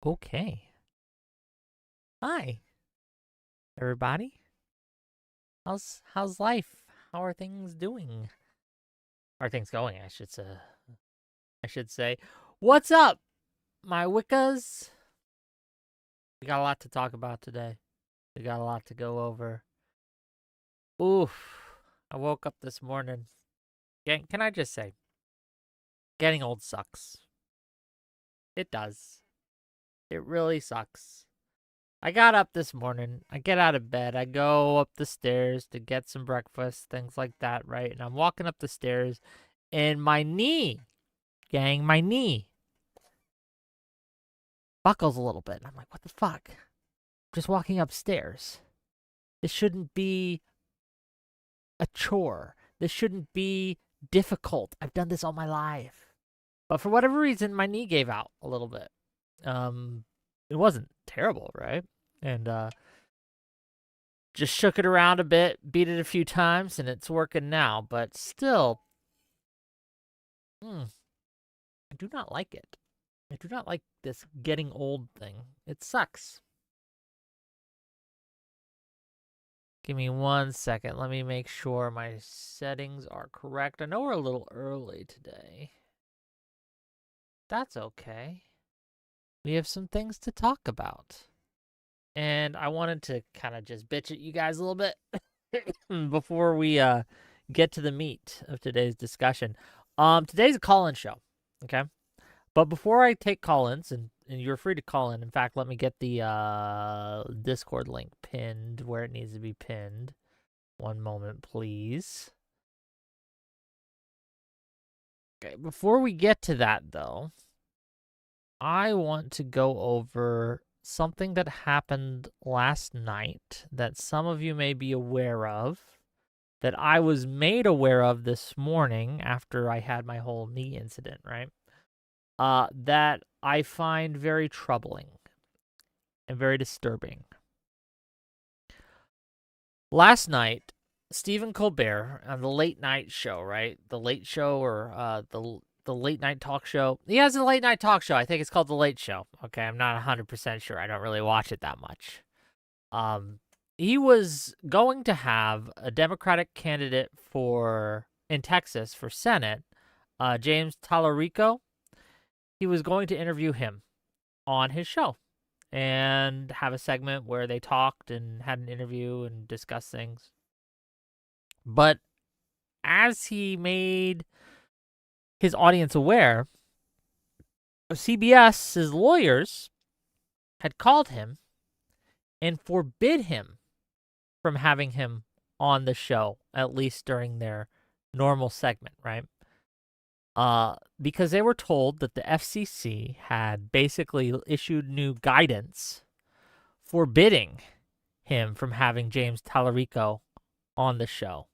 Okay. Hi, everybody. How's life? How are things doing? How are things going? I should say. What's up, my Wickas? We got a lot to talk about today. We got a lot to go over. Oof. I woke up this morning. Can I just say, getting old sucks. It does. It really sucks. I got up this morning. I get out of bed. I go up the stairs to get some breakfast, things like that, right? And I'm walking up the stairs, and my knee, gang, my knee buckles a little bit. And I'm like, what the fuck? Just walking upstairs. This shouldn't be a chore. This shouldn't be difficult. I've done this all my life. But for whatever reason, my knee gave out a little bit. It wasn't terrible, right? And just shook it around a bit, beat it a few times, and it's working now. But still, I do not like it. I do not like this getting old thing. It sucks. Give me 1 second. Let me make sure my settings are correct. I know we're a little early today. That's okay. We have some things to talk about. And I wanted to kind of just bitch at you guys a little bit before we get to the meat of today's discussion. Today's a call-in show, okay? But before I take call-ins, and you're free to call in. In fact, let me get the Discord link pinned where it needs to be pinned. 1 moment, please. Okay, before we get to that, though, I want to go over something that happened last night that some of you may be aware of, that I was made aware of this morning after I had my whole knee incident, right? That I find very troubling and very disturbing. Last night, Stephen Colbert on the late night show, right? The late show or the late night talk show. He has a late night talk show. I think it's called The Late Show. Okay, I'm not 100% sure. I don't really watch it that much. He was going to have a Democratic candidate in Texas for Senate, James Tallarico. He was going to interview him on his show and have a segment where they talked and had an interview and discussed things. But as he made his audience aware, CBS's lawyers had called him and forbid him from having him on the show, at least during their normal segment, right? Because they were told that the FCC had basically issued new guidance forbidding him from having James Tallarico on the show,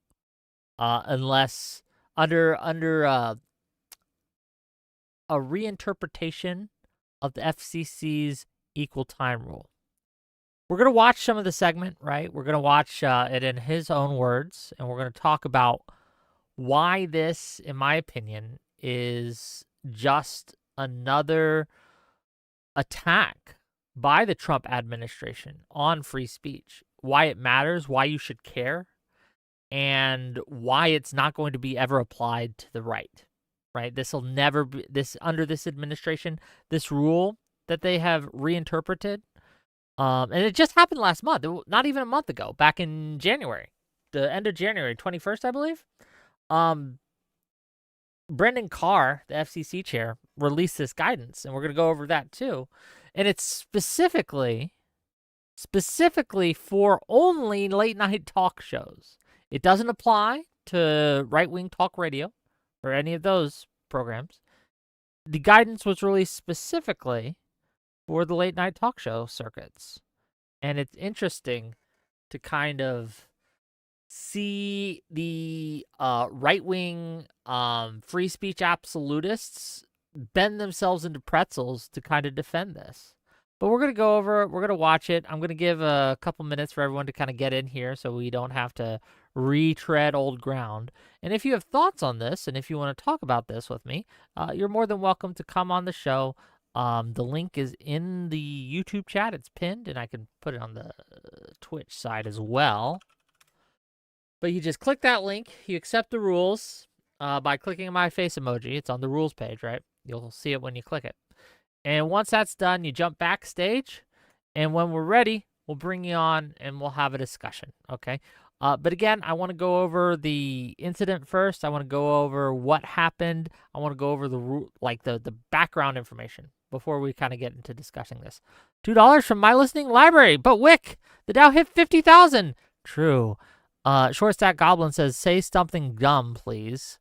unless under a reinterpretation of the FCC's equal time rule. We're going to watch some of the segment, right? We're going to watch it in his own words, and we're going to talk about why this, in my opinion, is just another attack by the Trump administration on free speech, why it matters, why you should care, and why it's not going to be ever applied to the right, right? This will never be, under this administration, this rule that they have reinterpreted, and it just happened last month, not even a month ago, back in January, the end of January, 21st, I believe. Brendan Carr, the FCC chair, released this guidance, and we're going to go over that too. And it's specifically for only late night talk shows. It doesn't apply to right-wing talk radio or any of those programs. The guidance was released specifically for the late night talk show circuits. And it's interesting to kind of see the right-wing free speech absolutists bend themselves into pretzels to kind of defend this. But we're going to go over it. We're going to watch it. I'm going to give a couple minutes for everyone to kind of get in here so we don't have to retread old ground. And if you have thoughts on this and if you want to talk about this with me, you're more than welcome to come on the show. The link is in the YouTube chat. It's pinned, and I can put it on the Twitch side as well. But you just click that link. You accept the rules by clicking my face emoji. It's on the rules page, right? You'll see it when you click it. And once that's done, you jump backstage. And when we're ready, we'll bring you on and we'll have a discussion, okay? But again, I want to go over the incident first. I want to go over what happened. I want to go over the background information before we kind of get into discussing this. $2 from my listening library. But Wick, the Dow hit 50,000. True. Short Stack Goblin says, say something dumb, please.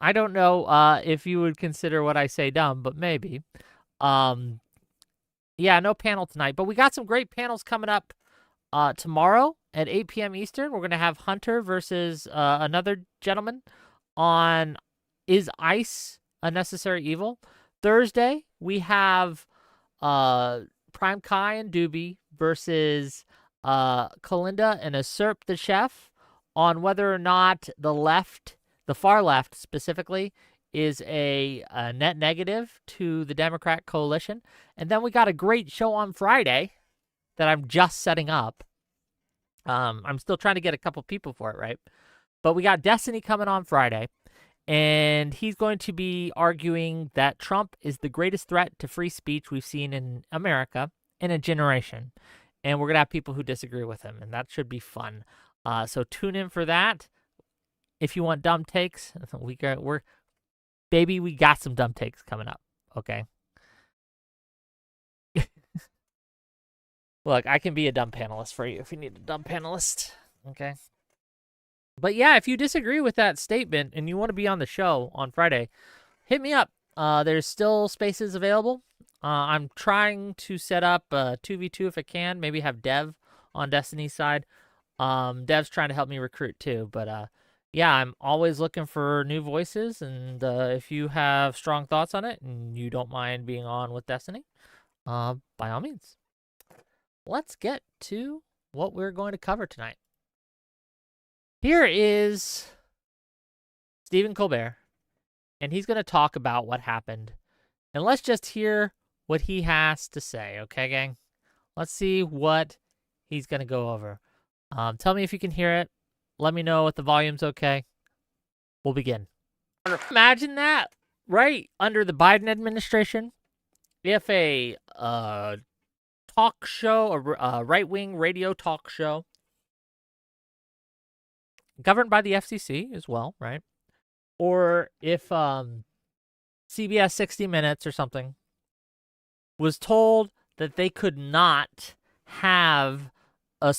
I don't know if you would consider what I say dumb, but maybe. Yeah, no panel tonight, but we got some great panels coming up tomorrow at 8 p.m. Eastern. We're going to have Hunter versus another gentleman on Is Ice a Necessary Evil? Thursday, we have Prime Kai and Doobie versus Kalinda and Usurp the Chef on whether or not the far left specifically, is a net negative to the Democrat coalition. And then we got a great show on Friday that I'm just setting up. I'm still trying to get a couple people for it, right? But we got Destiny coming on Friday, and he's going to be arguing that Trump is the greatest threat to free speech we've seen in America in a generation. And we're going to have people who disagree with him, and that should be fun. So tune in for that. If you want dumb takes, we got some dumb takes coming up, okay? Look, I can be a dumb panelist for you if you need a dumb panelist, okay? But yeah, if you disagree with that statement and you want to be on the show on Friday, hit me up. There's still spaces available. I'm trying to set up 2v2 if I can, maybe have Dev on Destiny's side. Dev's trying to help me recruit too, but yeah, I'm always looking for new voices, and if you have strong thoughts on it and you don't mind being on with Destiny, by all means. Let's get to what we're going to cover tonight. Here is Stephen Colbert, and he's going to talk about what happened. And let's just hear what he has to say, okay, gang? Let's see what he's going to go over. Tell me if you can hear it. Let me know if the volume's okay. We'll begin. Imagine that, right? Under the Biden administration, if a talk show, a right-wing radio talk show, governed by the FCC as well, right? Or if CBS 60 Minutes or something was told that they could not have a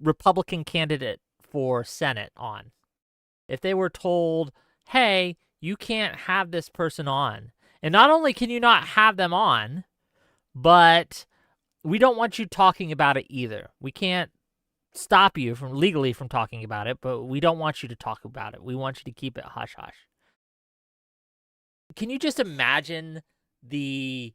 Republican candidate for Senate on. If they were told, hey, you can't have this person on. And not only can you not have them on, but we don't want you talking about it either. We can't stop you from legally from talking about it, but we don't want you to talk about it. We want you to keep it hush-hush. Can you just imagine the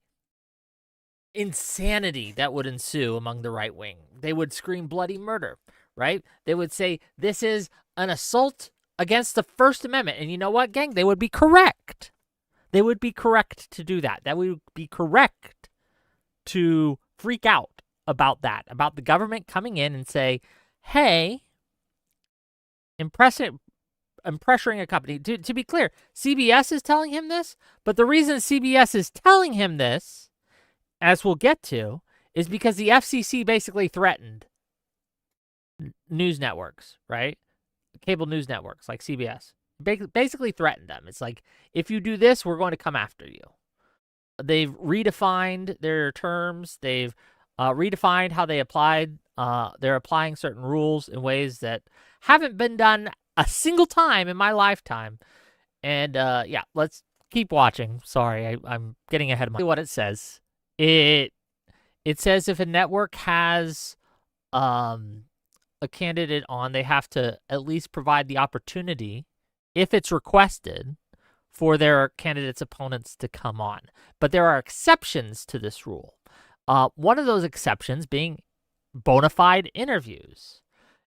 insanity that would ensue among the right wing? They would scream bloody murder, right? They would say, this is an assault against the First Amendment. And you know what, gang? They would be correct. They would be correct to do that. That would be correct to freak out about that, about the government coming in and say, hey, I'm pressuring a company. To be clear, CBS is telling him this, but the reason CBS is telling him this, as we'll get to, is because the FCC basically threatened news networks, right? Cable news networks like CBS. Basically threatened them. It's like, if you do this, we're going to come after you. They've redefined their terms. They've redefined how they applied. They're applying certain rules in ways that haven't been done a single time in my lifetime. And yeah, let's keep watching. Sorry, I'm getting ahead of my... What it says. It says if a network has a candidate on, they have to at least provide the opportunity, if it's requested, for their candidate's opponents to come on. But there are exceptions to this rule. One of those exceptions being bona fide interviews.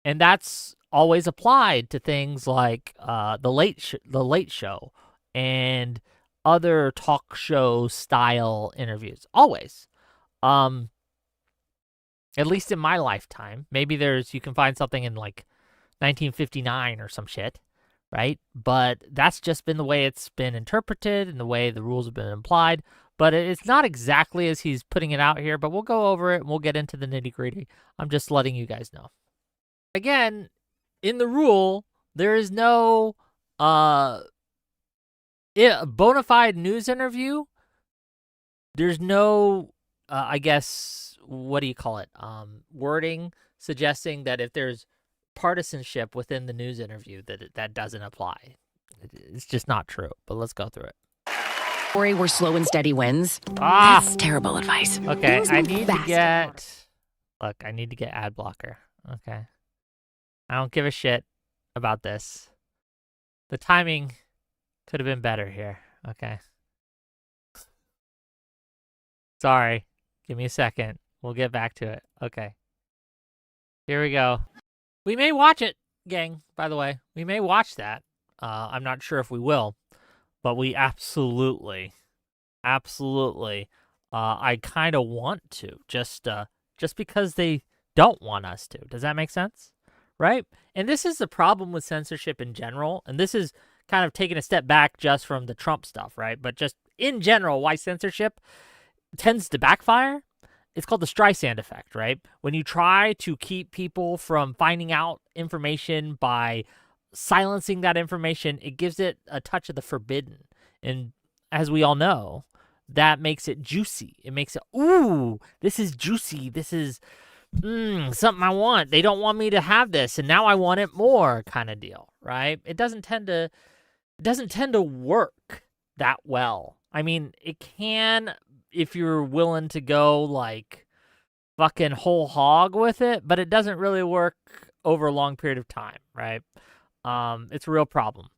And that's always applied to things like the Late Show and other talk show style interviews. Always. At least in my lifetime. Maybe you can find something in like 1959 or some shit, right? But that's just been the way it's been interpreted and the way the rules have been implied. But it's not exactly as he's putting it out here, but we'll go over it and we'll get into the nitty-gritty. I'm just letting you guys know. Again, in the rule, there is no bona fide news interview. There's no, I guess, what do you call it? Wording suggesting that if there's partisanship within the news interview, that doesn't apply. It's just not true. But let's go through it. Where slow and steady wins. That's terrible advice. Okay, I need to get ad blocker. Okay. I don't give a shit about this. The timing could have been better here. Okay. Sorry. Give me a second. We'll get back to it. Okay. Here we go. We may watch it, gang, by the way. We may watch that. I'm not sure if we will, but we absolutely, I kind of want to, just because they don't want us to. Does that make sense? Right? And this is the problem with censorship in general. And this is kind of taking a step back just from the Trump stuff, right? But just in general, why censorship tends to backfire. It's called the Streisand effect, right? When you try to keep people from finding out information by silencing that information, it gives it a touch of the forbidden. And as we all know, that makes it juicy. It makes it, ooh, this is juicy. This is something I want. They don't want me to have this, and now I want it more, kind of deal, right? It doesn't tend to work that well. I mean, it can if you're willing to go like fucking whole hog with it, but it doesn't really work over a long period of time, right? It's a real problem.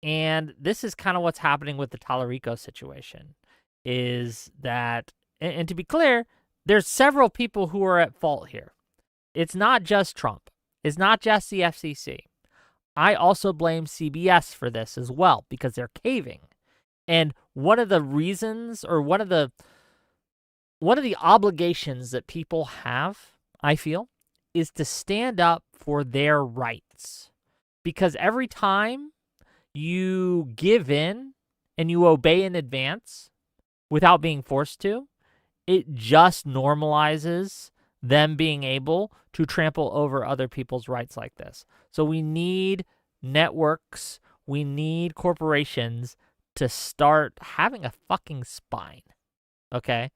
And this is kind of what's happening with the Tallarico situation, is that, and to be clear, there's several people who are at fault here. It's not just Trump. It's not just the FCC. I also blame CBS for this as well, because they're caving. And one of the reasons, or one of the obligations that people have, I feel, is to stand up for their rights. Because every time you give in and you obey in advance without being forced to, it just normalizes them being able to trample over other people's rights like this. So we need networks, we need corporations to start having a fucking spine. Okay?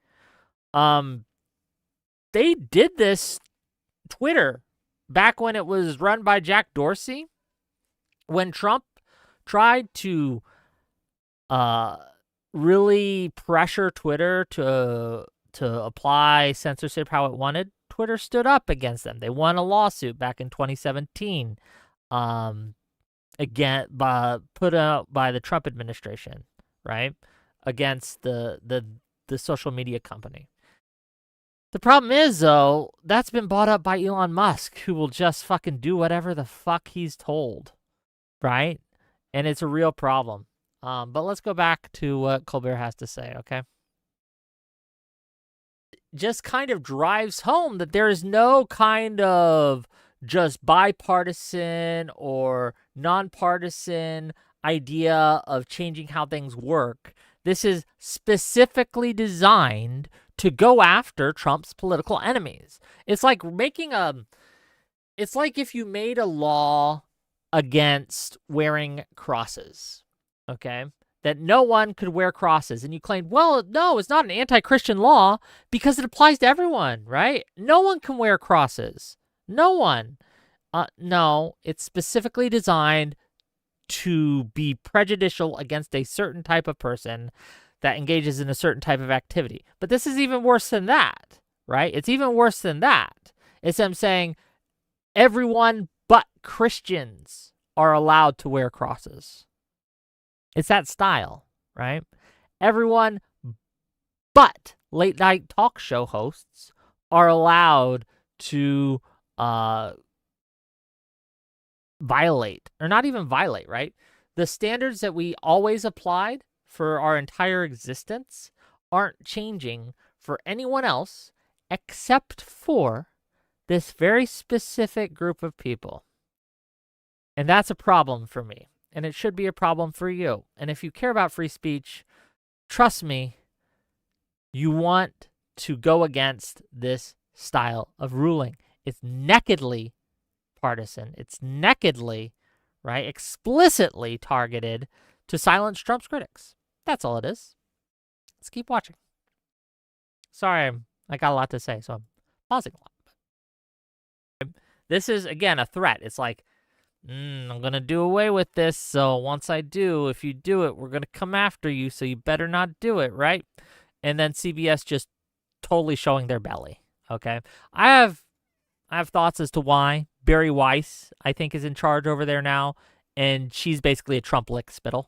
They did this Twitter back when it was run by Jack Dorsey. When Trump tried to really pressure Twitter to apply censorship how it wanted, Twitter stood up against them. They won a lawsuit back in 2017, again put out by the Trump administration, right, against the social media company. The problem is, though, that's been bought up by Elon Musk, who will just fucking do whatever the fuck he's told, right? And it's a real problem. But let's go back to what Colbert has to say, okay? Just kind of drives home that there is no kind of just bipartisan or nonpartisan idea of changing how things work. This is specifically designed to go after Trump's political enemies. It's like it's like if you made a law against wearing crosses, okay? That no one could wear crosses. And you claimed, well, no, it's not an anti-Christian law because it applies to everyone, right? No one can wear crosses. No one. No, it's specifically designed to be prejudicial against a certain type of person that engages in a certain type of activity. But this is even worse than that, right? It's even worse than that. It's them saying, everyone but Christians are allowed to wear crosses. It's that style, right? Everyone but late night talk show hosts are allowed to violate, or not even violate, right? The standards that we always applied for our entire existence aren't changing for anyone else except for this very specific group of people. And that's a problem for me. And it should be a problem for you. And if you care about free speech, trust me, you want to go against this style of ruling. It's nakedly partisan. It's nakedly, right, explicitly targeted to silence Trump's critics. That's all it is. Let's keep watching. Sorry, I got a lot to say, so I'm pausing a lot. This is, again, a threat. It's like, I'm going to do away with this, so once I do, if you do it, we're going to come after you, so you better not do it, right? And then CBS just totally showing their belly, okay? I have thoughts as to why. Barry Weiss, I think, is in charge over there now, and she's basically a Trump lickspittle.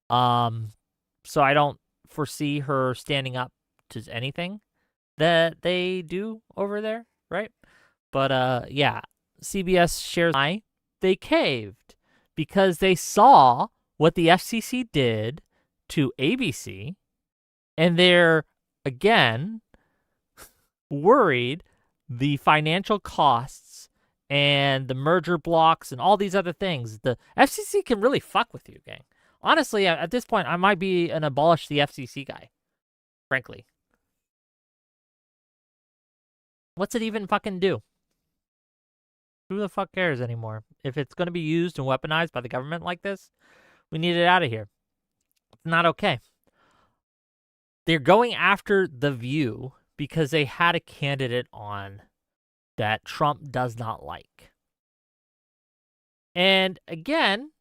So I don't foresee her standing up to anything that they do over there, right? But yeah, CBS shares why they caved, because they saw what the FCC did to ABC, and they're, again, worried the financial costs and the merger blocks and all these other things. The FCC can really fuck with you, gang. Honestly, at this point, I might be an abolish the FCC guy, frankly. What's it even fucking do? Who the fuck cares anymore? If it's going to be used and weaponized by the government like this, we need it out of here. It's not okay. They're going after The View because they had a candidate on that Trump does not like. And again,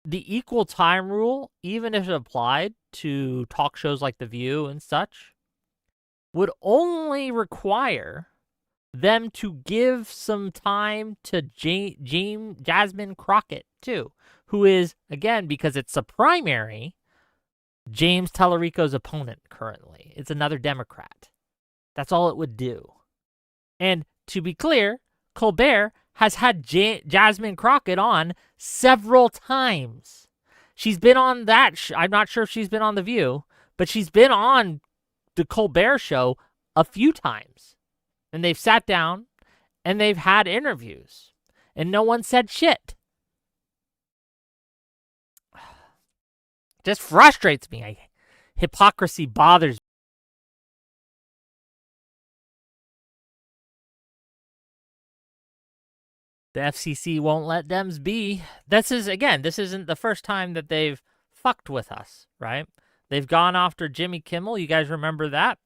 the equal time rule, even if it applied to talk shows like The View and such, would only require them to give some time to Jasmine Crockett, too, who is, again, because it's a primary, James Tallarico's opponent currently. It's another Democrat. That's all it would do. And to be clear, Colbert has had Jasmine Crockett on several times. She's been on that. I'm not sure if she's been on The View, but she's been on the Colbert Show a few times. And they've sat down and they've had interviews. And no one said shit. Just frustrates me. Hypocrisy bothers me. The FCC won't let Dems be. This isn't the first time that they've fucked with us, right? They've gone after Jimmy Kimmel. You guys remember that?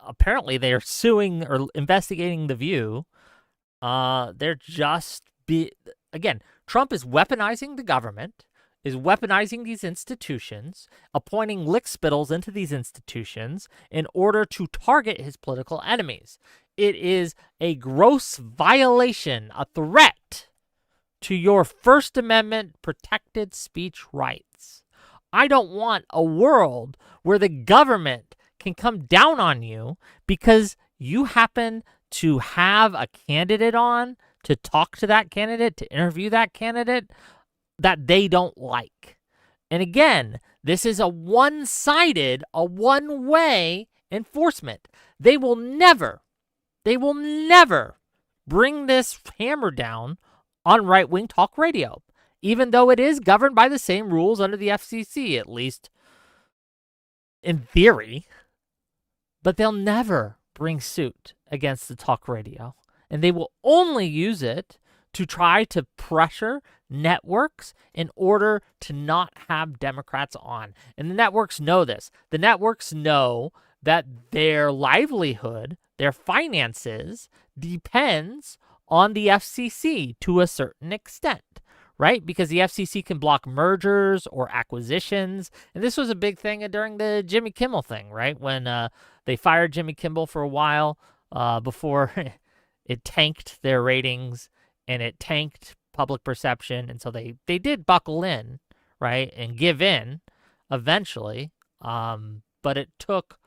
Apparently, they are suing or investigating The View. Again, Trump is weaponizing the government, is weaponizing these institutions, appointing lickspittles into these institutions in order to target his political enemies. It is a gross violation, a threat to your First Amendment protected speech rights. I don't want a world where the government can come down on you because you happen to have a candidate on to talk to that candidate, to interview that candidate that they don't like. And again, this is a one-sided, a one-way enforcement. They will never bring this hammer down on right-wing talk radio, even though it is governed by the same rules under the FCC, at least in theory. But they'll never bring suit against the talk radio. And they will only use it to try to pressure networks in order to not have Democrats on. And the networks know this. The networks know that their livelihood, their finances, depends on the FCC to a certain extent, right? Because the FCC can block mergers or acquisitions. And this was a big thing during the Jimmy Kimmel thing, right? When they fired Jimmy Kimmel for a while before it tanked their ratings and it tanked public perception. And so they did buckle in, right, and give in eventually. But it took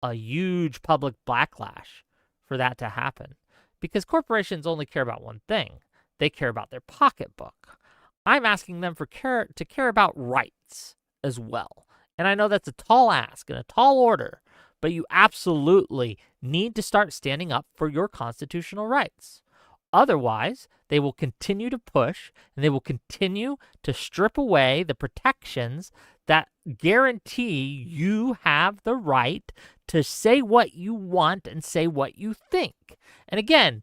a huge public backlash for that to happen because corporations only care about one thing. They care about their pocketbook. I'm asking them to care about rights as well. And I know that's a tall ask and a tall order, but you absolutely need to start standing up for your constitutional rights. Otherwise, they will continue to push and they will continue to strip away the protections that guarantee you have the right to say what you want and say what you think. And again,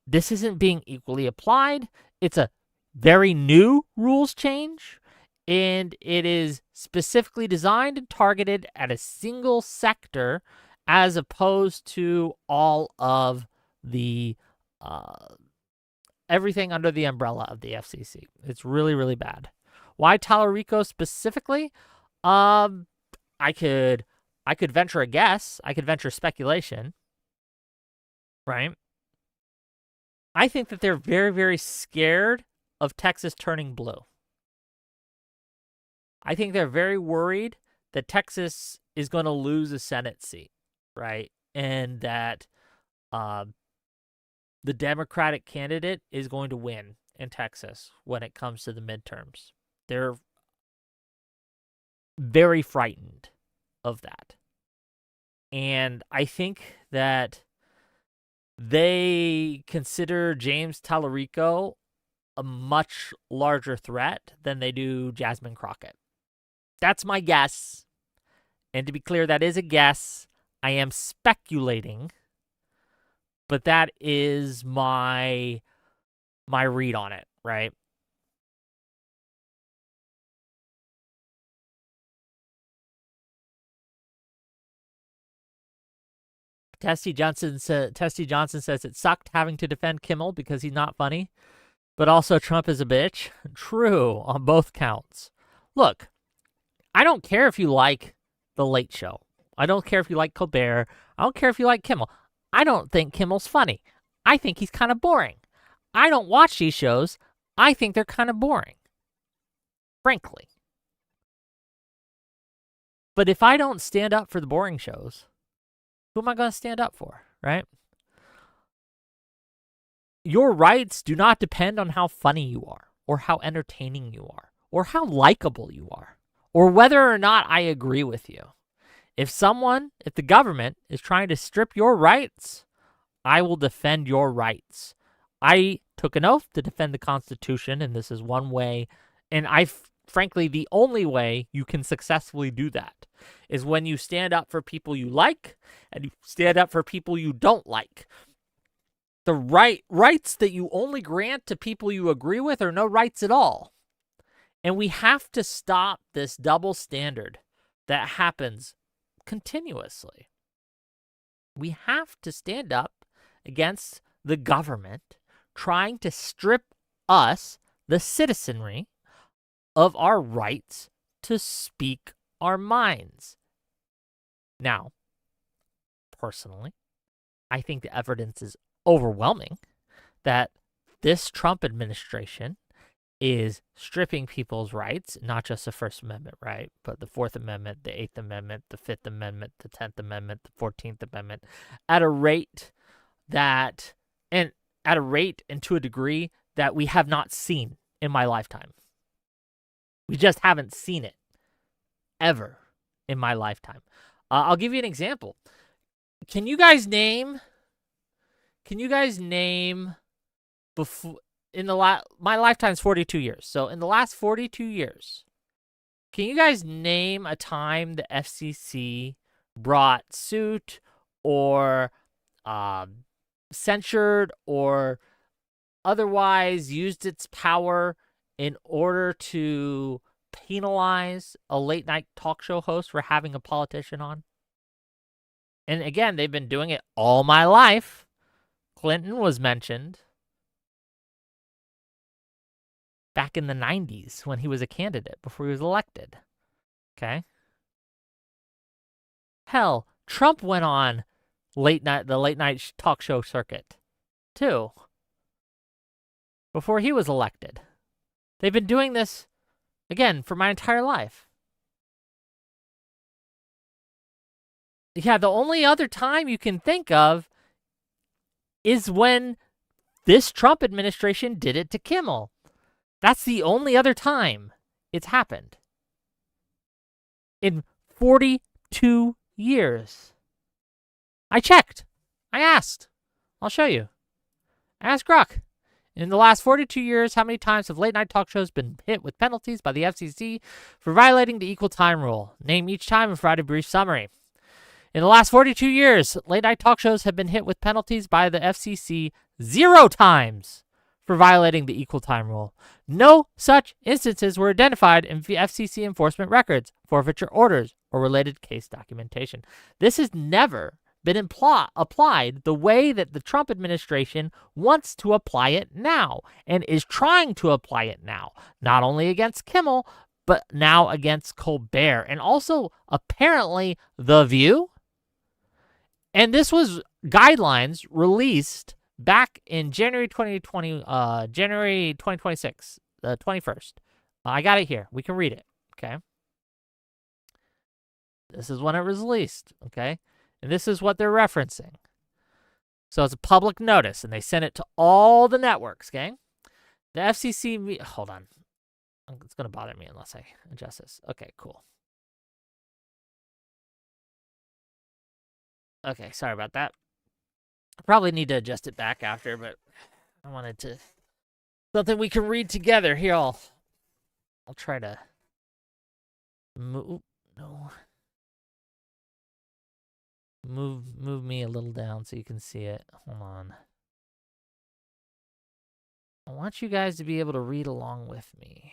this isn't being equally applied. It's a very new rules change, and it is specifically designed and targeted at a single sector as opposed to all of the everything under the umbrella of the FCC. It's really, really bad. Why Tallarico specifically? I could venture a guess. I could venture speculation. Right? I think that they're very, very scared of Texas turning blue. I think they're very worried that Texas is going to lose a Senate seat, right? And that the Democratic candidate is going to win in Texas when it comes to the midterms. They're very frightened of that. And I think that they consider James Tallarico a much larger threat than they do Jasmine Crockett. That's my guess. And to be clear, that is a guess. I am speculating, but that is my read on it, right? Testy Johnson says it sucked having to defend Kimmel because he's not funny, but also Trump is a bitch. True on both counts. Look, I don't care if you like The Late Show. I don't care if you like Colbert. I don't care if you like Kimmel. I don't think Kimmel's funny. I think he's kind of boring. I don't watch these shows. I think they're kind of boring, frankly. But if I don't stand up for the boring shows, who am I going to stand up for, right? Your rights do not depend on how funny you are, or how entertaining you are, or how likable you are, or whether or not I agree with you. If the government is trying to strip your rights, I will defend your rights. I took an oath to defend the Constitution, and this is one way, and frankly, the only way you can successfully do that is when you stand up for people you like and you stand up for people you don't like. The rights that you only grant to people you agree with are no rights at all. And we have to stop this double standard that happens continuously. We have to stand up against the government trying to strip us, the citizenry, of our rights to speak our minds. Now, personally, I think the evidence is overwhelming that this Trump administration is stripping people's rights, not just the First Amendment right, but the Fourth Amendment, the Eighth Amendment, the Fifth Amendment, the 10th Amendment, the 14th Amendment, at a rate and to a degree that we have not seen in my lifetime. We just haven't seen it ever in my lifetime. I'll give you an example. Can you guys name before my lifetime's 42 years. So in the last 42 years, can you guys name a time the FCC brought suit or censured or otherwise used its power in order to penalize a late night talk show host for having a politician on? And again, they've been doing it all my life. Clinton was mentioned back in the 90s when he was a candidate before he was elected. Okay? Hell, Trump went on the late night talk show circuit too, before he was elected. They've been doing this, again, for my entire life. Yeah, the only other time you can think of is when this Trump administration did it to Kimmel. That's the only other time it's happened. In 42 years. I checked. I asked. I'll show you. Ask Grok. In the last 42 years, how many times have late-night talk shows been hit with penalties by the FCC for violating the equal time rule? Name each time and provide a brief summary. In the last 42 years, late-night talk shows have been hit with penalties by the FCC 0 times for violating the equal time rule. No such instances were identified in FCC enforcement records, forfeiture orders, or related case documentation. This has never been applied the way that the Trump administration wants to apply it now and is trying to apply it now, not only against Kimmel, but now against Colbert and also apparently The View. And this was guidelines released back in January 2026, the 21st. I got it here. We can read it, okay? This is when it was released, okay? And this is what they're referencing. So it's a public notice, and they sent it to all the networks, okay? The FCC, hold on. It's going to bother me unless I adjust this. Okay, cool. Okay, sorry about that. I probably need to adjust it back after, but I wanted to something we can read together. Here, I'll try to move. No, move me a little down so you can see it. Hold on. I want you guys to be able to read along with me.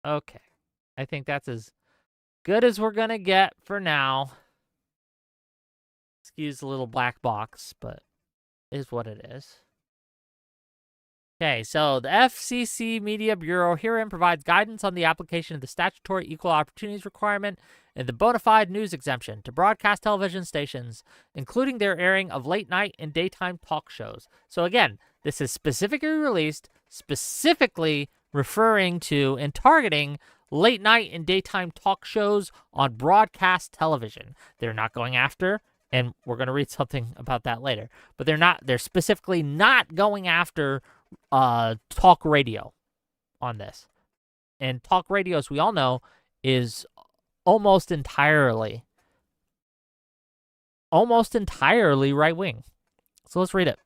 Okay, I think that's as good as we're gonna get for now. Excuse the little black box, but it is what it is. Okay, so the FCC Media Bureau herein provides guidance on the application of the statutory equal opportunities requirement and the bona fide news exemption to broadcast television stations, including their airing of late night and daytime talk shows. So again, this is specifically released, specifically referring to and targeting late night and daytime talk shows on broadcast television. They're not going after, and we're going to read something about that later, but they're specifically not going after talk radio on this. And talk radio, as we all know, is almost entirely right-wing. So let's read it.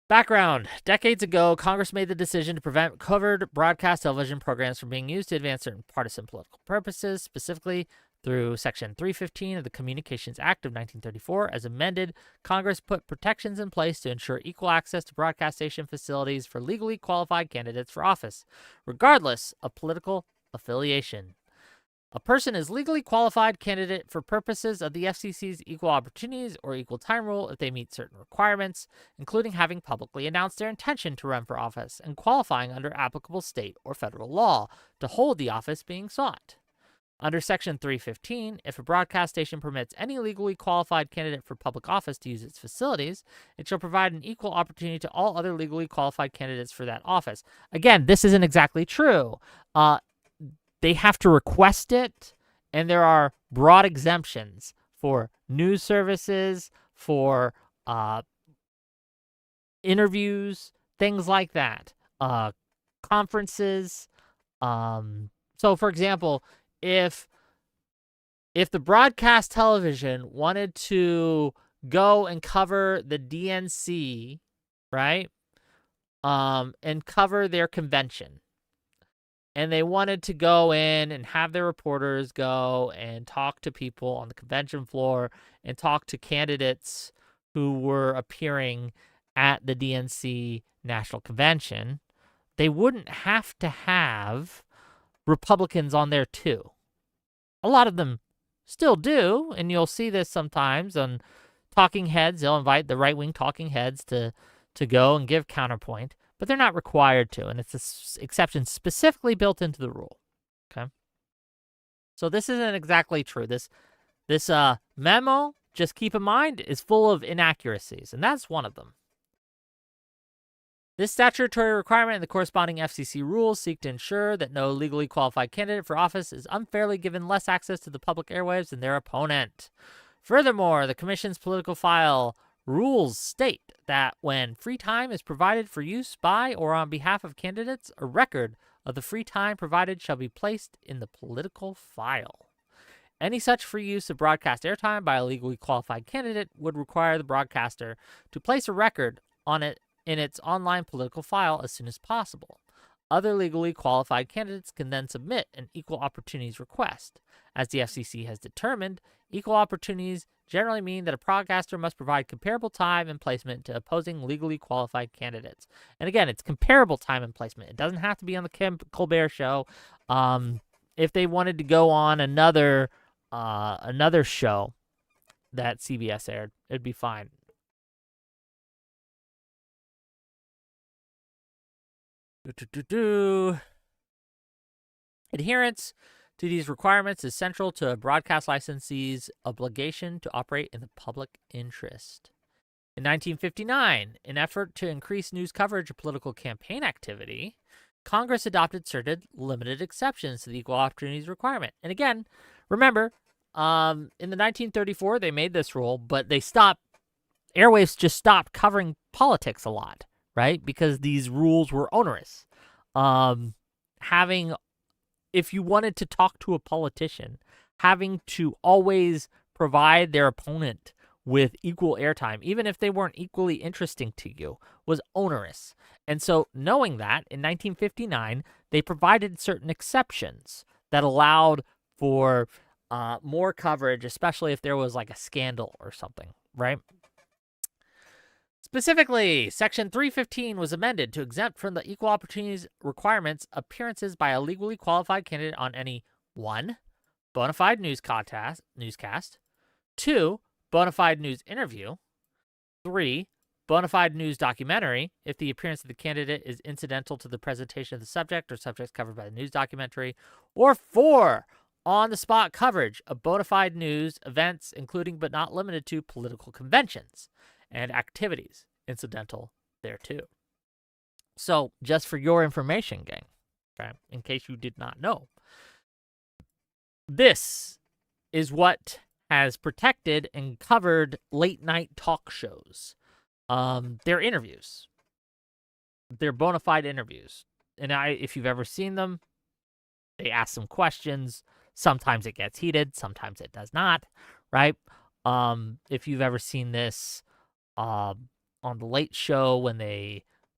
Background. Decades ago, Congress made the decision to prevent covered broadcast television programs from being used to advance certain partisan political purposes, specifically through Section 315 of the Communications Act of 1934. As amended, Congress put protections in place to ensure equal access to broadcast station facilities for legally qualified candidates for office, regardless of political affiliation. A person is legally qualified candidate for purposes of the FCC's equal opportunities or equal time rule if they meet certain requirements, including having publicly announced their intention to run for office and qualifying under applicable state or federal law to hold the office being sought. Under Section 315, if a broadcast station permits any legally qualified candidate for public office to use its facilities, it shall provide an equal opportunity to all other legally qualified candidates for that office. Again, this isn't exactly true. They have to request it, and there are broad exemptions for news services, for interviews, things like that, conferences. So, for example, if the broadcast television wanted to go and cover the DNC, right, and cover their convention, and they wanted to go in and have their reporters go and talk to people on the convention floor and talk to candidates who were appearing at the DNC National Convention, they wouldn't have to have Republicans on there too. A lot of them still do, and you'll see this sometimes on talking heads. They'll invite the right-wing talking heads to go and give counterpoint, but they're not required to, and it's an exception specifically built into the rule. Okay, so this isn't exactly true. This memo just keep in mind, is full of inaccuracies, and that's one of them. This statutory requirement and the corresponding FCC rules seek to ensure that no legally qualified candidate for office is unfairly given less access to the public airwaves than their opponent. Furthermore, the Commission's political file rules state that when free time is provided for use by or on behalf of candidates, a record of the free time provided shall be placed in the political file. Any such free use of broadcast airtime by a legally qualified candidate would require the broadcaster to place a record on it in its online political file as soon as possible. Other legally qualified candidates can then submit an equal opportunities request. As the FCC has determined, equal opportunities generally mean that a broadcaster must provide comparable time and placement to opposing legally qualified candidates. And again, it's comparable time and placement. It doesn't have to be on the Colbert Show. If they wanted to go on another show that CBS aired, it'd be fine. Adherence to these requirements is central to a broadcast licensee's obligation to operate in the public interest. In 1959, in an effort to increase news coverage of political campaign activity, Congress adopted certain limited exceptions to the equal opportunities requirement. And again, remember, in the 1934, they made this rule, but airwaves just stopped covering politics a lot, right? Because these rules were onerous. If you wanted to talk to a politician, having to always provide their opponent with equal airtime, even if they weren't equally interesting to you, was onerous. And so knowing that, in 1959, they provided certain exceptions that allowed for more coverage, especially if there was like a scandal or something, right? Specifically, Section 315 was amended to exempt from the equal opportunities requirements appearances by a legally qualified candidate on any 1. Bona fide newscast, 2. Bona fide news interview, 3. Bona fide news documentary if the appearance of the candidate is incidental to the presentation of the subject or subjects covered by the news documentary, or 4. On-the-spot coverage of bona fide news events, including but not limited to political conventions and activities incidental thereto. So, just for your information, gang, okay, in case you did not know, this is what has protected and covered late-night talk shows. Their interviews. They're bona fide interviews. And if you've ever seen them, they ask some questions. Sometimes it gets heated. Sometimes it does not, right? If you've ever seen this on The Late Show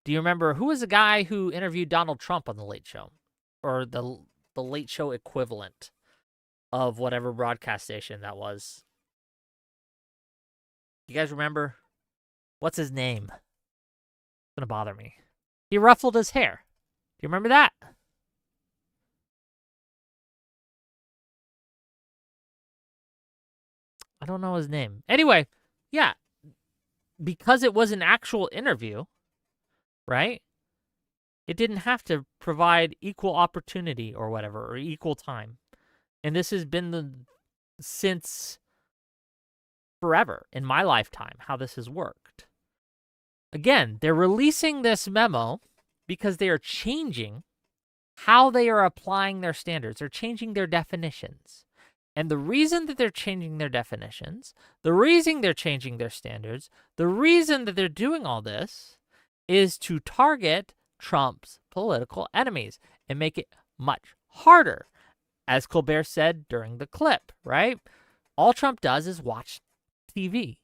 do you remember who was the guy who interviewed Donald Trump on The Late Show? Or the Late Show equivalent of whatever broadcast station that was. You guys remember? What's his name? It's gonna bother me. He ruffled his hair. Do you remember that? I don't know his name. Anyway, yeah. Because it was an actual interview, right? It didn't have to provide equal opportunity or whatever, or equal time. And this has been since forever, in my lifetime, how this has worked. Again, they're releasing this memo because they are changing how they are applying their standards. They're changing their definitions. And the reason that they're changing their definitions, the reason they're changing their standards, the reason that they're doing all this is to target Trump's political enemies and make it much harder. As Colbert said during the clip, right? All Trump does is watch TV.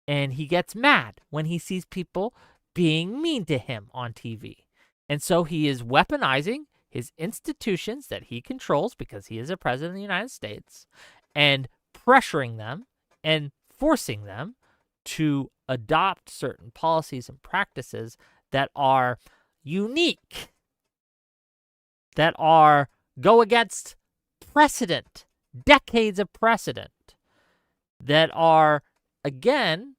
And he gets mad when he sees people being mean to him on TV. And so he is weaponizing his institutions that he controls because he is a president of the United States and pressuring them and forcing them to adopt certain policies and practices that are unique, that go against precedent, decades of precedent, that are, again,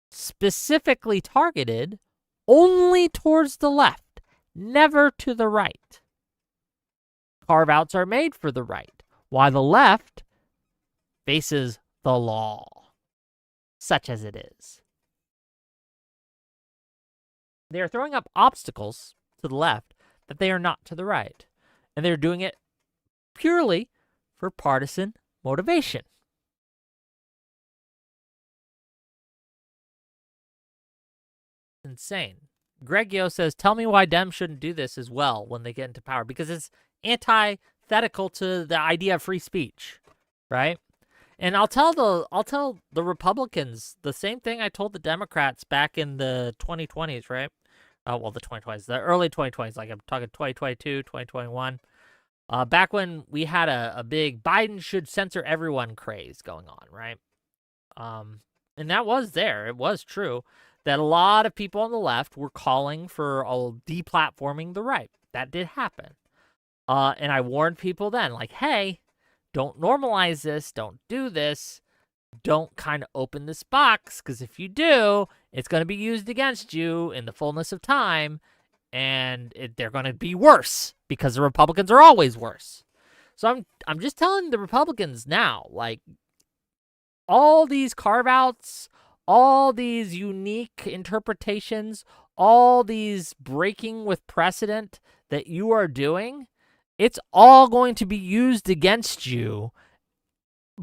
specifically targeted only towards the left, never to the right. Carve-outs are made for the right, while the left faces the law, such as it is. They are throwing up obstacles to the left that they are not to the right. And they're doing it purely for partisan motivation. Insane. Greg Yo says, tell me why Dems shouldn't do this as well when they get into power. Because it's antithetical to the idea of free speech, right? And I'll tell the Republicans the same thing I told the Democrats back in the 2020s, right? Well, the 2020s, the early 2020s, like I'm talking 2022, 2021. Back when we had a big Biden should censor everyone craze going on, right? And that was there. It was true that a lot of people on the left were calling for deplatforming the right. That did happen. And I warned people then, like, hey, don't normalize this. Don't do this. Don't kind of open this box, because if you do, it's going to be used against you in the fullness of time, and they're going to be worse, because the Republicans are always worse. So I'm just telling the Republicans now, like, all these carve-outs, all these unique interpretations, all these breaking with precedent that you are doing, it's all going to be used against you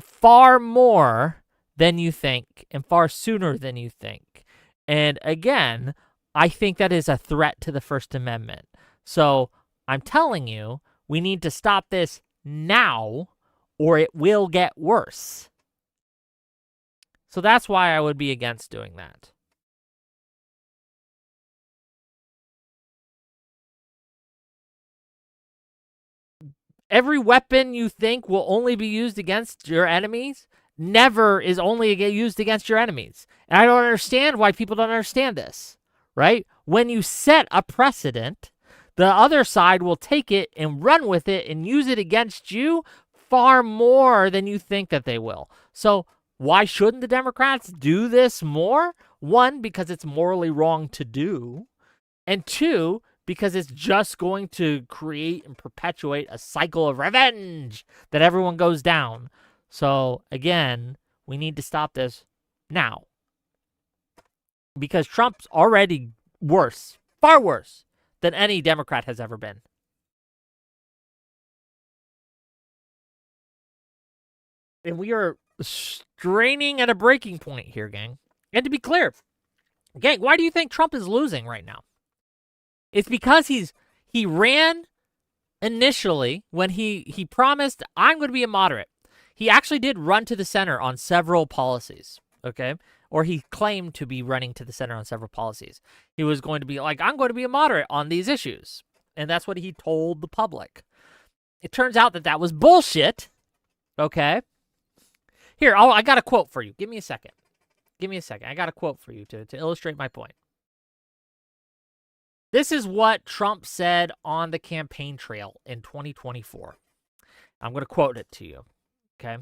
far more than you think and far sooner than you think. And again, I think that is a threat to the First Amendment. So I'm telling you, we need to stop this now or it will get worse. So that's why I would be against doing that. Every weapon you think will only be used against your enemies never is only used against your enemies. And I don't understand why people don't understand this, right? When you set a precedent, the other side will take it and run with it and use it against you far more than you think that they will. So why shouldn't the Democrats do this more? One, because it's morally wrong to do. And two, because it's just going to create and perpetuate a cycle of revenge that everyone goes down. So again, we need to stop this now. Because Trump's already worse, far worse than any Democrat has ever been. And we are straining at a breaking point here, gang. And to be clear, gang, why do you think Trump is losing right now? It's because he ran initially when he promised, I'm going to be a moderate. He actually did run to the center on several policies, okay? Or he claimed to be running to the center on several policies. He was going to be like, I'm going to be a moderate on these issues. And that's what he told the public. It turns out that was bullshit, okay? Here, I got a quote for you. Give me a second. I got a quote for you to illustrate my point. This is what Trump said on the campaign trail in 2024. I'm going to quote it to you, okay?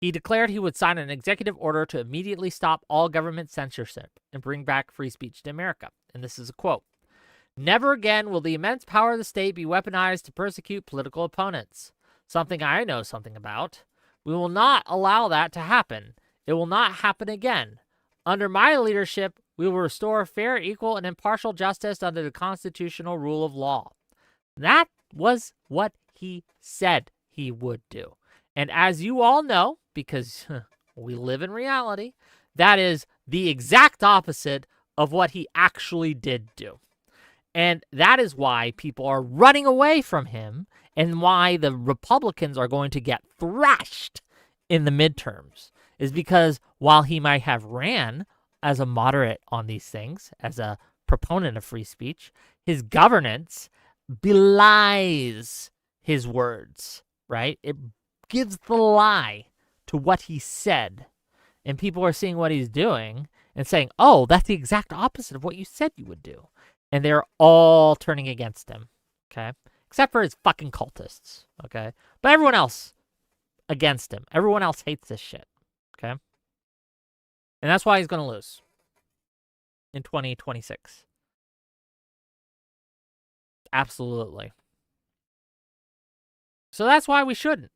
He declared he would sign an executive order to immediately stop all government censorship and bring back free speech to America. And this is a quote. Never again will the immense power of the state be weaponized to persecute political opponents. Something I know something about. We will not allow that to happen. It will not happen again. Under my leadership, we will restore fair, equal, and impartial justice under the constitutional rule of law. That was what he said he would do. And as you all know, because we live in reality, that is the exact opposite of what he actually did do. And that is why people are running away from him and why the Republicans are going to get thrashed in the midterms, is because while he might have ran as a moderate on these things, as a proponent of free speech, his governance belies his words, right? It gives the lie to what he said. And people are seeing what he's doing and saying, oh, that's the exact opposite of what you said you would do. And they're all turning against him, okay? Except for his fucking cultists, okay? But everyone else against him. Everyone else hates this shit, okay? And that's why he's going to lose in 2026. Absolutely. So that's why we shouldn't.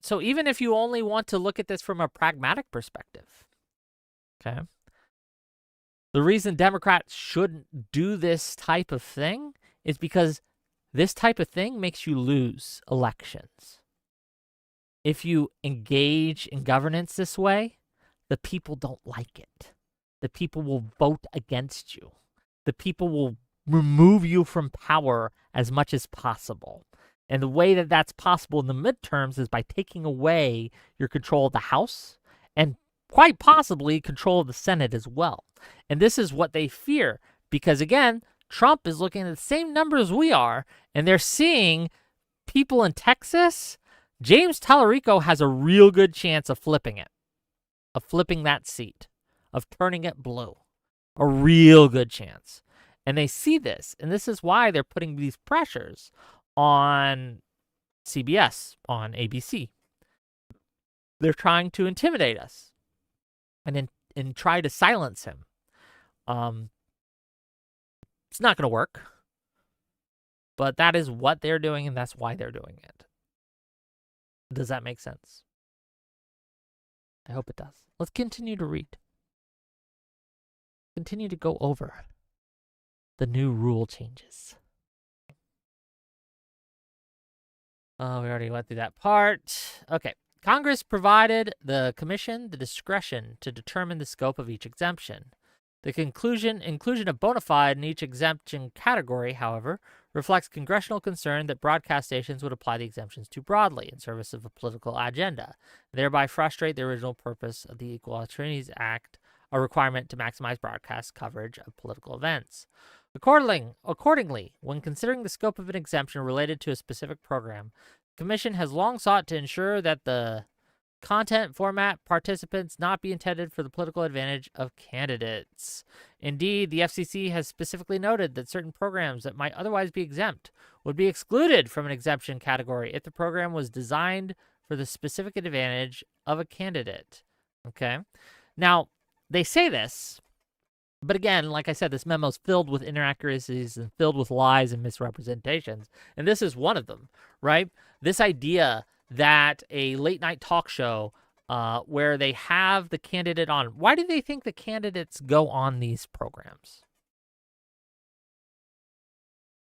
So even if you only want to look at this from a pragmatic perspective, okay, the reason Democrats shouldn't do this type of thing is because this type of thing makes you lose elections. If you engage in governance this way, the people don't like it. The people will vote against you. The people will remove you from power as much as possible. And the way that that's possible in the midterms is by taking away your control of the House and quite possibly control of the Senate as well. And this is what they fear because, again, Trump is looking at the same numbers we are, and they're seeing people in Texas. James Tallarico has a real good chance of flipping it, of flipping that seat, of turning it blue. A real good chance. And they see this, and this is why they're putting these pressures on CBS, on ABC. They're trying to intimidate us and try to silence him. It's not going to work, but that is what they're doing, and that's why they're doing it. Does that make sense? I hope it does. Let's continue to read. Continue to go over the new rule changes. Oh, we already went through that part. Okay. Congress provided the commission the discretion to determine the scope of each exemption. The inclusion of bona fide in each exemption category, however, reflects congressional concern that broadcast stations would apply the exemptions too broadly in service of a political agenda, thereby frustrate the original purpose of the Equal Opportunities Act, a requirement to maximize broadcast coverage of political events. Accordingly, when considering the scope of an exemption related to a specific program, the Commission has long sought to ensure that the content format participants not be intended for the political advantage of candidates. Indeed, the FCC has specifically noted that certain programs that might otherwise be exempt would be excluded from an exemption category if the program was designed for the specific advantage of a candidate. Okay? Now, they say this, but again, like I said, this memo is filled with inaccuracies and filled with lies and misrepresentations, and this is one of them, right? This idea that a late night talk show where they have the candidate on. Why do they think the candidates go on these programs?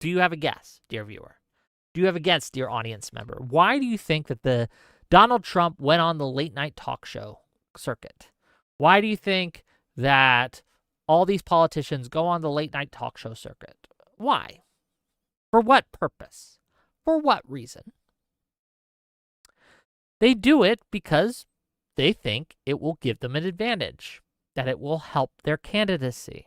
Do you have a guess, dear viewer? Do you have a guess, dear audience member? Why do you think that the Donald Trump went on the late night talk show circuit? Why do you think that all these politicians go on the late night talk show circuit? Why? For what purpose? For what reason? They do it because they think it will give them an advantage, that it will help their candidacy.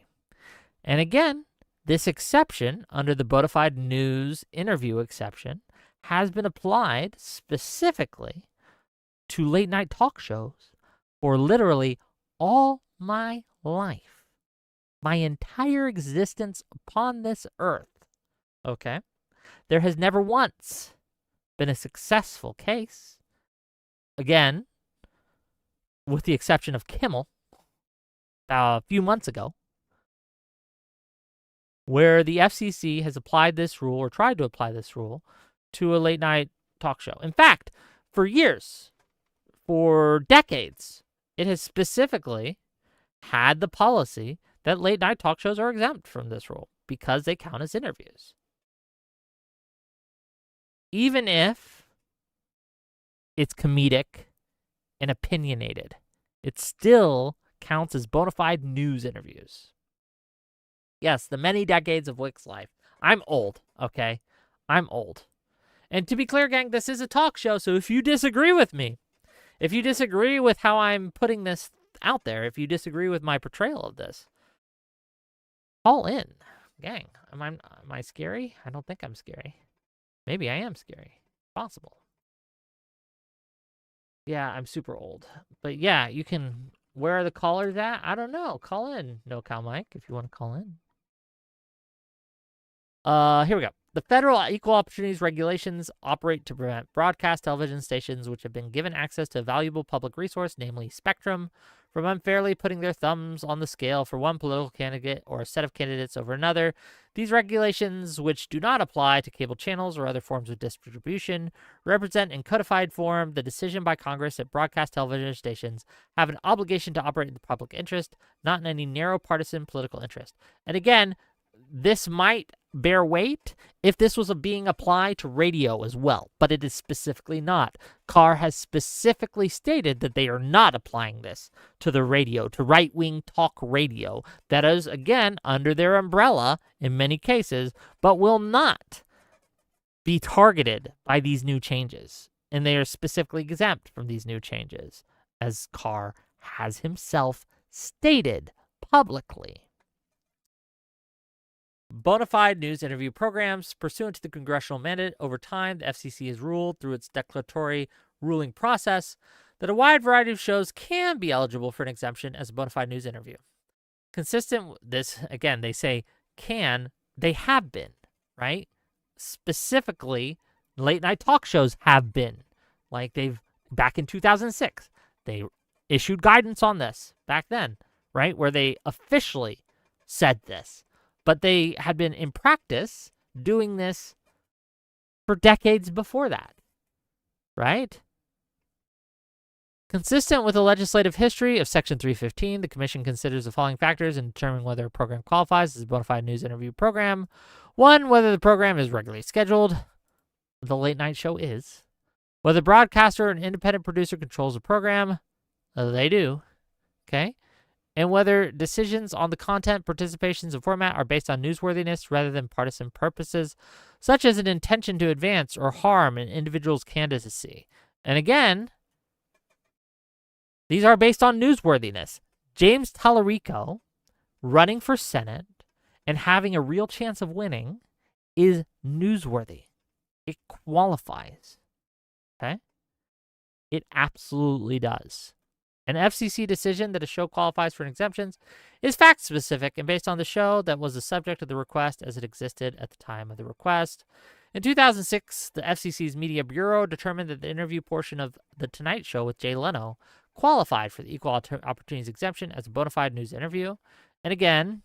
And again, this exception under the bona fide news interview exception has been applied specifically to late night talk shows for literally all my life, my entire existence upon this earth. Okay? There has never once been a successful case, again, with the exception of Kimmel a few months ago, where the FCC has applied this rule or tried to apply this rule to a late night talk show. In fact, for years, for decades, it has specifically had the policy that late night talk shows are exempt from this rule because they count as interviews. Even if it's comedic and opinionated, it still counts as bona fide news interviews. Yes, the many decades of Wick's life. I'm old, okay? I'm old. And to be clear, gang, this is a talk show, so if you disagree with me, if you disagree with how I'm putting this out there, if you disagree with my portrayal of this, call in. Gang, am I scary? I don't think I'm scary. Maybe I am scary. Possible. Yeah, I'm super old. But yeah, you can... Where are the callers at? I don't know. Call in. No Cal Mike, if you want to call in. Here we go. The federal equal opportunities regulations operate to prevent broadcast television stations which have been given access to a valuable public resource, namely spectrum, from unfairly putting their thumbs on the scale for one political candidate or a set of candidates over another. These regulations, which do not apply to cable channels or other forms of distribution, represent in codified form the decision by Congress that broadcast television stations have an obligation to operate in the public interest, not in any narrow partisan political interest. And again, this might bear weight if this was being applied to radio as well, but it is specifically not. Carr has specifically stated that they are not applying this to the radio, to right-wing talk radio. That is, again, under their umbrella in many cases, but will not be targeted by these new changes. And they are specifically exempt from these new changes, as Carr has himself stated publicly. Bona fide news interview programs. Pursuant to the congressional mandate, over time, the FCC has ruled through its declaratory ruling process that a wide variety of shows can be eligible for an exemption as a bona fide news interview. Consistent with this, again, they say can, they have been, right? Specifically, late night talk shows have been. Like back in 2006, they issued guidance on this back then, right? Where they officially said this. But they had been in practice doing this for decades before that, right? Consistent with the legislative history of Section 315, the Commission considers the following factors in determining whether a program qualifies as a bona fide news interview program. 1, whether the program is regularly scheduled. The late night show is. Whether the broadcaster or an independent producer controls the program. They do. Okay. And whether decisions on the content, participations, and format are based on newsworthiness rather than partisan purposes, such as an intention to advance or harm an individual's candidacy. And again, these are based on newsworthiness. James Tallarico running for Senate and having a real chance of winning is newsworthy. It qualifies. Okay? It absolutely does. An FCC decision that a show qualifies for exemptions is fact-specific and based on the show that was the subject of the request as it existed at the time of the request. In 2006, the FCC's Media Bureau determined that the interview portion of The Tonight Show with Jay Leno qualified for the Equal Opportunities exemption as a bona fide news interview. And again,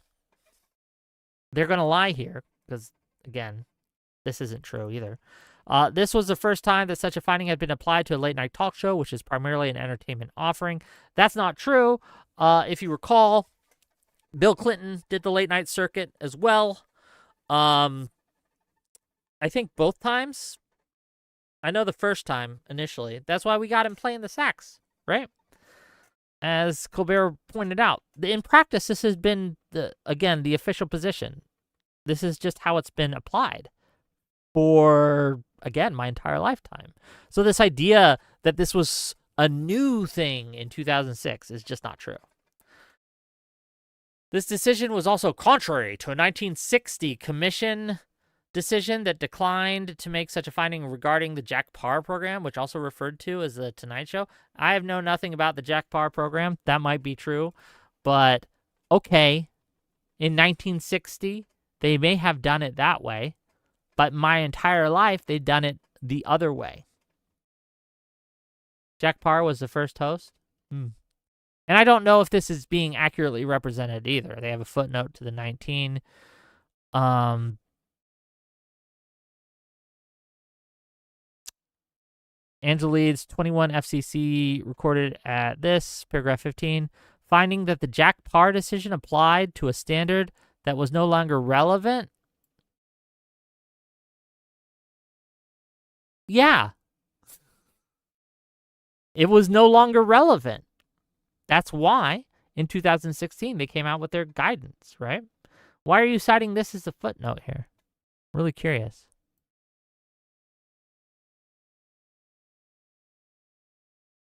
they're going to lie here because, again, this isn't true either. This was the first time that such a finding had been applied to a late-night talk show, which is primarily an entertainment offering. That's not true. If you recall, Bill Clinton did the late-night circuit as well. I think both times. I know the first time initially. That's why we got him playing the sax, right? As Colbert pointed out. In practice, this has been, the official position. This is just how it's been applied for, again, my entire lifetime. So this idea that this was a new thing in 2006 is just not true. This decision was also contrary to a 1960 commission decision that declined to make such a finding regarding the Jack Paar program, which also referred to as the Tonight Show. I have known nothing about the Jack Paar program. That might be true, but okay. In 1960, they may have done it that way. But my entire life, they've done it the other way. Jack Paar was the first host. And I don't know if this is being accurately represented either. They have a footnote to the 19. Angelides 21 FCC recorded at this, paragraph 15, finding that the Jack Paar decision applied to a standard that was no longer relevant. Yeah. It was no longer relevant. That's why in 2016 they came out with their guidance, right? Why are you citing this as a footnote here? Really curious.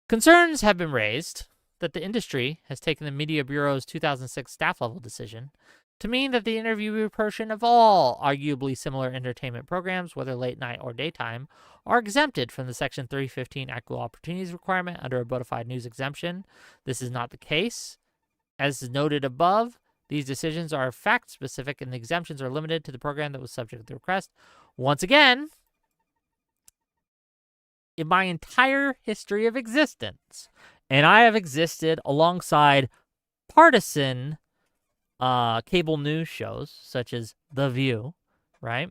Concerns have been raised that the industry has taken the Media Bureau's 2006 staff level decision to mean that the interview portion of all arguably similar entertainment programs, whether late night or daytime, are exempted from the Section 315 Equal Opportunities requirement under a bona fide news exemption. This is not the case. As noted above, these decisions are fact-specific and the exemptions are limited to the program that was subject to the request. Once again, in my entire history of existence, And I have existed alongside partisan cable news shows such as The View, right?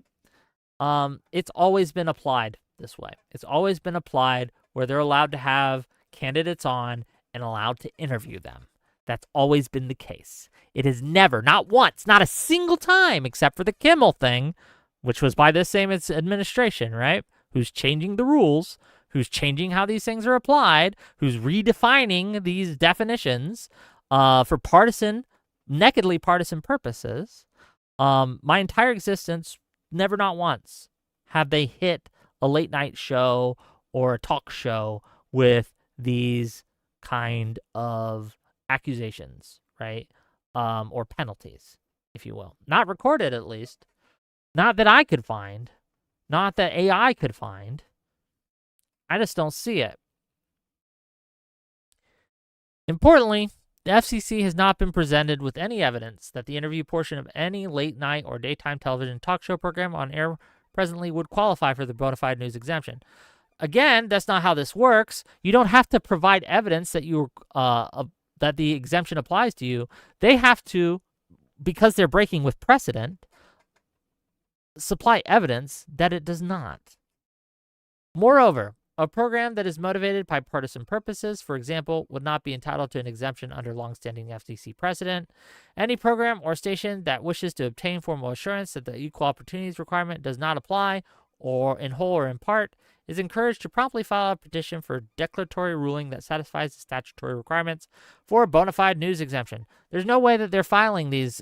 It's always been applied this way. It's always been applied where they're allowed to have candidates on and allowed to interview them. That's always been the case. It has never, not once, not a single time, except for the Kimmel thing, which was by this same administration, right? Who's changing the rules, who's changing how these things are applied, who's redefining these definitions for partisan, nakedly partisan purposes. My entire existence, never, not once, have they hit a late night show or a talk show with these kind of accusations, right? Or penalties, if you will. Not recorded, at least. Not that I could find. Not that AI could find. I just don't see it. Importantly, the FCC has not been presented with any evidence that the interview portion of any late night or daytime television talk show program on air presently would qualify for the bona fide news exemption. Again, that's not how this works. You don't have to provide evidence that that the exemption applies to you. They have to, because they're breaking with precedent, supply evidence that it does not. Moreover, a program that is motivated by partisan purposes, for example, would not be entitled to an exemption under longstanding FCC precedent. Any program or station that wishes to obtain formal assurance that the equal opportunities requirement does not apply, or in whole or in part, is encouraged to promptly file a petition for a declaratory ruling that satisfies the statutory requirements for a bona fide news exemption. There's no way that they're filing these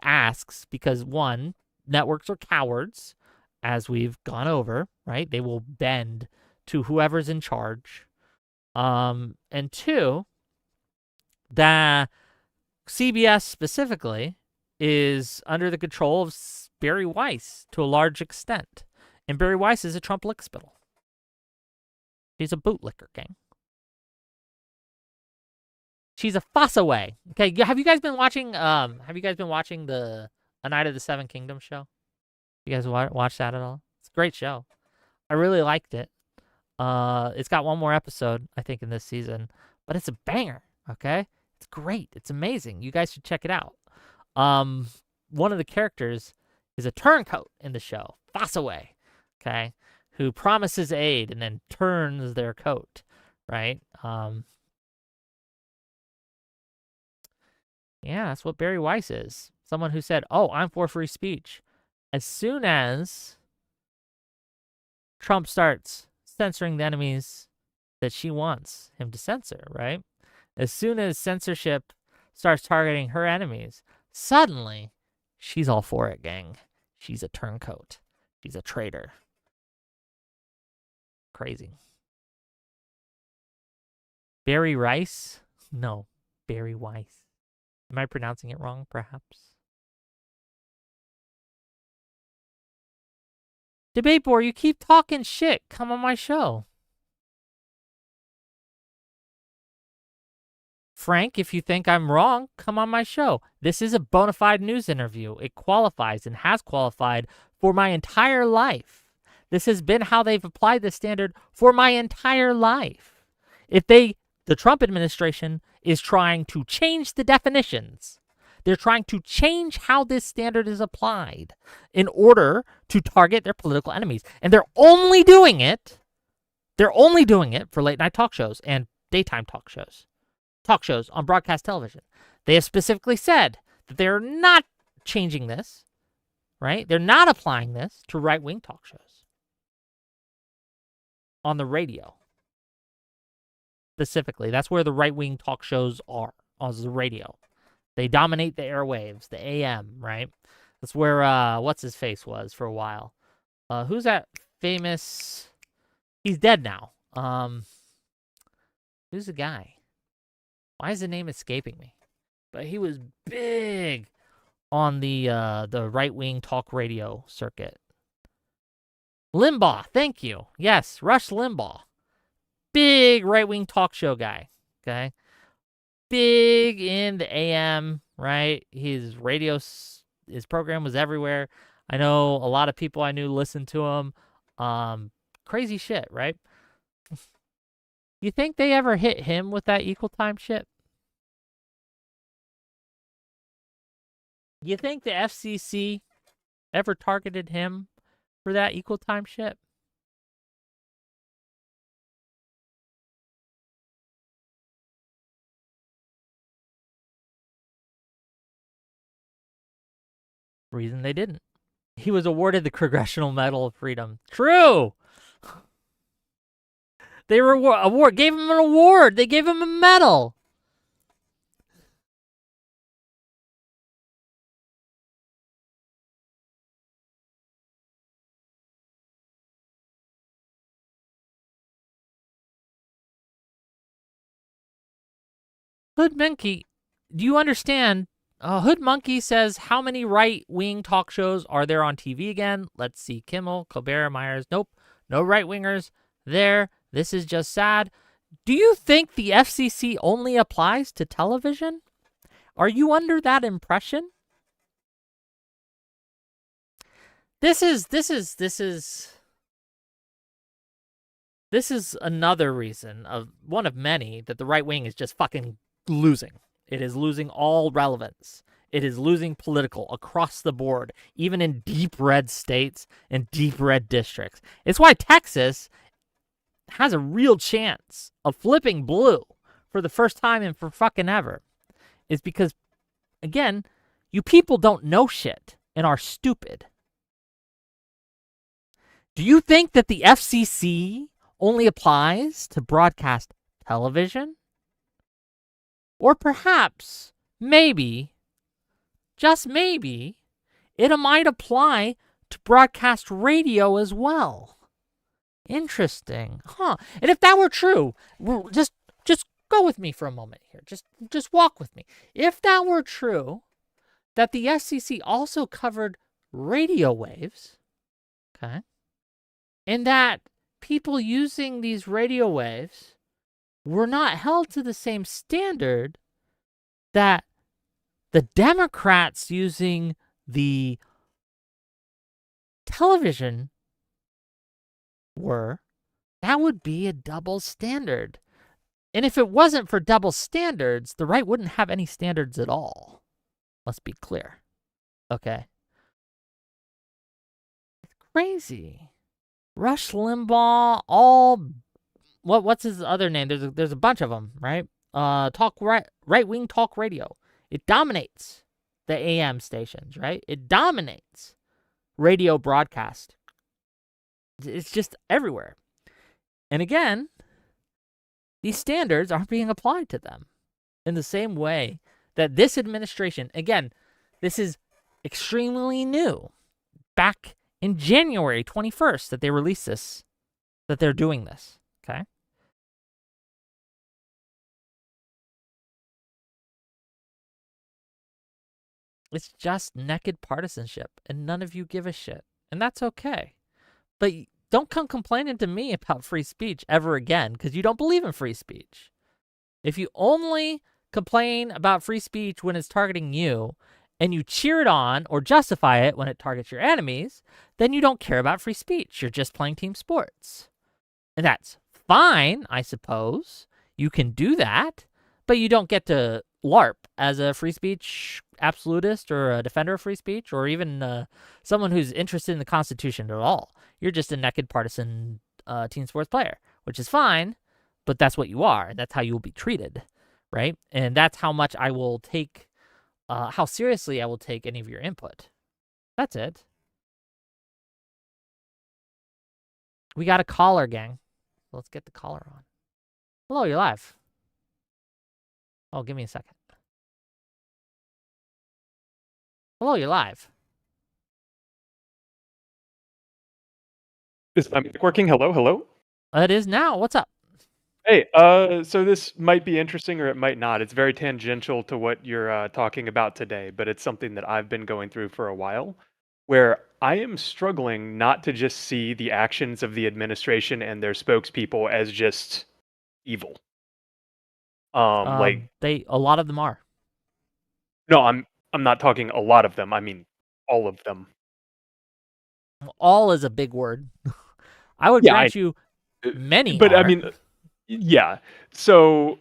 asks because, one, networks are cowards, as we've gone over, right? They will bend to whoever's in charge. And two, the CBS specifically is under the control of Barry Weiss to a large extent. And Barry Weiss is a Trump lickspittle. She's a bootlicker, gang. She's a fuss away. Okay, have you guys been watching the A Night of the Seven Kingdoms show? You guys watch that at all? It's a great show. I really liked it. It's got one more episode, I think, in this season, but it's a banger. Okay, it's great. It's amazing. You guys should check it out. One of the characters is a turncoat in the show, Fossaway, okay, who promises aid and then turns their coat, right? Yeah, that's what Barry Weiss is. Someone who said, "Oh, I'm for free speech." As soon as Trump starts censoring the enemies that she wants him to censor, right? As soon as censorship starts targeting her enemies, suddenly she's all for it, gang. She's a turncoat. She's a traitor. Crazy. Barry Rice? No, Barry Weiss. Am I pronouncing it wrong, perhaps? Debate board, you keep talking shit. Come on my show. Frank, if you think I'm wrong, come on my show. This is a bona fide news interview. It qualifies and has qualified for my entire life. This has been how they've applied this standard for my entire life. If the Trump administration is trying to change the definitions, they're trying to change how this standard is applied in order to target their political enemies. And they're only doing it for late night talk shows and daytime talk shows on broadcast television. They have specifically said that they're not changing this, right? They're not applying this to right-wing talk shows on the radio. Specifically, that's where the right-wing talk shows are, on the radio. They dominate the airwaves, the AM, right? That's where what's-his-face was for a while. Who's that famous... He's dead now. Who's the guy? Why is the name escaping me? But he was big on the right-wing talk radio circuit. Limbaugh, thank you. Yes, Rush Limbaugh. Big right-wing talk show guy, okay? Big in the AM, right? His program was everywhere. I know a lot of people I knew listened to him. Crazy shit, right? You think they ever hit him with that equal time shit? You think the FCC ever targeted him for that equal time shit? Reason they didn't. He was awarded the Congressional Medal of Freedom. True. They gave him an award. They gave him a medal. Hood Monkey, do you understand? Hood Monkey says, how many right-wing talk shows are there on TV again? Let's see. Kimmel, Colbert, Myers. Nope. No right-wingers there. This is just sad. Do you think the FCC only applies to television? Are you under that impression? This is another reason, of one of many, that the right wing is just fucking losing. It is losing all relevance. It is losing political across the board, even in deep red states and deep red districts. It's why Texas has a real chance of flipping blue for the first time in for fucking ever. Is because, again, you people don't know shit and are stupid. Do you think that the FCC only applies to broadcast television? Or perhaps, maybe, just maybe, it might apply to broadcast radio as well. Interesting. Huh. And if that were true, just go with me for a moment here. Just walk with me. If that were true, that the FCC also covered radio waves, okay, and that people using these radio waves were not held to the same standard that the Democrats using the television were, that would be a double standard. And if it wasn't for double standards, the right wouldn't have any standards at all. Let's be clear. Okay. It's crazy. Rush Limbaugh, what's his other name? There's a bunch of them, right? Right-wing talk radio. It dominates the AM stations, right? It dominates radio broadcast. It's just everywhere. And again, these standards aren't being applied to them in the same way that this administration, again, this is extremely new. Back in January 21st that they released this, that they're doing this, okay? It's just naked partisanship, and none of you give a shit. And that's okay. But don't come complaining to me about free speech ever again, because you don't believe in free speech. If you only complain about free speech when it's targeting you, and you cheer it on or justify it when it targets your enemies, then you don't care about free speech. You're just playing team sports. And that's fine, I suppose. You can do that, but you don't get to LARP as a free speech absolutist or a defender of free speech or even someone who's interested in the Constitution at all. You're just a naked partisan team sports player, which is fine, but that's what you are, and that's how you will be treated, right? And that's how much I will take, how seriously I will take any of your input. That's it. We got a caller, gang. Let's get the caller on. Hello, you're live. Oh, give me a second. Hello, you're live. Is my mic working? Hello, hello? It is now. What's up? Hey, so this might be interesting or it might not. It's very tangential to what you're talking about today, but it's something that I've been going through for a while, where I am struggling not to just see the actions of the administration and their spokespeople as just evil. Like a lot of them are. no, I'm not talking a lot of them. I mean all of them. All is a big word. I would grant you many but are. I mean Yeah. So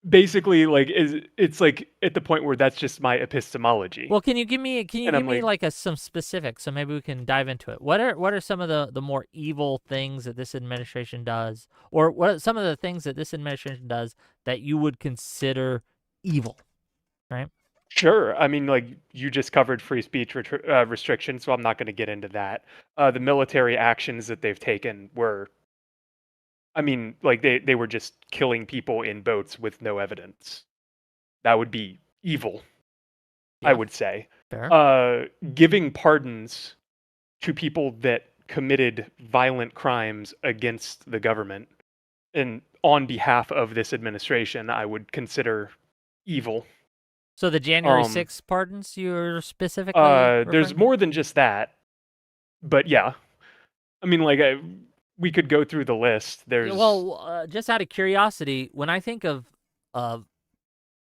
basically, like, it's like at the point where that's just my epistemology, Well, can you give and I'm me like, like some specifics so maybe we can dive into it? What are some of the more evil things that this administration does, or what are some of the things that this administration does that you would consider evil, right? sure. I mean, like, you just covered free speech restrictions, so I'm not going to get into that. The military actions that they've taken were, I mean, like they were just killing people in boats with no evidence. That would be evil, I Yeah, would say. fair. Uh, Giving pardons to people that committed violent crimes against the government and on behalf of this administration, I would consider evil. So the January Um, 6th pardons you're specifically there's referring to? more than just that, but yeah, I mean, like, we could go through the list. Yeah, There's well, just out of curiosity, when I think of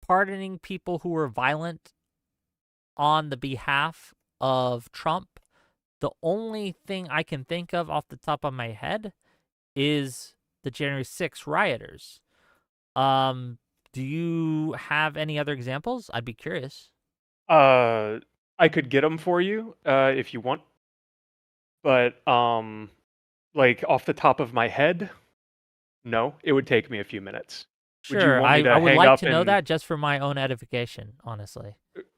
pardoning people who were violent on the behalf of Trump, the only thing I can think of off the top of my head is the January 6th rioters. Um, do you have any other examples? I'd be curious. uh, I could get them for you if you want, but like off the top of my head, no, it would take me a few minutes. Would you Sure, want me I to would hang like up to know and that just for my own edification, honestly.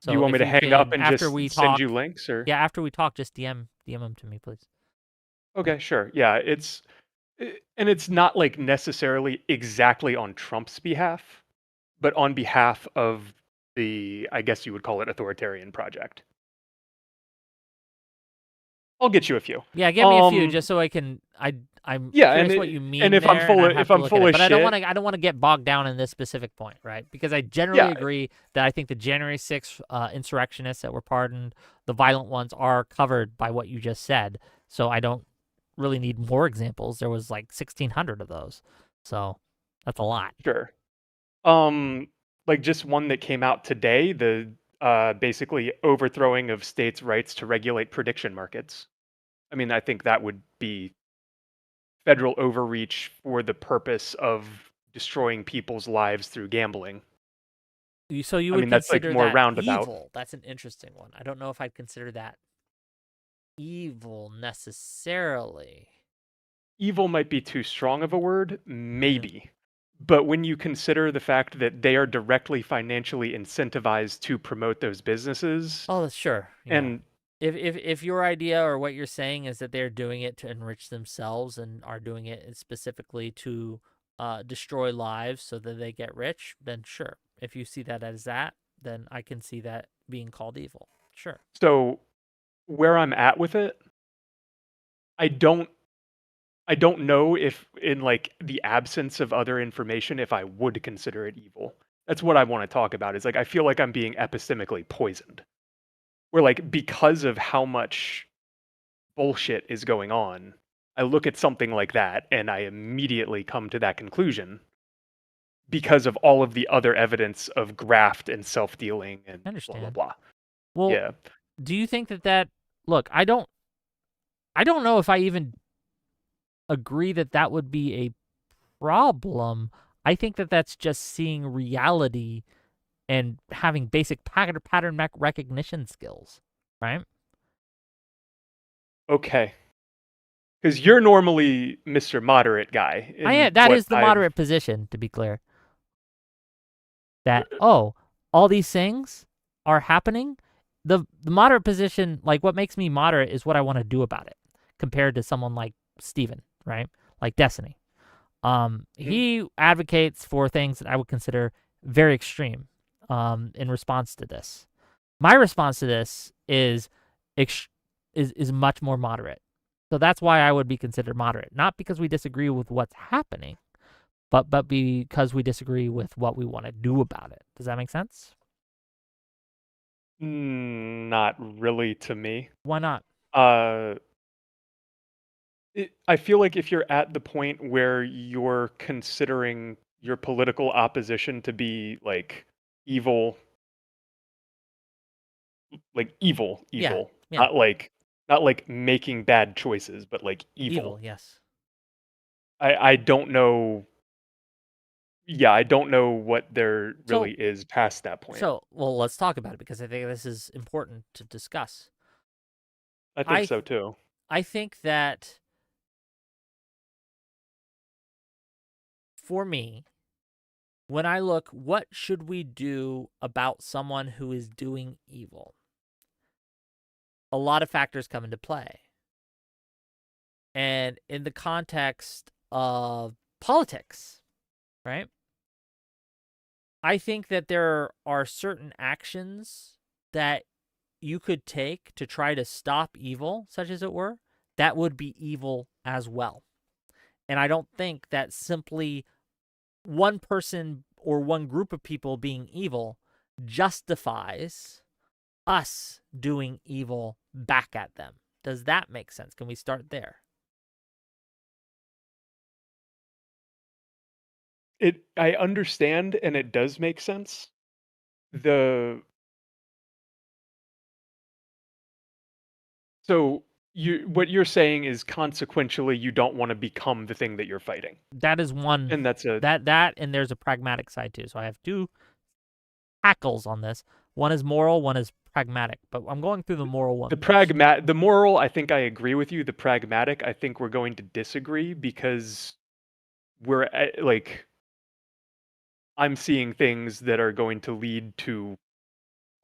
do you So want me if to you hang up can, and after just we send you talk, links or? yeah, after we talk, just DM them to me, please. Okay, sure. Yeah, and it's not like necessarily exactly on Trump's behalf, but on behalf of the, I guess you would call it, authoritarian project. I'll get you a few. Yeah, give me a few Um, just so I can. I'm yeah, curious what you and mean if I'm there, and full I of have if to I'm look at full it. of But I don't shit, want to. I don't want to get bogged down in this specific point, right? Because I generally yeah, agree that I think the January 6th insurrectionists that were pardoned, the violent ones, are covered by what you just said. So I don't really need more examples. There was like 1,600 of those, so that's a lot. sure. Like just one that came out today, the basically overthrowing of states' rights to regulate prediction markets. I mean, I think that would be federal overreach for the purpose of destroying people's lives through gambling. So you I would mean, that's like consider more that roundabout. evil? That's an interesting one. I don't know if I'd consider that evil necessarily. Evil might be too strong of a word, Yeah. maybe. But when you consider the fact that they are directly financially incentivized to promote those businesses, Oh, sure. Yeah. and If your idea or what you're saying is that they're doing it to enrich themselves and are doing it specifically to destroy lives so that they get rich, then sure. If you see that as that, then I can see that being called evil. Sure. so where I'm at with it, I don't I don't know if in like the absence of other information if I would consider it evil. That's what I want to talk about. Is like I feel like I'm being epistemically poisoned. Where like because of how much bullshit is going on, I look at something like that and I immediately come to that conclusion because of all of the other evidence of graft and self-dealing and I blah blah understand. blah. Well, Yeah. do you think that look, I don't know if I even agree that that would be a problem. I think that that's just seeing reality and having basic pattern recognition skills, right? Okay. Because you're normally Mr. Moderate guy I in that what is the I've. moderate position, to be clear. That oh, all these things are happening. The moderate position, like what makes me moderate, is what I want to do about it, compared to someone like Steven, right? Like Destiny. Mhm. He advocates for things that I would consider very extreme. In response to this, my response to this is is much more moderate. So that's why I would be considered moderate, not because we disagree with what's happening, but because we disagree with what we want to do about it. Does that make sense? Not really to me. Why not? Uh, I feel like if you're at the point where you're considering your political opposition to be evil, Yeah, evil, yeah, not like making bad choices, but like evil. evil. Yes. I don't know. yeah, I don't know what there really So, is past that point. well, let's talk about it because I think this is important to discuss. I think I so too. I think that for me, when I look, what should we do about someone who is doing evil? A lot of factors come into play. And in the context of politics, right? I think that there are certain actions that you could take to try to stop evil, such as it were, that would be evil as well. And I don't think that simply one person or one group of people being evil justifies us doing evil back at them. Does that make sense? Can we start there? I understand, and it does make sense. The So what you're saying is consequentially you don't want to become the thing that you're fighting. That is one And that's a that and there's a pragmatic side too. So I have two hackles on this. One is moral, one is pragmatic. But I'm going through the moral one first. the moral, I think I agree with you. The pragmatic, I think we're going to disagree because like I'm seeing things that are going to lead to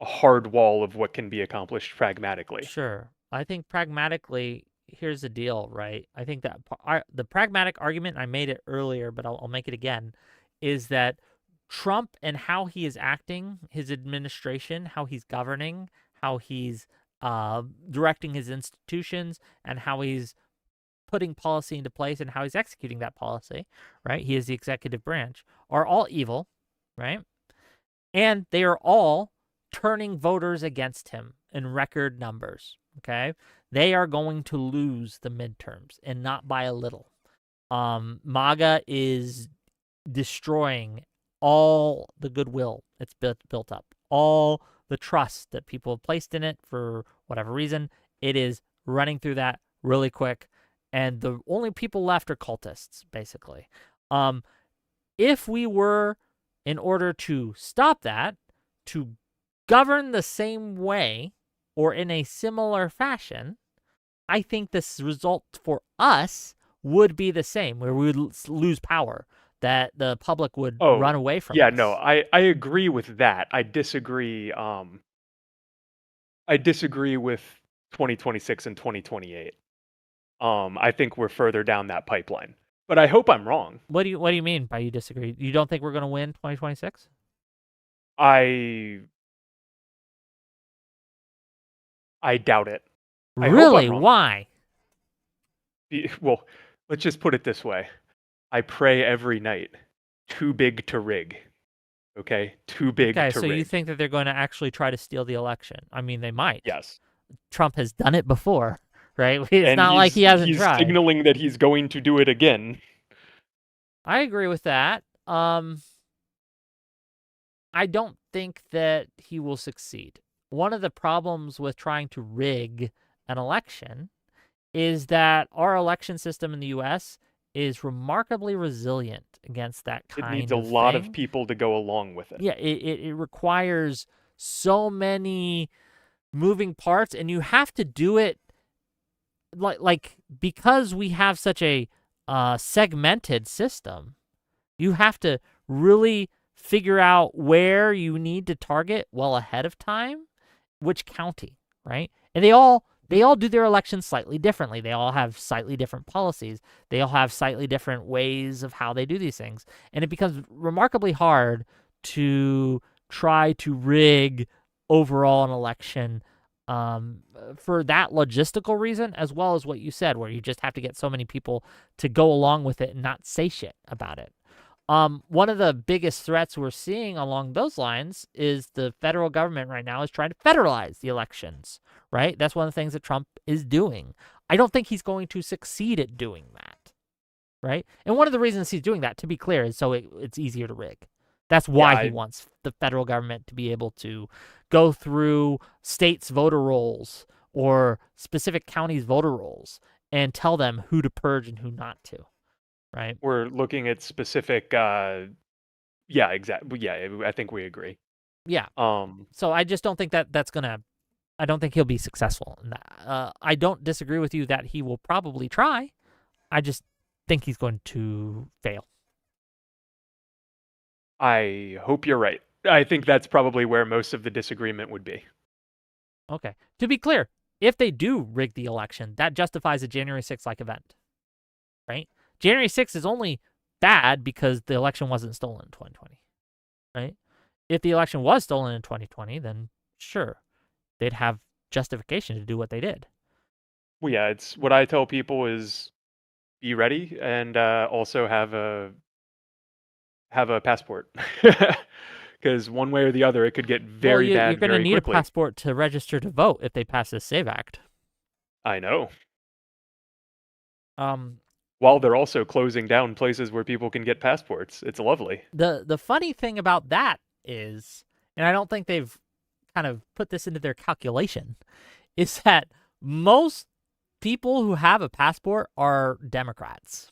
a hard wall of what can be accomplished pragmatically. Sure. I think pragmatically, here's the deal, right? I think that the pragmatic argument, I made it earlier, but I'll make it again, is that Trump and how he is acting, his administration, how he's governing, how he's directing his institutions, and how he's putting policy into place and how he's executing that policy, right? He is the executive branch, are all evil, right? And they are all turning voters against him in record numbers. Okay. They are going to lose the midterms and not by a little. MAGA is destroying all the goodwill it's built up, all the trust that people have placed in it for whatever reason. It is running through that really quick. And the only people left are cultists, basically. If we were, in order to stop that, to govern the same way or in a similar fashion, I think this result for us would be the same, where we would lose power, that the public would run away from yeah, us. no, I agree with that. I disagree with 2026 and 2028. I think we're further down that pipeline. But I hope I'm wrong. What do you mean by you disagree? You don't think we're going to win 2026? I doubt it. I hope Really? I'm wrong. Why? Well, let's just put it this way. I pray every night. Too big to rig. Okay? Too big to rig. Okay, so you think that they're going to actually try to steal the election? I mean, they might. Yes. Trump has done it before, right? It's not like he hasn't he's tried. Signaling that he's going to do it again. I agree with that. I don't think that he will succeed. One of the problems with trying to rig an election is that our election system in the U.S. is remarkably resilient against that kind of thing. It needs a lot of people to go along with it. Yeah, it requires so many moving parts, and you have to do it like because we have such a segmented system. You have to really figure out where you need to target well ahead of time, which county, right? And they all do their elections slightly differently. They all have slightly different policies. They all have slightly different ways of how they do these things. And it becomes remarkably hard to try to rig overall an election for that logistical reason, as well as what you said, where you just have to get so many people to go along with it and not say shit about it. One of the biggest threats we're seeing along those lines is the federal government right now is trying to federalize the elections, right? That's one of the things that Trump is doing. I don't think he's going to succeed at doing that, right? And one of the reasons he's doing that, to be clear, is so it's easier to rig. That's why he wants the federal government to be able to go through states' voter rolls or specific counties' voter rolls and tell them who to purge and who not to. Right. We're looking at specific Yeah, exactly. Yeah, I think we agree. Yeah. Um, So I just don't think that's gonna. I don't think he'll be successful in that. I don't disagree with you that he will probably try. I just think he's going to fail. I hope you're right. I think that's probably where most of the disagreement would be. Okay. To be clear, if they do rig the election, that justifies a January 6th like event, right? January 6th is only bad because the election wasn't stolen in 2020, right? If the election was stolen in 2020, then sure, they'd have justification to do what they did. Well, yeah, it's what I tell people is be ready and also have a passport. Because one way or the other, it could get Well, very you're bad going to very need a quickly. passport to register to vote if they pass this SAVE Act. I know. Um, While they're also closing down places where people can get passports. It's lovely. the funny thing about that is, and I don't think they've kind of put this into their calculation, is that most people who have a passport are Democrats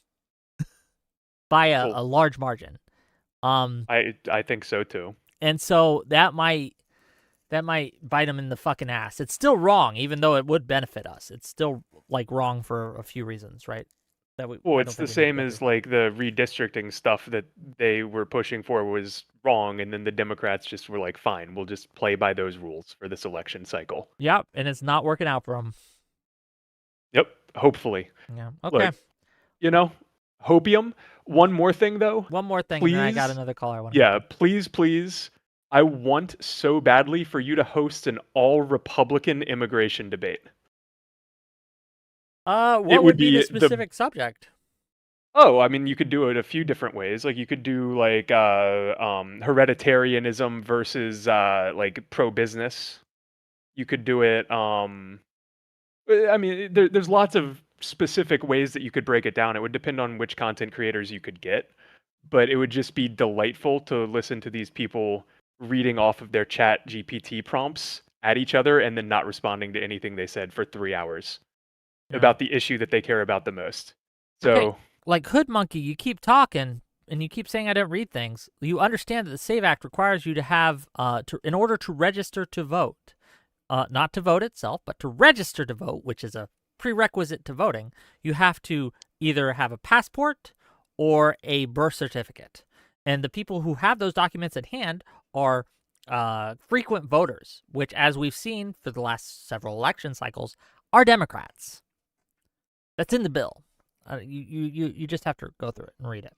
by Well, a large margin. I think so too. And so that might bite them in the fucking ass. It's still wrong, even though it would benefit us. It's still like wrong for a few reasons, right? That Well, I don't it's the think we need to same go as through. like the redistricting stuff that they were pushing for was wrong, and then the Democrats just were like, "Fine, we'll just play by those rules for this election cycle." Yep, and it's not working out for them. Yep, hopefully. Yeah. Okay. Look, you know, hopium. One more thing though, One more thing, and then I got please. another caller I want to get Yeah, to. please. I want so badly for you to host an all Republican immigration debate. It What would would be the be the specific subject? Oh, I mean, you could do it a few different ways. Like you could do like hereditarianism versus like pro-business. You could do it. I mean, there's lots of specific ways that you could break it down. It would depend on which content creators you could get, but it would just be delightful to listen to these people reading off of their chat GPT prompts at each other and then not responding to anything they said for 3 hours Yeah. about the issue that they care about the most. Okay. So, Like Hood Monkey, you keep talking and you keep saying I didn't read things. You understand that the SAVE Act requires you to have in order to register to vote, not to vote itself, but to register to vote, which is a prerequisite to voting, you have to either have a passport or a birth certificate. And the people who have those documents at hand are frequent voters, which, as we've seen for the last several election cycles, are Democrats. That's in the bill. You just have to go through it and read it.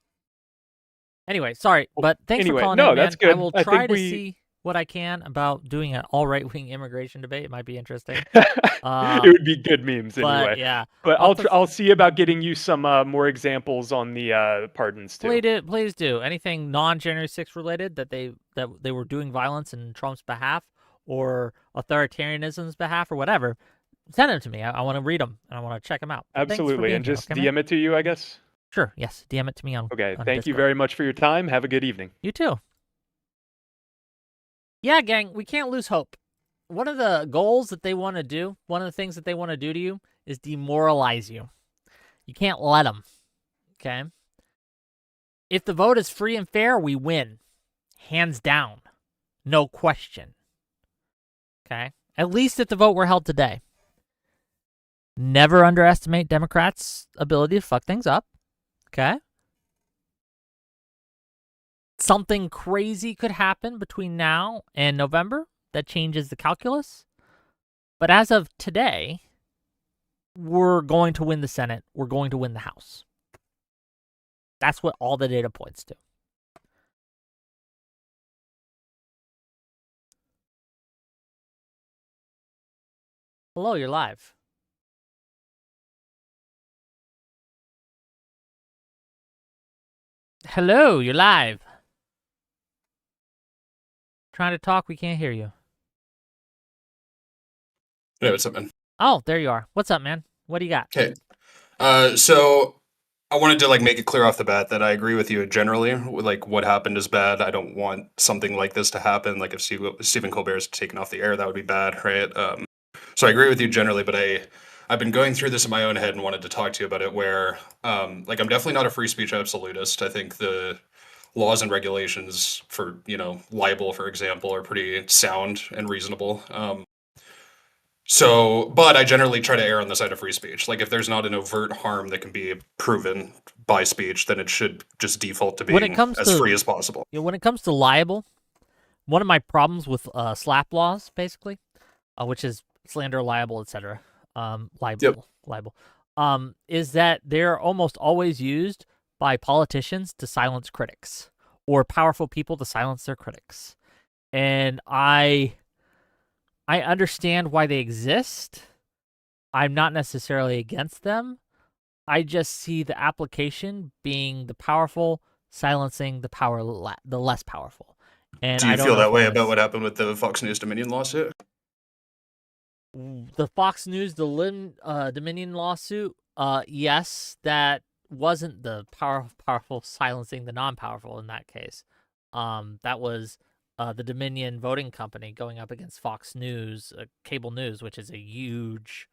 Anyway, sorry, well, but thanks for anyway, calling in, no, man. that's I good. will I try think to we see what I can about doing an all right-wing immigration debate. It might be interesting. it would be good memes But anyway. yeah, But I'll put I'll see about getting you some more examples on the pardons too. please do anything non-January 6th related that they were doing violence in Trump's behalf or authoritarianism's behalf or whatever. Send them to me. I want to read them and I want to check them out. But thanks for Absolutely, being and here, just okay, man? DM it to you, I guess. Sure. Yes. DM it to me Okay, on thank you Discord. very much for your time. Have a good evening. You too. Yeah, gang, we can't lose hope. One of the goals that they want to do, one of the things that they want to do to you is demoralize you. You can't let them, okay? If the vote is free and fair, we win. Hands down. No question. Okay? At least if the vote were held today. Never underestimate Democrats' ability to fuck things up, okay? Something crazy could happen between now and November that changes the calculus. But as of today, we're going to win the Senate. We're going to win the House. That's what all the data points to. Hello, you're live. Hello, you're live. Trying to talk, we can't hear you. Hey, what's up, man? Oh, there you are. What's up, man? What do you got? Okay. So I wanted to make it clear off the bat that I agree with you generally. Like what happened is bad. I don't want something like this to happen. Like if Stephen Colbert is taken off the air, that would be bad, right? So I agree with you generally, but I've been going through this in my own head and wanted to talk to you about it. Where I'm definitely not a free speech absolutist. I think the laws and regulations for, libel, for example, are pretty sound and reasonable. But I generally try to err on the side of free speech. Like if there's not an overt harm that can be proven by speech, then it should just default to When it being comes as to free as possible. when it comes to libel, one of my problems with slap laws, basically, which is slander, libel, etc., Yep. libel, is that they're almost always used by politicians to silence critics or powerful people to silence their critics, and I understand why they exist. I'm not necessarily against them. I just see the application being the powerful silencing the less powerful. And Do I you don't feel know if that we're way in about what happened with the Fox News Dominion lawsuit? the Fox News, Dominion lawsuit. Yes, that wasn't the powerful silencing the non-powerful in that case. That was the Dominion voting company going up against Fox News, cable news, which is a huge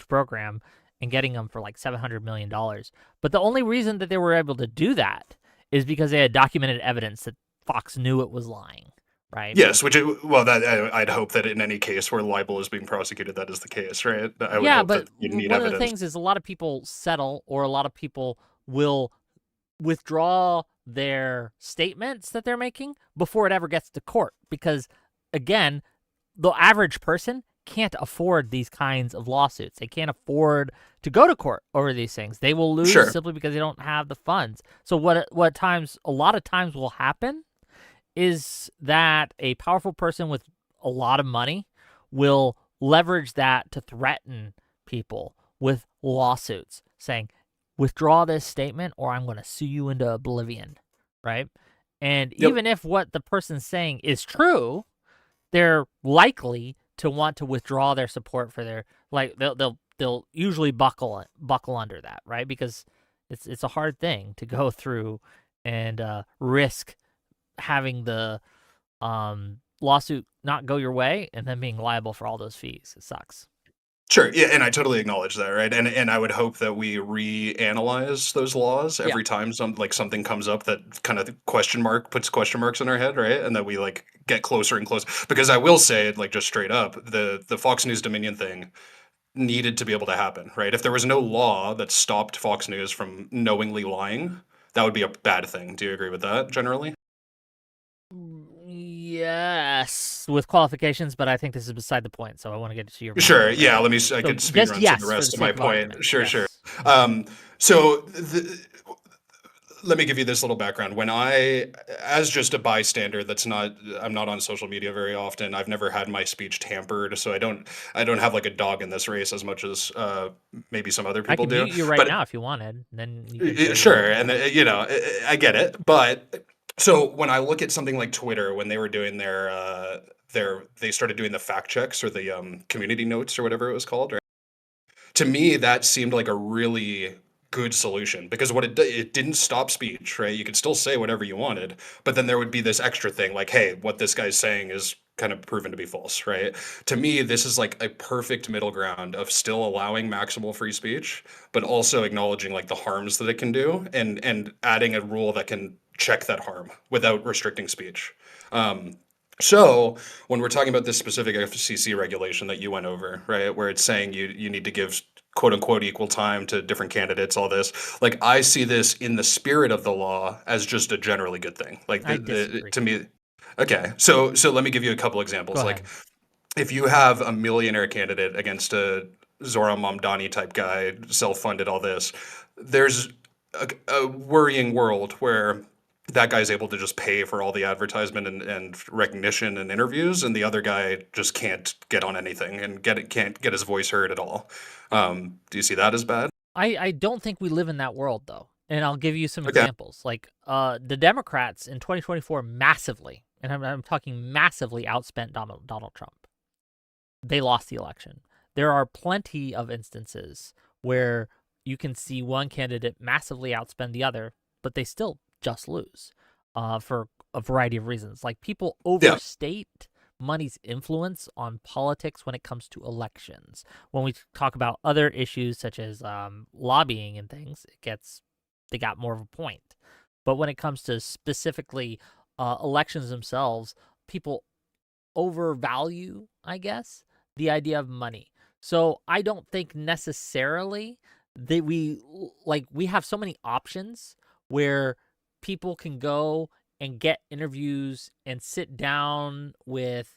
program, and getting them for like $700 million. But the only reason that they were able to do that is because they had documented evidence that Fox knew it was lying, right? Yes, I'd hope that in any case where libel is being prosecuted, that is the case, right? I would Yeah, hope but that you need one of the evidence. things is a lot of people settle, or a lot of people will withdraw their statements that they're making before it ever gets to court, because again, the average person can't afford these kinds of lawsuits. They can't afford to go to court over these things. They will lose Sure. simply because they don't have the funds. So a lot of times will happen is that a powerful person with a lot of money will leverage that to threaten people with lawsuits, saying, withdraw this statement or I'm going to sue you into oblivion, right? And Yep. even if what the person's saying is true, they're likely to want to withdraw their support for their, like, they'll usually buckle under that, right? Because it's a hard thing to go through and risk having the lawsuit not go your way and then being liable for all those fees. It sucks. Sure. Yeah, and I totally acknowledge that, right? And I would hope that we reanalyze those laws every time something comes up that kind of puts question marks in our head, right? And that we like get closer and closer. Because I will say, like just straight up, the Fox News Dominion thing needed to be able to happen, right? If there was no law that stopped Fox News from knowingly lying, that would be a bad thing. Do you agree with that generally? Yes, with qualifications, but I think this is beside the point, so I want to get to your point. Sure. Yeah. I could speed just run yes, through the for rest the of my sake of point. argument. Sure. Yes. Sure. So let me give you this little background. When as just a bystander, I'm not on social media very often. I've never had my speech tampered, so I don't have like a dog in this race as much as maybe some other I people can do. mute you right But now if you wanted. Then you can say sure, whatever. and I get it. But so when I look at something like Twitter, when they were doing they started doing the fact checks or the community notes or whatever it was called, right? To me, that seemed like a really good solution because it didn't stop speech, right? You could still say whatever you wanted, but then there would be this extra thing like, hey, what this guy's saying is kind of proven to be false, right? To me, this is like a perfect middle ground of still allowing maximal free speech, but also acknowledging like the harms that it can do and adding a rule that can check that harm without restricting speech. So when we're talking about this specific FCC regulation that you went over, right, where it's saying you need to give quote unquote equal time to different candidates, all this, like I see this in the spirit of the law as just a generally good thing. Like I disagree. to me, okay. So let me give you a couple examples. Go Like ahead. if you have a millionaire candidate against a Zoran Mamdani type guy, self-funded, all this, there's a worrying world where that guy's able to just pay for all the advertisement and recognition and interviews, and the other guy just can't get on anything and can't get his voice heard at all. Do you see that as bad? I don't think we live in that world, though. And I'll give you some Okay. examples. Like the Democrats in 2024 massively, and I'm talking massively, outspent Donald Trump. They lost the election. There are plenty of instances where you can see one candidate massively outspend the other, but they still just lose for a variety of reasons. Like people overstate money's influence on politics when it comes to elections. When we talk about other issues such as lobbying and things, it gets they got more of a point. But when it comes to specifically elections themselves, people overvalue, I guess, the idea of money. So I don't think necessarily that we have so many options where people can go and get interviews and sit down with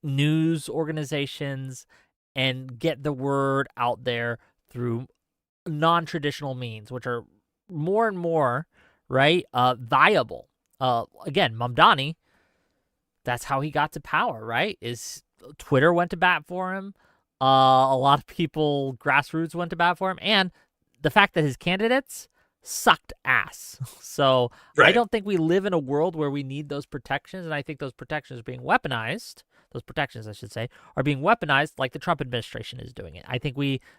news organizations and get the word out there through non-traditional means, which are more and more, right, viable. Again, Mamdani, that's how he got to power, right? Is Twitter went to bat for him. A lot of people, grassroots, went to bat for him. And the fact that his candidates sucked ass. So I don't think we live in a world where we need those protections. And I think those protections are being weaponized. Those protections, I should say, are being weaponized like the Trump administration is doing it. I think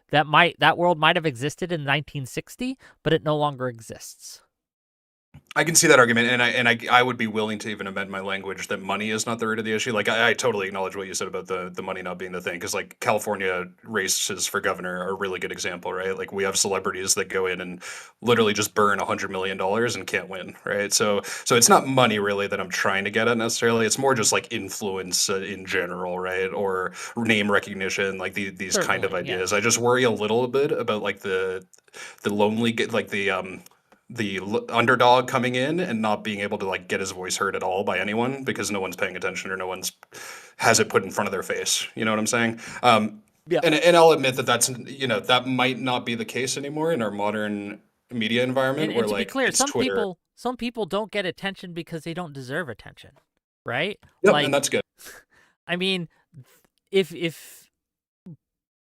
that world might have existed in 1960, but it no longer exists. I can see that argument, and I would be willing to even amend my language that money is not the root of the issue. Like I totally acknowledge what you said about the money not being the thing, because like California races for governor are a really good example, right? Like we have celebrities that go in and literally just burn $100 million and can't win, right? So it's not money really that I'm trying to get at necessarily. It's more just like influence in general, right? Or name recognition, like these kind of ideas. Yeah. I just worry a little bit about like the lonely, like the underdog coming in and not being able to like get his voice heard at all by anyone because no one's paying attention or no one's has it put in front of their face. You know what I'm saying? Yeah. And I'll admit that that's that might not be the case anymore in our modern media environment. And where to like be clear, it's Twitter. some people don't get attention because they don't deserve attention, right? Yep, like, and that's good. I mean, if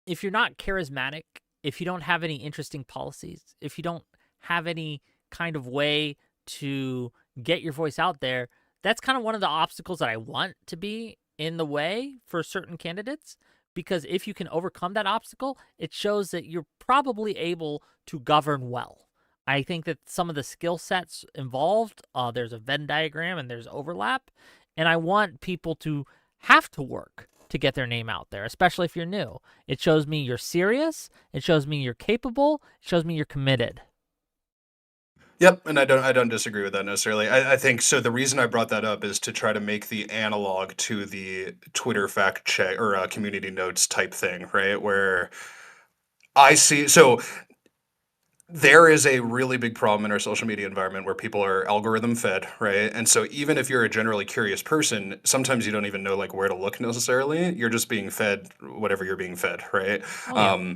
you're not charismatic, if you don't have any interesting policies, if you don't have any kind of way to get your voice out there, that's kind of one of the obstacles that I want to be in the way for certain candidates. Because if you can overcome that obstacle, it shows that you're probably able to govern well. I think that some of the skill sets involved, there's a Venn diagram and there's overlap. And I want people to have to work to get their name out there, especially if you're new. It shows me you're serious. It shows me you're capable. It shows me you're committed. Yep, and I don't disagree with that necessarily. I think so. The reason I brought that up is to try to make the analog to the Twitter fact check or community notes type thing, right? Where I see there is a really big problem in our social media environment where people are algorithm fed, right? And so even if you're a generally curious person, sometimes you don't even know like where to look necessarily. You're just being fed whatever you're being fed, right? Oh, yeah.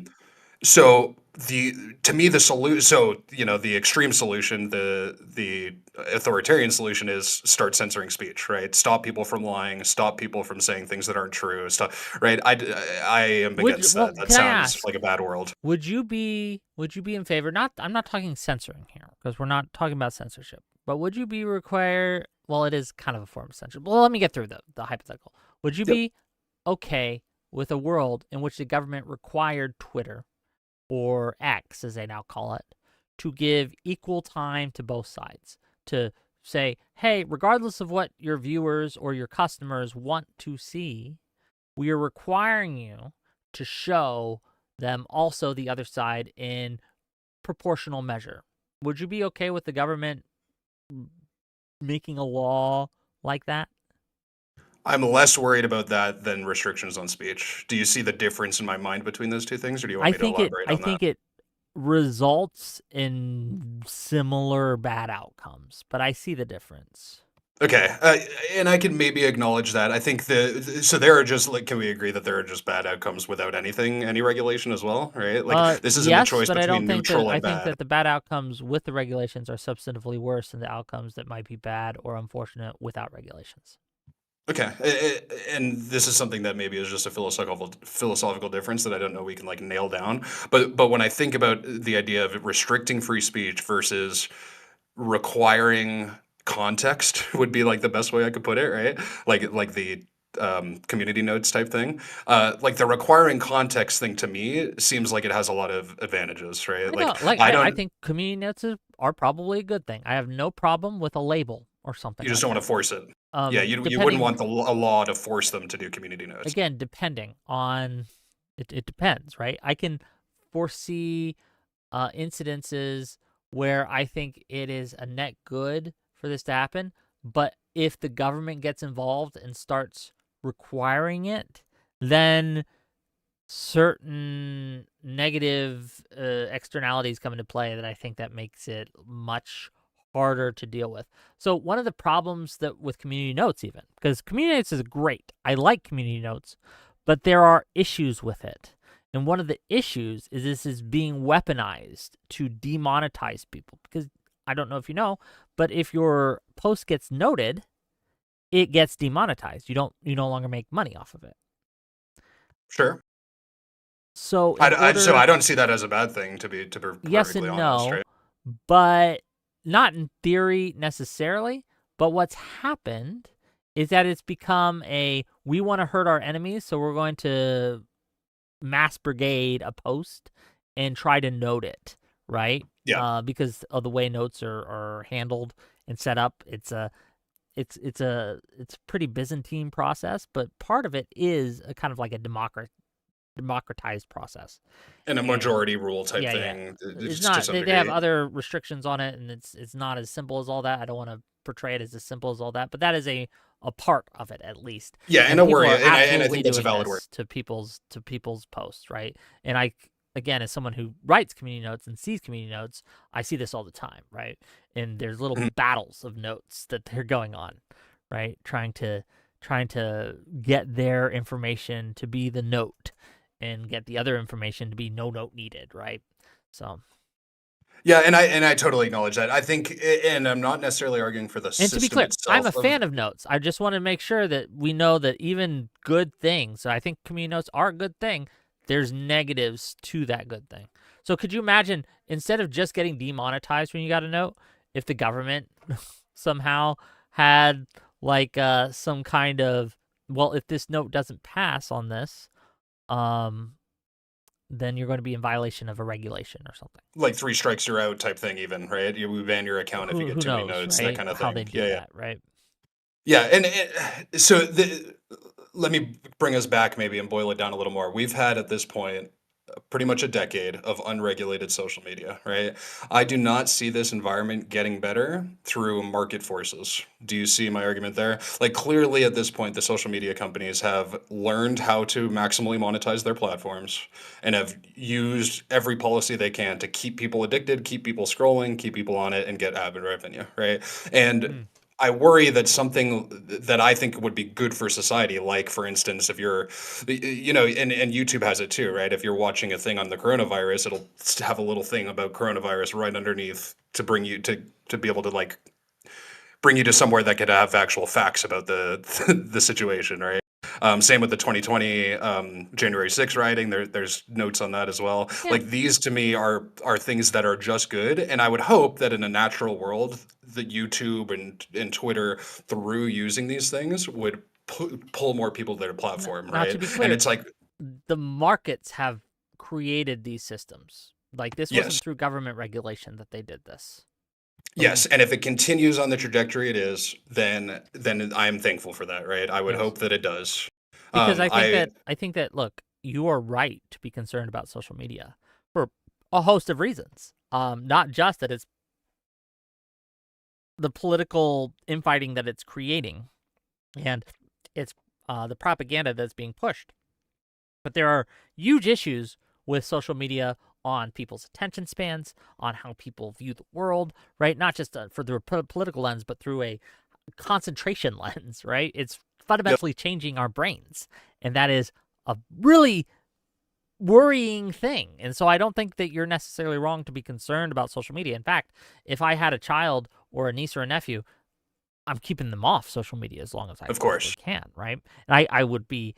So to me the solution, so the extreme solution, the authoritarian solution is start censoring speech, right? Stop people from lying, stop people from saying things that aren't true, stop, right? I am against that. That sounds like a bad world. Would you be in favor? I'm not talking censoring here because we're not talking about censorship. But would you be required? Well, it is kind of a form of censorship. Well, let me get through the hypothetical. Would you be okay with a world in which the government required Twitter, or X as they now call it, to give equal time to both sides, to say, hey, regardless of what your viewers or your customers want to see, we are requiring you to show them also the other side in proportional measure? Would you be okay with the government making a law like that? I'm less worried about that than restrictions on speech. Do you see the difference in my mind between those two things, or do you want me to elaborate on that? I think it results in similar bad outcomes, but I see the difference. Okay, and I can maybe acknowledge that. I think so there are just like, can we agree that there are just bad outcomes without any regulation as well, right? Like this isn't a choice between neutral and bad. I think that the bad outcomes with the regulations are substantively worse than the outcomes that might be bad or unfortunate without regulations. Okay, and this is something that maybe is just a philosophical difference that I don't know we can like nail down. But when I think about the idea of restricting free speech versus requiring context would be like the best way I could put it, right? Like the community notes type thing. Like the requiring context thing to me seems like it has a lot of advantages, right? I think community notes are probably a good thing. I have no problem with a label or something. You just don't want to force it. Yeah, you wouldn't want a law to force them to do community notes. Again, depending on it depends, right? I can foresee incidences where I think it is a net good for this to happen. But if the government gets involved and starts requiring it, then certain negative externalities come into play that I think that makes it much harder to deal with. So one of the problems that with community notes, even because community notes is great, I like community notes, but there are issues with it. And one of the issues is this is being weaponized to demonetize people, because I don't know if you know, but if your post gets noted, it gets demonetized. You no longer make money off of it. Sure. So So I don't see that as a bad thing, to be yes perfectly and honest, no, right? but not in theory necessarily. But what's happened is that it's become we want to hurt our enemies, so we're going to mass brigade a post and try to note it, right? Yeah. Because of the way notes are handled and set up. It's a pretty Byzantine process, but part of it is a kind of like a democratized process. And a majority rule type Yeah. thing, It's to not. some They have degree. other restrictions on it, and it's not as simple as all that. I don't want to portray it as simple as all that, but that is a part of it at least. Yeah, And and a people worry, are and I absolutely think that's a doing valid worry. this to people's posts, right? And I, again, as someone who writes community notes and sees community notes, I see this all the time, right? And there's little Mhm. battles of notes that they're going on, right? Trying to get their information to be the note and get the other information to be no note needed, right? So, Yeah, and I totally acknowledge that. I think, and I'm not necessarily arguing for the and to be system clear, I'm itself a fan of notes. I just want to make sure that we know that even good things, so I think community notes are a good thing, there's negatives to that good thing. So could you imagine, instead of just getting demonetized when you got a note, if the government somehow had like some kind of, well, if this note doesn't pass on this, then you're going to be in violation of a regulation or something. like 3 strikes you're out type thing even, right? We ban your account if you get Who too many knows, notes, that right? kind of How they thing. do Yeah, yeah. that, right? Yeah, and so let me bring us back maybe and boil it down a little more. We've had at this point pretty much a decade of unregulated social media, right? I do not see this environment getting better through market forces. Do you see my argument there? Like, clearly at this point, the social media companies have learned how to maximally monetize their platforms and have used every policy they can to keep people addicted, keep people scrolling, keep people on it, and get ad revenue, right? And Mm. I worry that something that I think would be good for society, like for instance, if you're, and YouTube has it too, right? If you're watching a thing on the coronavirus, it'll have a little thing about coronavirus right underneath to bring you to be able to like bring you to somewhere that could have actual facts about the the situation, right? Same with the 2020 January 6th rioting. There's notes on that as well. Yeah. Like, these to me are things that are just good, and I would hope that in a natural world, that YouTube and Twitter, through using these things, would pull more people to their platform, Now, to right? be And clear, it's like, the markets have created these systems. Like, this wasn't yes, through government regulation that they did this. yes, and if it continues on the trajectory it is, then I'm thankful for that, right? I would Yes. hope that it does. Because I I think that look, you are right to be concerned about social media for a host of reasons. Not just that it's the political infighting that it's creating, and it's the propaganda that's being pushed. But there are huge issues with social media on people's attention spans, on how people view the world, right? Not just for the political lens, but through a concentration lens, right? It's fundamentally changing our brains. And that is a really worrying thing. And so I don't think that you're necessarily wrong to be concerned about social media. In fact, if I had a child or a niece or a nephew, I'm keeping them off social media as long as I Of possibly course. can, right? And I would be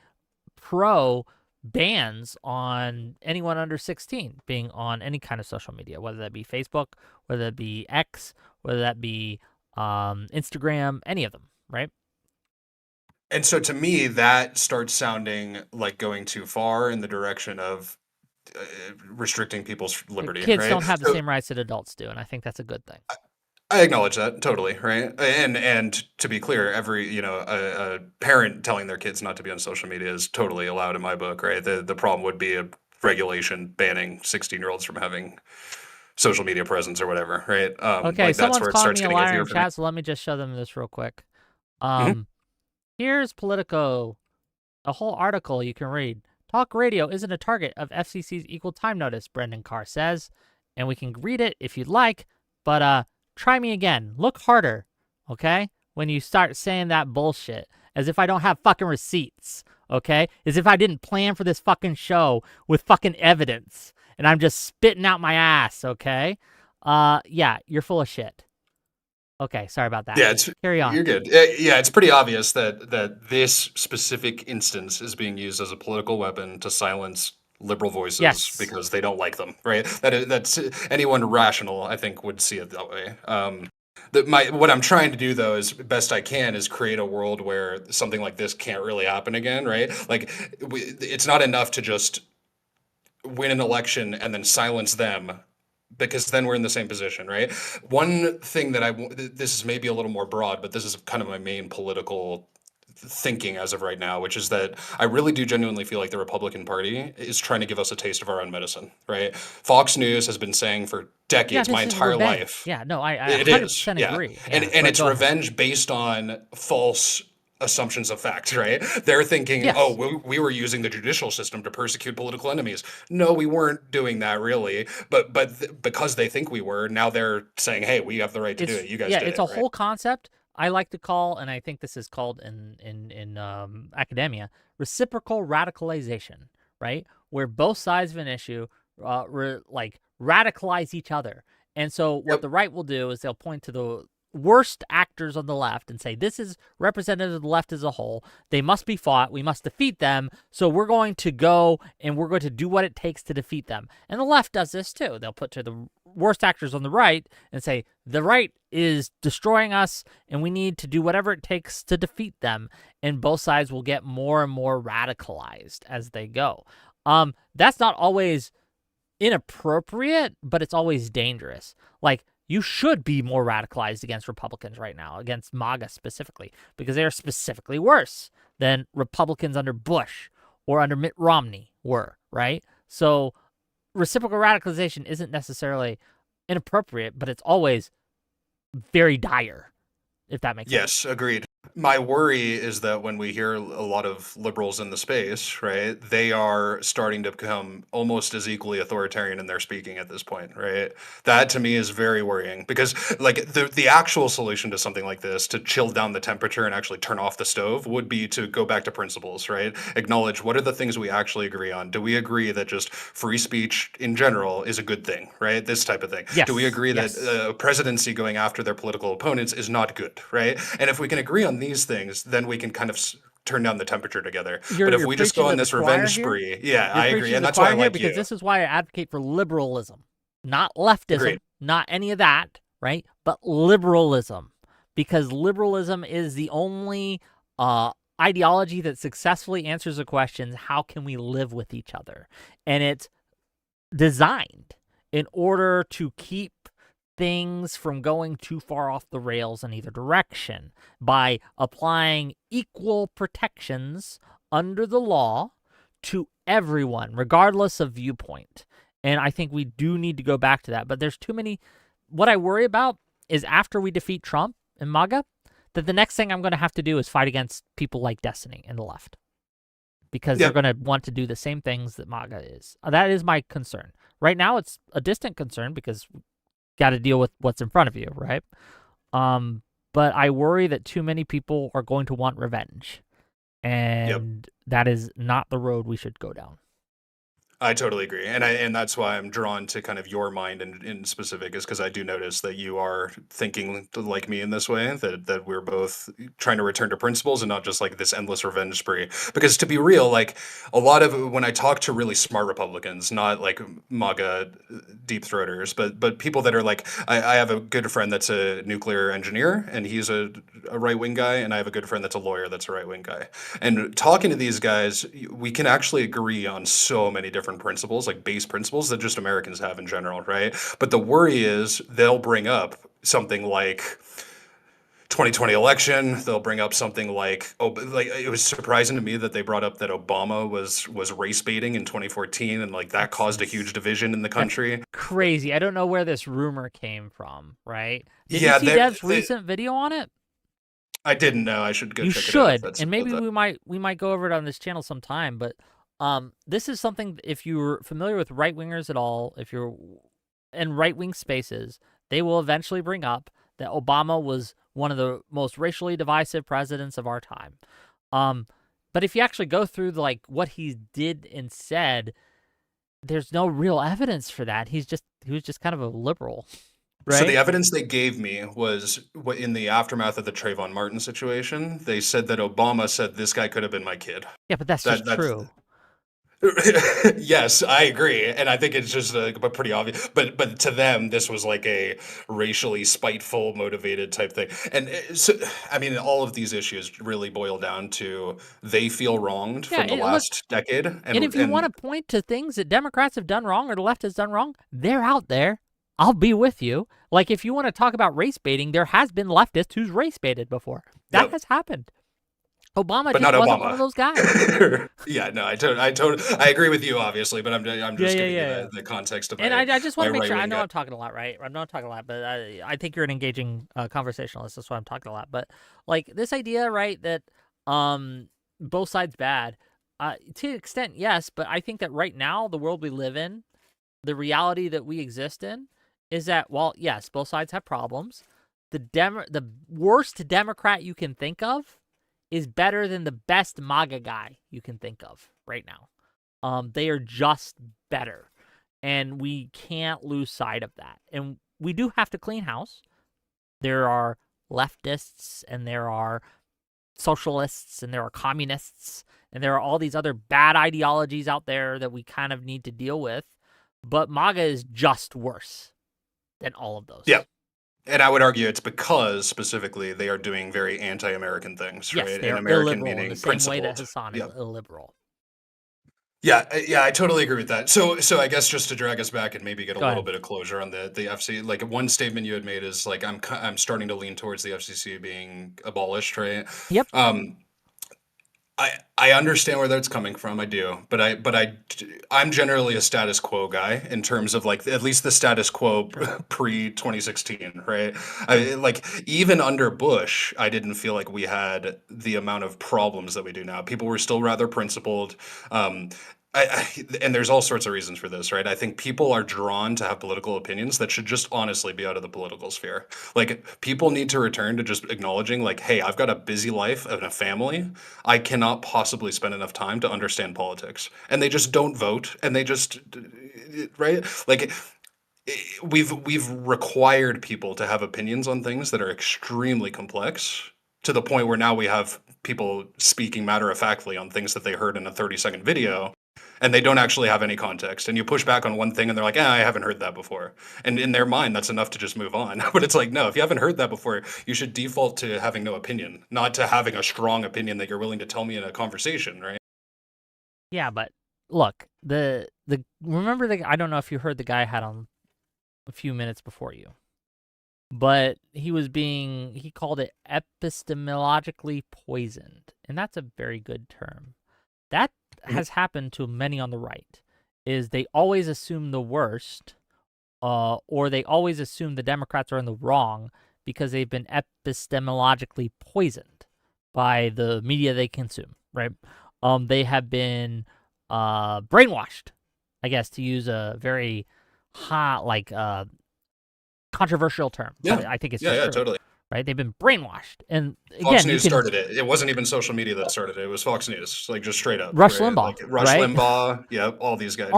pro bans on anyone under 16 being on any kind of social media, whether that be Facebook, whether that be X, whether that be Instagram, any of them, right? And so to me, that starts sounding like going too far in the direction of restricting people's liberty, Kids right? don't have the So same rights that adults do, and I think that's a good thing. I acknowledge that totally, right? And to be clear, every a parent telling their kids not to be on social media is totally allowed in my book, right? The problem would be a regulation banning 16-year-olds from having social media presence or whatever, right? Okay, Like that's someone's where it calling starts me a getting liar in iffy for me. chat, so let me just show them this real quick. Mhm. Here's Politico, a whole article you can read. Talk radio isn't a target of FCC's equal time notice, Brendan Carr says. And we can read it if you'd like, but try me again. Look harder, okay? When you start saying that bullshit, as if I don't have fucking receipts, okay? As if I didn't plan for this fucking show with fucking evidence, and I'm just spitting out my ass, okay? Yeah, you're full of shit. Okay, sorry about that. Yeah, it's Carry on. you're good. Yeah, it's pretty obvious that this specific instance is being used as a political weapon to silence liberal voices Yes. because they don't like them, right? That's anyone rational, I think, would see it that way. What I'm trying to do though, is best I can, is create a world where something like this can't really happen again, right? Like, it's not enough to just win an election and then silence them, because then we're in the same position, right? One thing that this is maybe a little more broad, but this is kind of my main political thinking as of right now, which is that I really do genuinely feel like the Republican Party is trying to give us a taste of our own medicine, right? Fox News has been saying for decades, this my is entire revenge. life. Yeah, no, I It 100% is, yeah. agree. And Yeah, and but it's go ahead. revenge based on false assumptions of fact, right? They're thinking, Yes. oh, we were using the judicial system to persecute political enemies. No, we weren't doing that really, but because they think we were, now they're saying, hey, we have the right to do it. You guys did it's it, a right? whole concept I like to call, and I think this is called in academia, reciprocal radicalization, right? Where both sides of an issue radicalize each other. And so what Yep. the right will do is they'll point to the worst actors on the left and say, this is representative of the left as a whole. They must be fought. We must defeat them. So we're going to go and we're going to do what it takes to defeat them. And the left does this too. They'll put to the worst actors on the right and say, the right is destroying us and we need to do whatever it takes to defeat them. And both sides will get more and more radicalized as they go. That's not always inappropriate, but it's always dangerous. Like, you should be more radicalized against Republicans right now, against MAGA specifically, because they are specifically worse than Republicans under Bush or under Mitt Romney were, right? So reciprocal radicalization isn't necessarily inappropriate, but it's always very dire, if that makes sense. Yes, agreed. My worry is that when we hear a lot of liberals in the space, right, they are starting to become almost as equally authoritarian in their speaking at this point, right? That to me is very worrying, because like the actual solution to something like this, to chill down the temperature and actually turn off the stove, would be to go back to principles, right? Acknowledge what are the things we actually agree on. Do we agree that just free speech in general is a good thing, right? This type of thing. Yes, Do we agree yes. that a presidency going after their political opponents is not good, right? And if we can agree on these things, then we can kind of turn down the temperature together. But if we just go on this revenge spree, yeah, I agree, and that's why I like because you. this is why I advocate for liberalism, not leftism, Agreed. not any of that, right? But liberalism, because liberalism is the only ideology that successfully answers the questions, how can we live with each other? And it's designed in order to keep things from going too far off the rails in either direction by applying equal protections under the law to everyone, regardless of viewpoint. And I think we do need to go back to that. But there's too many. What I worry about is after we defeat Trump and MAGA, that the next thing I'm going to have to do is fight against people like Destiny and the left, because they're going to want to do the same things that MAGA is. That is my concern. Right now, it's a distant concern because got to deal with what's in front of you, right? But I worry that too many people are going to want revenge, and that is not the road we should go down. I totally agree, and that's why I'm drawn to kind of your mind in specific, is because I do notice that you are thinking like me in this way, that we're both trying to return to principles and not just like this endless revenge spree. Because to be real, like a lot of when I talk to really smart Republicans, not like MAGA deep throaters, but people that are like, I have a good friend that's a nuclear engineer and he's a right wing guy, and I have a good friend that's a lawyer that's a right wing guy. And talking to these guys, we can actually agree on so many different principles, like base principles that just Americans have in general, right? But the worry is they'll bring up something like, 2020 election, they'll bring up something like, oh, like it was surprising to me that they brought up that Obama was race baiting in 2014, and like that caused a huge division in the country. Crazy. I don't know where this rumor came from, right? Did you Yeah, see Dev's recent video on it? I didn't know. I should go You check it out. should, and maybe we might go over it on this channel sometime. But this is something, if you're familiar with right wingers at all, if you're in right wing spaces, they will eventually bring up that Obama was one of the most racially divisive presidents of our time. But if you actually go through what he did and said, there's no real evidence for that. He was just kind of a liberal. Right? So the evidence they gave me was in the aftermath of the Trayvon Martin situation. They said that Obama said this guy could have been my kid. Yeah, but that's just true. Yes, I agree, and I think it's just pretty obvious. But to them, this was like a racially spiteful, motivated type thing. And so, I mean, all of these issues really boil down to they feel wronged from the last decade. And if you want to point to things that Democrats have done wrong or the left has done wrong, they're out there. I'll be with you. Like, if you want to talk about race baiting, there has been leftists who's race baited before. That has happened. Obama just wasn't one of those guys. Yeah, no, I agree with you, obviously, but I'm just giving you the context of. And I just want to make sure. I know I'm talking a lot, right? I'm not talking a lot, but I think you're an engaging conversationalist. That's why I'm talking a lot. But like this idea, right, that both sides bad, to an extent, yes. But I think that right now, the world we live in, the reality that we exist in, is that, well, yes, both sides have problems. The worst Democrat you can think of is better than the best MAGA guy you can think of right now. They are just better, and we can't lose sight of that. And we do have to clean house. There are leftists, and there are socialists, and there are communists, and there are all these other bad ideologies out there that we kind of need to deal with. But MAGA is just worse than all of those. Yeah. And I would argue it's because, specifically, they are doing very anti-American things, yes, right? They are American illiberal meaning in the same principled. way that Hassan is illiberal. Yeah, I totally agree with that. So I guess just to drag us back and maybe get a little bit of closure on the FCC, like one statement you had made is like I'm starting to lean towards the FCC being abolished, right? Yep. I understand where that's coming from. I do, but I'm generally a status quo guy in terms of like at least the status quo pre 2016, right? Like even under Bush, I didn't feel like we had the amount of problems that we do now. People were still rather principled. And there's all sorts of reasons for this, right? I think people are drawn to have political opinions that should just honestly be out of the political sphere. Like people need to return to just acknowledging like, hey, I've got a busy life and a family. I cannot possibly spend enough time to understand politics. And they just don't vote. And they just, right? Like we've required people to have opinions on things that are extremely complex to the point where now we have people speaking matter-of-factly on things that they heard in a 30-second video. And they don't actually have any context. And you push back on one thing and they're like, I haven't heard that before. And in their mind, that's enough to just move on. But it's like, no, if you haven't heard that before, you should default to having no opinion, not to having a strong opinion that you're willing to tell me in a conversation, right? Yeah, but look, remember I don't know if you heard the guy I had on a few minutes before you, but he called it epistemologically poisoned. And that's a very good term. That has happened to many on the right, is they always assume the worst, or they always assume the Democrats are in the wrong because they've been epistemologically poisoned by the media they consume, right? They have been brainwashed, I guess, to use a very hot, controversial term. Yeah, I think it's true. Totally. Right, they've been brainwashed, and again, Fox News started it. It wasn't even social media that started it. It was Fox News, like just straight up. Rush Limbaugh, like Rush Limbaugh, yeah, all these guys.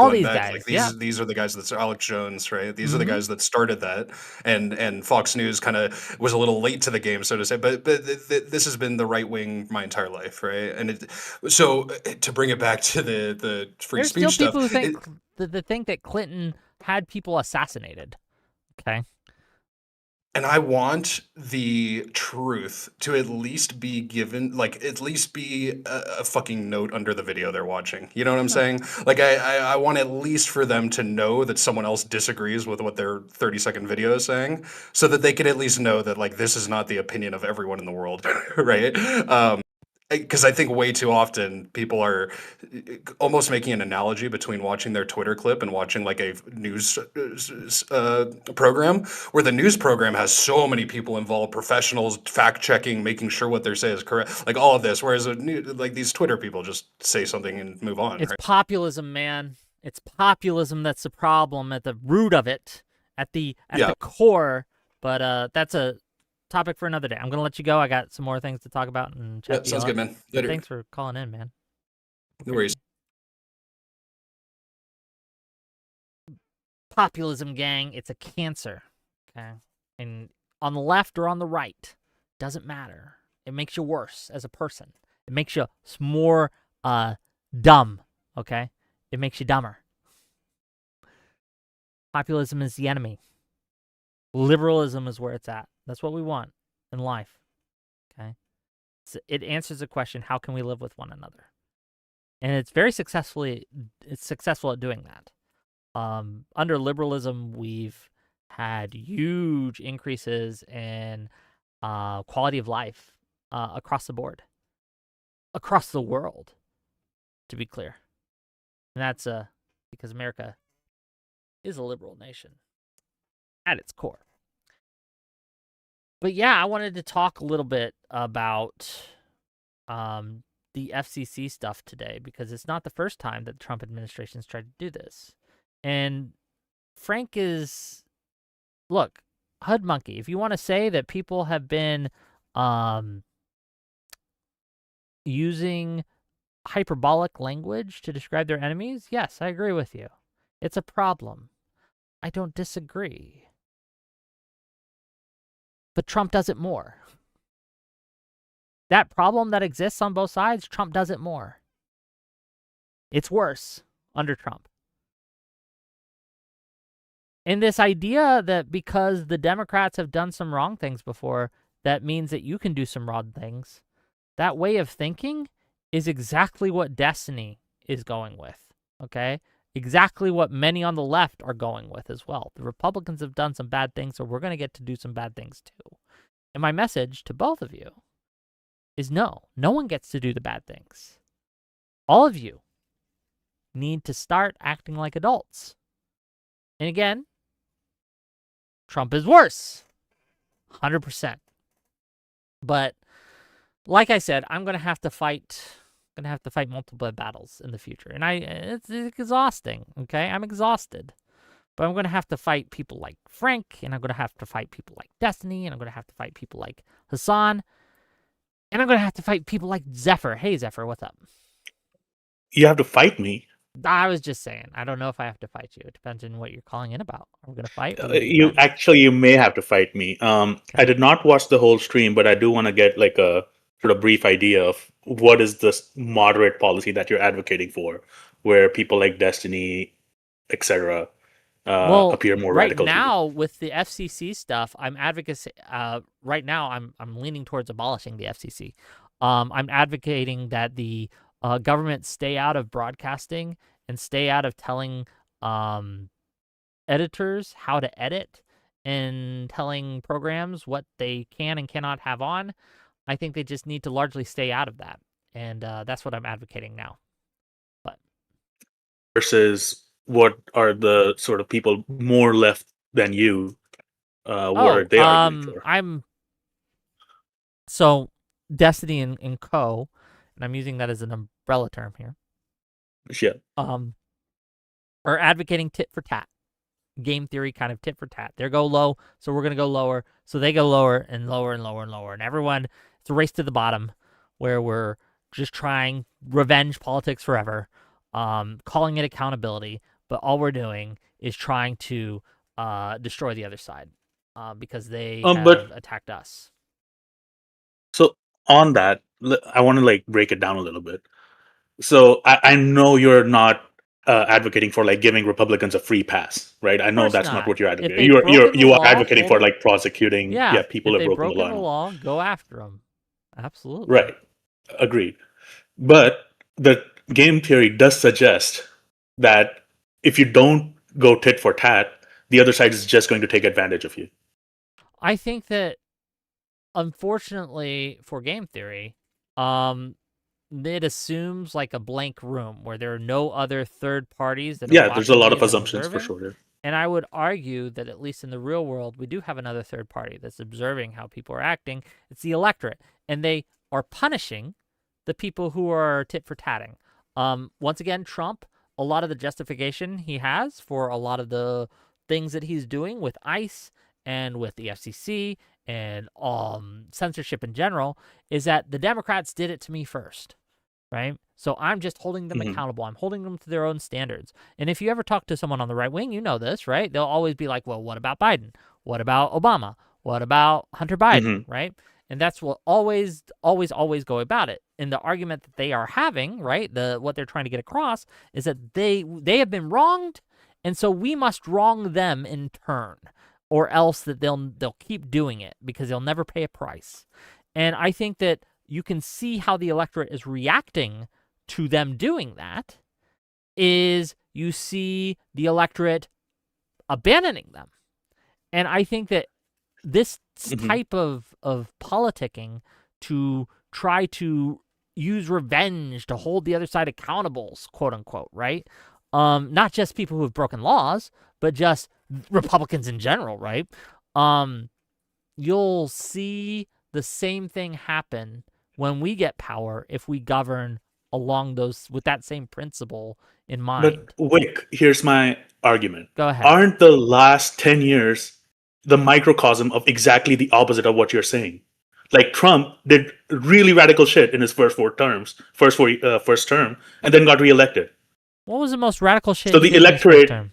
These are the guys that's Alex Jones, right? These are the guys that started that, and Fox News kind of was a little late to the game, so to say. But this has been the right wing my entire life, right? And so to bring it back to the free speech There's still stuff, people who think that Clinton had people assassinated. Okay. And I want the truth to at least be given, like, at least be a fucking note under the video they're watching. You know what I'm saying? Like, I want at least for them to know that someone else disagrees with what their 30-second video is saying, so that they could at least know that, like, this is not the opinion of everyone in the world, right? Because I think way too often people are almost making an analogy between watching their Twitter clip and watching like a news program, where the news program has so many people involved, professionals, fact checking, making sure what they're saying is correct, like all of this. Whereas like these Twitter people just say something and move on. It's Right? populism, man. It's populism that's the problem at the root of it, at the core. But that's a topic for another day. I'm gonna let you go. I got some more things to talk about and chat. Yeah, sounds good, man. Later. Thanks for calling in, man. No worries. Populism, gang, it's a cancer. Okay, and on the left or on the right, doesn't matter. It makes you worse as a person. It makes you more dumb. Okay, it makes you dumber. Populism is the enemy. Liberalism is where it's at. That's what we want in life. Okay, so it answers the question: how can we live with one another? And it's very successful at doing that. Under liberalism, we've had huge increases in quality of life across the board, across the world, to be clear. And that's because America is a liberal nation at its core. But yeah, I wanted to talk a little bit about the FCC stuff today, because it's not the first time that the Trump administration's tried to do this. And Frank is, look, HUD monkey. If you want to say that people have been using hyperbolic language to describe their enemies, yes, I agree with you. It's a problem. I don't disagree. But Trump does it more. That problem that exists on both sides, Trump does it more. It's worse under Trump. And this idea that because the Democrats have done some wrong things before, that means that you can do some wrong things. That way of thinking is exactly what Destiny is going with, okay? Exactly what many on the left are going with as well. The Republicans have done some bad things, so we're going to get to do some bad things too. And my message to both of you is no one gets to do the bad things. All of you need to start acting like adults. And again, Trump is worse, 100%. But like I said, I'm gonna have to fight multiple battles in the future, and it's exhausting. Okay, I'm exhausted, but I'm gonna have to fight people like Frank, and I'm gonna have to fight people like Destiny, and I'm gonna have to fight people like Hassan, and I'm gonna have to fight people like Zephyr. Hey, Zephyr, what's up? You have to fight me. I was just saying. I don't know if I have to fight you. It depends on what you're calling in about. Are we gonna fight? You may have to fight me. Okay. I did not watch the whole stream, but I do want to get like a sort of brief idea of what is this moderate policy that you're advocating for, where people like Destiny, etc., appear more radical. Right now, with the FCC stuff, I'm advocacy. Right now, I'm leaning towards abolishing the FCC. I'm advocating that the government stay out of broadcasting and stay out of telling editors how to edit and telling programs what they can and cannot have on. I think they just need to largely stay out of that. And that's what I'm advocating now. But versus what are the sort of people more left than you? What are they arguing for? So Destiny and Co., and I'm using that as an umbrella term here. Yeah. Are advocating tit for tat. Game theory kind of tit for tat. They go low, so we're going to go lower. So they go lower and lower and lower and lower. And everyone, it's a race to the bottom where we're just trying revenge politics forever, calling it accountability. But all we're doing is trying to destroy the other side because they have attacked us. So on that, I want to like break it down a little bit. So I know you're not advocating for like giving Republicans a free pass, right? I know course that's not not. what you're If advocating. they've broken the You are law, advocating for hold like prosecuting Yeah, people if who have they've broken the broken the law. law, go after them. Absolutely. Right. Agreed. But the game theory does suggest that if you don't go tit for tat, the other side is just going to take advantage of you. I think that, unfortunately for game theory, it assumes like a blank room where there are no other third parties that are Yeah, there's a watching lot of these and assumptions for observing. sure. And I would argue that at least in the real world, we do have another third party that's observing how people are acting. It's the electorate, and they are punishing the people who are tit for tatting. Once again, Trump, a lot of the justification he has for a lot of the things that he's doing with ICE and with the FCC and censorship in general is that the Democrats did it to me first, right? So I'm just holding them accountable. I'm holding them to their own standards. And if you ever talk to someone on the right wing, you know this, right? They'll always be like, well, what about Biden? What about Obama? What about Hunter Biden, right? And that's what always go about it. And the argument that they are having, right, what they're trying to get across is that they have been wronged, and so we must wrong them in turn, or else that they'll keep doing it because they'll never pay a price. And I think that you can see how the electorate is reacting to them doing that is you see the electorate abandoning them. And I think that this type of politicking to try to use revenge to hold the other side accountable, quote unquote, right? Not just people who have broken laws, but just Republicans in general, right? You'll see the same thing happen when we get power if we govern along those with that same principle in mind. But Wick, here's my argument. Go ahead. Aren't the last 10 years the microcosm of exactly the opposite of what you're saying? Like Trump did really radical shit in his first term, and then got reelected. What was the most radical shit So he the did in his first electorate, term?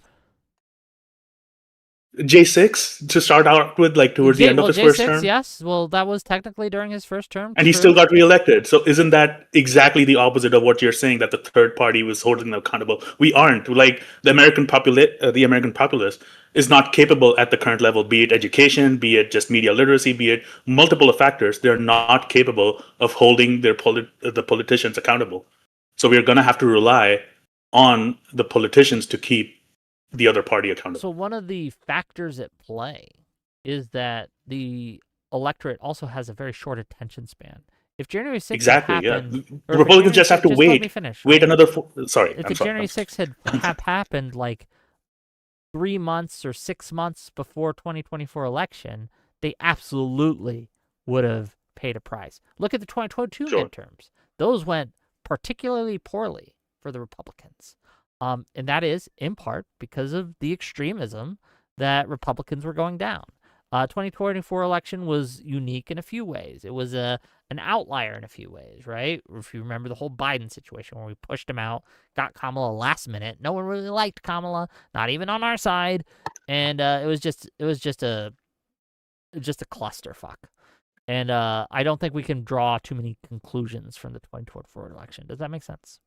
J6 to start out with, like towards the end of his first term. Yes. Well, that was technically during his first term. And he still got reelected. So isn't that exactly the opposite of what you're saying, that the third party was holding them accountable? We aren't. Like the American populace is not capable at the current level, be it education, be it just media literacy, be it multiple factors. They're not capable of holding the politicians accountable. So we're going to have to rely on the politicians to keep the other party accountable. So one of the factors at play is that the electorate also has a very short attention span. If January 6th exactly, happened, the Republicans just have to wait. Wait another. If January 6th had happened like 3 months or 6 months before 2024 election, they absolutely would have paid a price. Look at the 2022 midterms; those went particularly poorly for the Republicans. And that is in part because of the extremism that Republicans were going down. 2024 election was unique in a few ways. It was an outlier in a few ways, right? If you remember the whole Biden situation where we pushed him out, got Kamala last minute. No one really liked Kamala, not even on our side, and it was just a clusterfuck. And I don't think we can draw too many conclusions from the 2024 election. Does that make sense?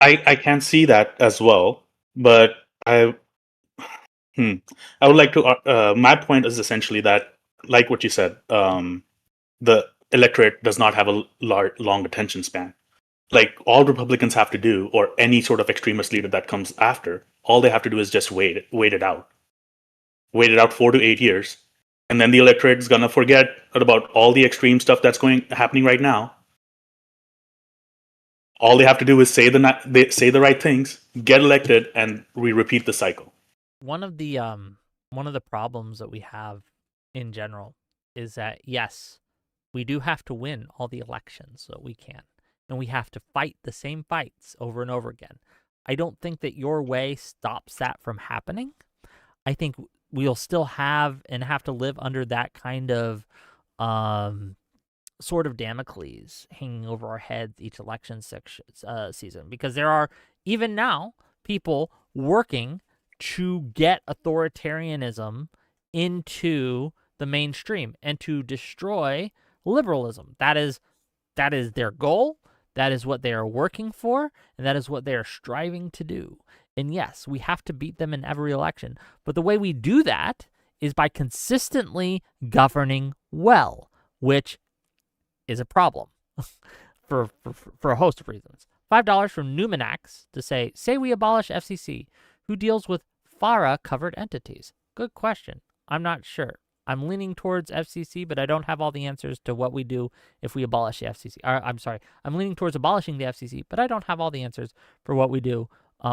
I can see that as well, but I would like to. My point is essentially that, like what you said, the electorate does not have a long attention span. Like all Republicans have to do, or any sort of extremist leader that comes after, all they have to do is just wait it out 4 to 8 years, and then the electorate is gonna forget about all the extreme stuff that's happening right now. All they have to do is say the right things, get elected, and we repeat the cycle. One of the problems that we have in general is that yes, we do have to win all the elections so we can, and we have to fight the same fights over and over again. I don't think that your way stops that from happening. I think we'll still have to live under that kind of sort of Damocles hanging over our heads each election season, because there are even now people working to get authoritarianism into the mainstream and to destroy liberalism. That is their goal. That is what they are working for, and that is what they are striving to do. And yes, we have to beat them in every election. But the way we do that is by consistently governing well, which is a problem for a host of reasons. $5 from Newmanax to say we abolish FCC. Who deals with FARA-covered entities? Good question. I'm not sure. I'm leaning towards FCC, but I don't have all the answers to what we do if we abolish the FCC. I'm sorry. I'm leaning towards abolishing the FCC, but I don't have all the answers for what we do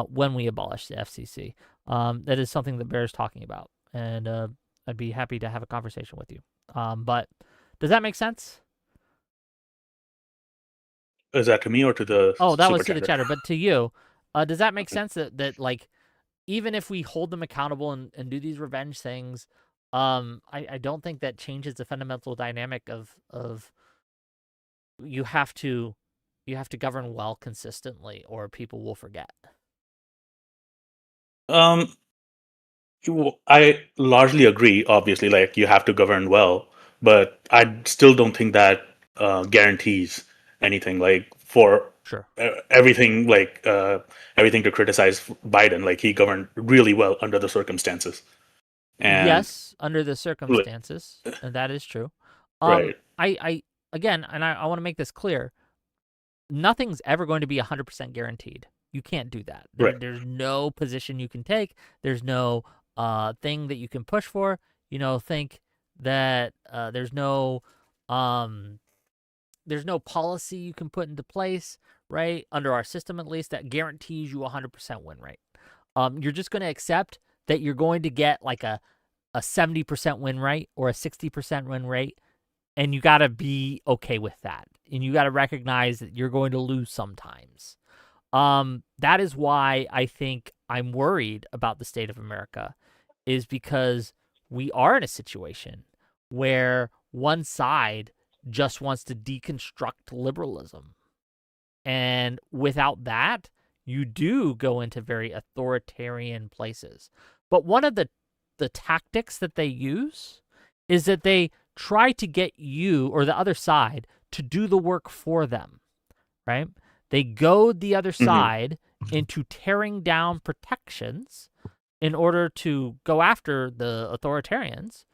when we abolish the FCC. That is something that Bear's talking about, and I'd be happy to have a conversation with you. But does that make sense? Is that to me or to the Oh, that super was to the chatter? chatter. But to you, does that make sense that like, even if we hold them accountable and do these revenge things, I don't think that changes the fundamental dynamic of you have to govern well consistently, or people will forget. I largely agree. Obviously, like you have to govern well, but I still don't think that guarantees anything. Like for Sure. everything, everything to criticize Biden, like he governed really well under the circumstances. And Yes, under the circumstances, and that is true. Right. I again, and I want to make this clear. Nothing's ever going to be 100% guaranteed. You can't do that. Right. There's no position you can take. There's no thing that you can push for. Think that there's no policy you can put into place, right? Under our system, at least, that guarantees you 100% win rate. You're just going to accept that you're going to get like a 70% win rate or a 60% win rate, and you got to be okay with that. And you got to recognize that you're going to lose sometimes. That is why I think I'm worried about the state of America, is because we are in a situation where one side just wants to deconstruct liberalism. And without that, you do go into very authoritarian places. But one of the tactics that they use is that they try to get you or the other side to do the work for them, right? They goad the other side into tearing down protections in order to go after the authoritarians,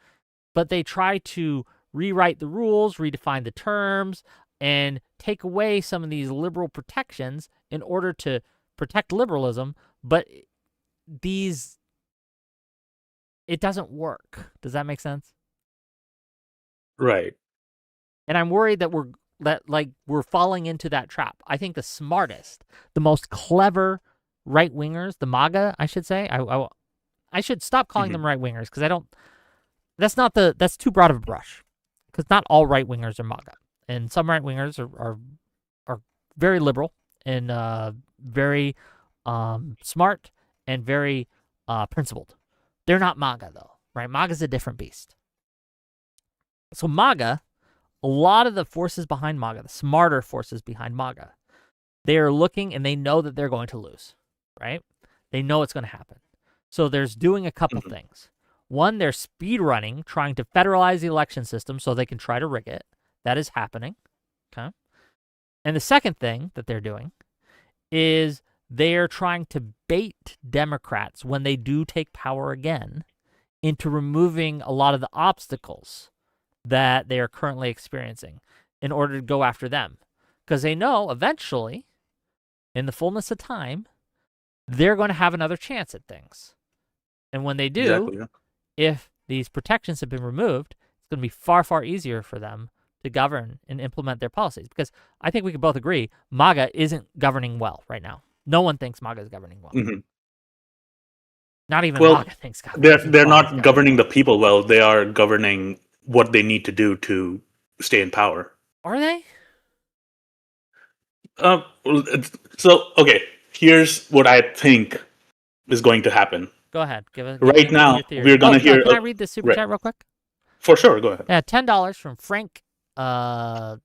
but they try to rewrite the rules, redefine the terms, and take away some of these liberal protections in order to protect liberalism, but it doesn't work. Does that make sense? Right. And I'm worried that we're falling into that trap. I think the smartest, the most clever right-wingers, the MAGA, I should say. I should stop calling them right-wingers because I don't. That's too broad of a brush. Because not all right-wingers are MAGA, and some right-wingers are very liberal and very smart and very principled. They're not MAGA though, right? MAGA's a different beast. So MAGA, a lot of the forces behind MAGA, the smarter forces behind MAGA, they are looking and they know that they're going to lose, right? They know it's going to happen. So there's doing a couple things. One, they're speed running, trying to federalize the election system so they can try to rig it. That is happening. Okay. And the second thing that they're doing is they're trying to bait Democrats when they do take power again into removing a lot of the obstacles that they are currently experiencing in order to go after them. Because they know eventually, in the fullness of time, they're going to have another chance at things. And when they do, if these protections have been removed, it's going to be far, far easier for them to govern and implement their policies. Because I think we can both agree, MAGA isn't governing well right now. No one thinks MAGA is governing well. Not even MAGA thinks they're not governing the people well. They are governing what they need to do to stay in power. Are they? Okay, here's what I think is going to happen. Go ahead. Right now, we're going to hear... Can I read the super chat real quick? For sure, go ahead. Yeah, $10 from Frank. Bunch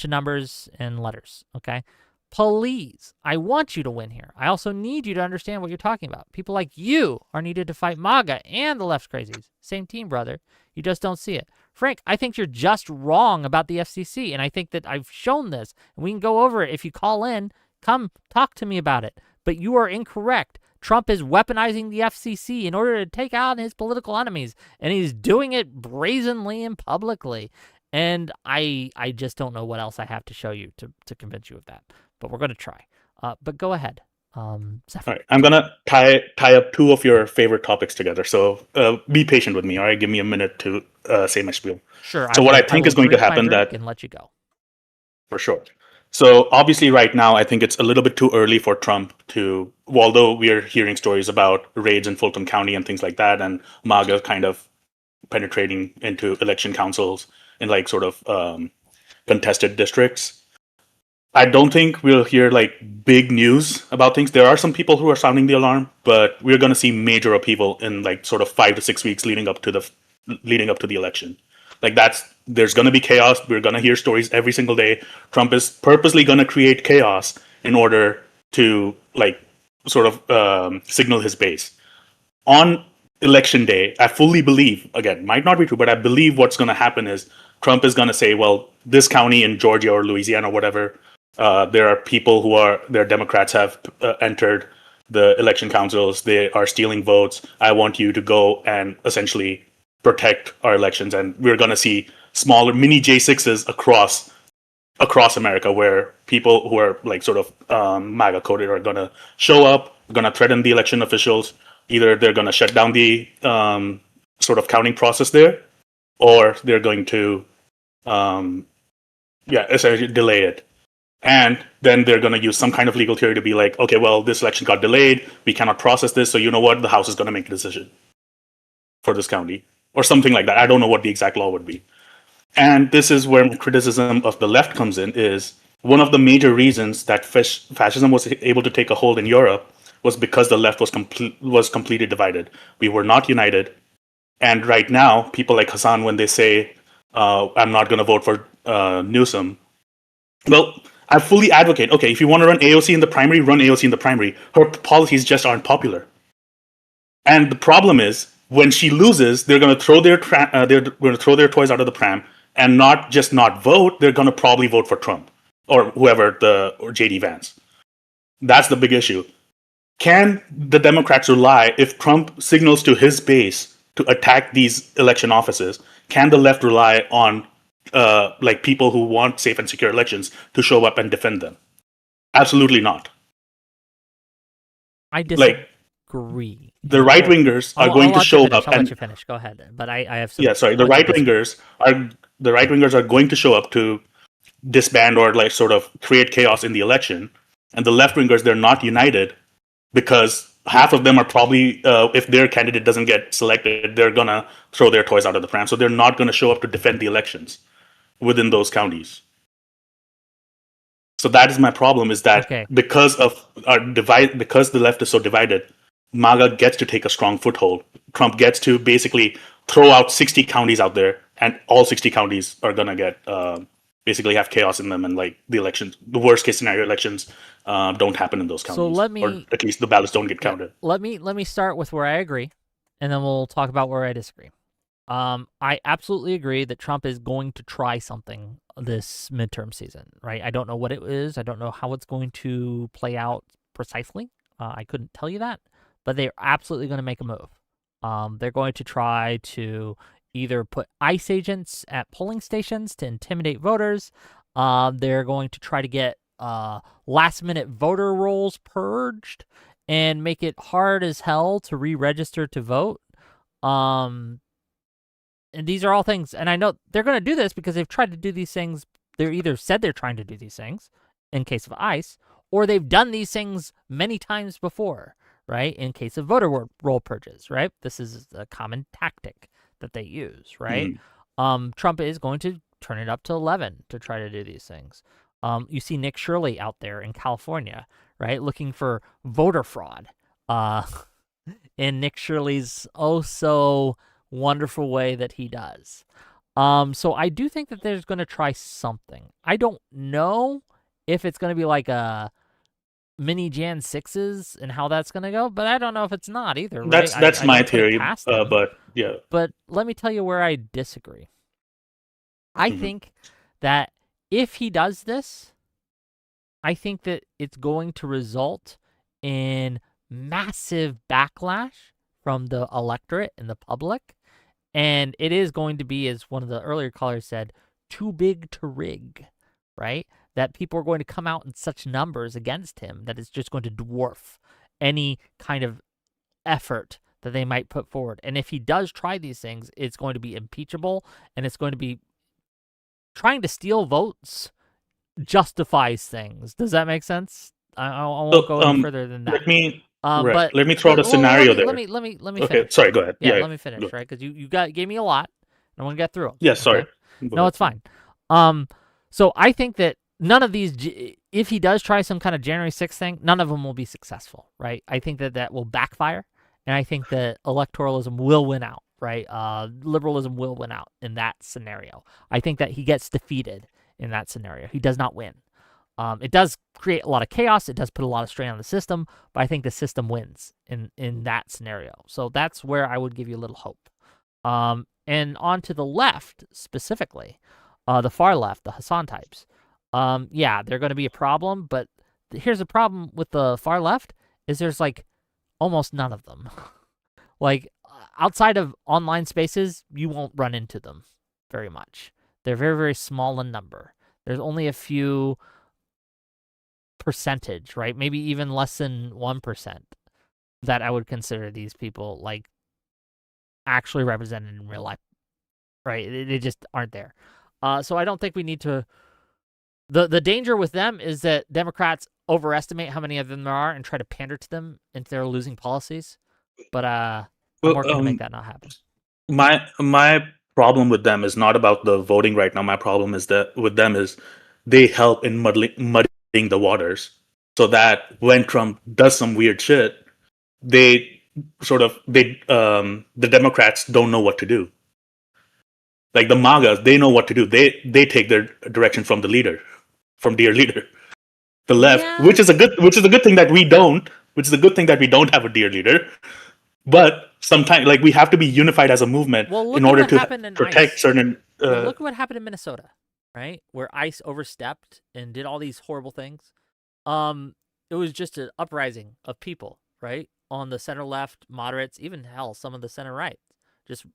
of numbers and letters, okay? Please, I want you to win here. I also need you to understand what you're talking about. People like you are needed to fight MAGA and the left's crazies. Same team, brother. You just don't see it. Frank, I think you're just wrong about the FCC, and I think that I've shown this, and we can go over it. If you call in, come talk to me about it. But you are incorrect. Trump is weaponizing the FCC in order to take out his political enemies, and he's doing it brazenly and publicly. And I just don't know what else I have to show you to convince you of that. But we're going to try. But go ahead, Zephyr. All right, I'm gonna tie up two of your favorite topics together. So be patient with me. All right, give me a minute to say my spiel. Sure. So what I think is going to happen that and let you go. for sure. So obviously, right now, I think it's a little bit too early for Trump to. Although we are hearing stories about raids in Fulton County and things like that, and MAGA kind of penetrating into election councils in like sort of contested districts. I don't think we'll hear like big news about things. There are some people who are sounding the alarm, but we're going to see major upheaval in like sort of 5 to 6 weeks leading up to the election. Like there's going to be chaos. We're going to hear stories every single day. Trump is purposely going to create chaos in order to like sort of signal his base. On election day, I fully believe, again, might not be true, but I believe what's going to happen is Trump is going to say, well, this county in Georgia or Louisiana or whatever, there are people they're Democrats have entered the election councils. They are stealing votes. I want you to go and essentially protect our elections. And we're going to see smaller mini J6s across America where people who are like sort of MAGA coded are going to show up, going to threaten the election officials. Either they're going to shut down the sort of counting process there, or they're going to essentially delay it. And then they're going to use some kind of legal theory to be like, okay, well, this election got delayed. We cannot process this. So you know what? The House is going to make a decision for this county or something like that. I don't know what the exact law would be. And this is where criticism of the left comes in, is one of the major reasons that fascism was able to take a hold in Europe was because the left was completely divided. We were not united. And right now, people like Hassan, when they say, I'm not going to vote for Newsom, well, I fully advocate, okay, if you want to run AOC in the primary, run AOC in the primary. Her policies just aren't popular. And the problem is, when she loses, they're going to throw their toys out of the pram and not just not vote. They're going to probably vote for Trump or whoever or JD Vance. That's the big issue. Can the Democrats rely, if Trump signals to his base to attack these election offices, can the left rely on like people who want safe and secure elections to show up and defend them? Absolutely not. I disagree. Like, the right wingers are going to show up. I'll let you finish. Go ahead. But I have some. Yeah, sorry. The right wingers are going to show up to disband or like sort of create chaos in the election, and the left wingers, they're not united because half of them are probably, if their candidate doesn't get selected, they're gonna throw their toys out of the pram. So they're not going to show up to defend the elections within those counties. So that is my problem, is that because the left is so divided, MAGA gets to take a strong foothold. Trump gets to basically throw out 60 counties out there, and all 60 counties are going to get basically have chaos in them, and like the elections, the worst case scenario elections don't happen in those counties. So or at least the ballots don't get counted. Let me start with where I agree, and then we'll talk about where I disagree. I absolutely agree that Trump is going to try something this midterm season, right? I don't know what it is. I don't know how it's going to play out precisely. I couldn't tell you that, but they're absolutely going to make a move. They're going to try to either put ICE agents at polling stations to intimidate voters. They're going to try to get last-minute voter rolls purged and make it hard as hell to re-register to vote. And these are all things, and I know they're going to do this because they've tried to do these things. They're either said they're trying to do these things in case of ICE, or they've done these things many times before, right? In case of voter roll purges, right? This is a common tactic that they use, right? Trump is going to turn it up to 11 to try to do these things. You see Nick Shirley out there in California, right? Looking for voter fraud in Nick Shirley's so wonderful way that he does. So I do think that there's going to try something. I don't know if it's going to be like a mini Jan 6s and how that's going to go, but I don't know if it's not either, right? That's I my don't put it theory, past them. but yeah. But let me tell you where I disagree. I Mhm. think that if he does this, I think that it's going to result in massive backlash from the electorate and the public. And it is going to be, as one of the earlier callers said, too big to rig, right? That people are going to come out in such numbers against him that it's just going to dwarf any kind of effort that they might put forward. And if he does try these things, it's going to be impeachable, and it's going to be trying to steal votes justifies things. Does that make sense? I won't So, go any further than that. let me But let me throw out a well, scenario there. let me Okay, finish. sorry, go ahead. Yeah, Yeah, let me finish, go. right? Because you gave me a lot, and I want to get through them. Yeah, sorry. Okay? Go No, ahead. it's fine. So I think that none of these, if he does try some kind of January 6th thing, none of them will be successful, right? I think that will backfire, and I think that electoralism will win out, right? Liberalism will win out in that scenario. I think that he gets defeated in that scenario. He does not win. It does create a lot of chaos. It does put a lot of strain on the system, but I think the system wins in that scenario. So that's where I would give you a little hope. And on to the left specifically, the far left, the Hassan types. Yeah, they're going to be a problem, but here's the problem with the far left is there's like almost none of them. Like outside of online spaces, you won't run into them very much. They're very, very small in number. There's only a few percentage, right? Maybe even less than 1% that I would consider these people like actually represented in real life, right? They just aren't there. So I don't think we need to. The danger with them is that Democrats overestimate how many of them there are and try to pander to them into their losing policies. But I'm Well, working to make that not happen. my problem with them is not about the voting right now. My problem is that with them is they help in muddying the waters, so that when Trump does some weird shit, they the Democrats don't know what to do. Like the MAGAs, they know what to do. They take their direction from the leader, from their leader. The left, Yeah. which is a good thing that we don't, which is a good thing that we don't have a dear leader. But sometimes, like, we have to be unified as a movement Well, look in at order what to happened in protect ICE. certain. Well, look at what happened in Minnesota, right? Where ICE overstepped and did all these horrible things. It was just an uprising of people, right? On the center left, moderates, even hell, some of the center right, just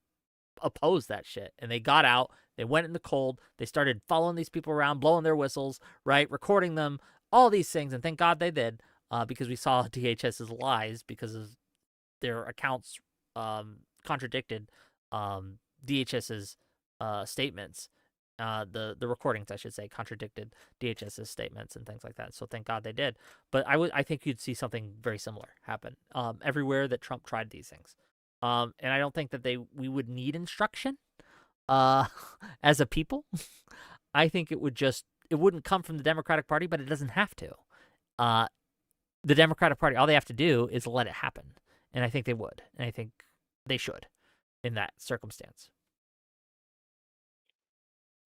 opposed that shit. And they got out, they went in the cold, they started following these people around, blowing their whistles, right? Recording them, all these things. And thank God they did, because we saw DHS's lies because of their accounts contradicted DHS's statements. The recordings, I should say, contradicted DHS's statements and things like that. So thank God they did. But I think you'd see something very similar happen everywhere that Trump tried these things. And I don't think that we would need instruction as a people. I think it wouldn't come from the Democratic Party, but it doesn't have to. The Democratic Party, all they have to do is let it happen. And I think they would. And I think they should in that circumstance.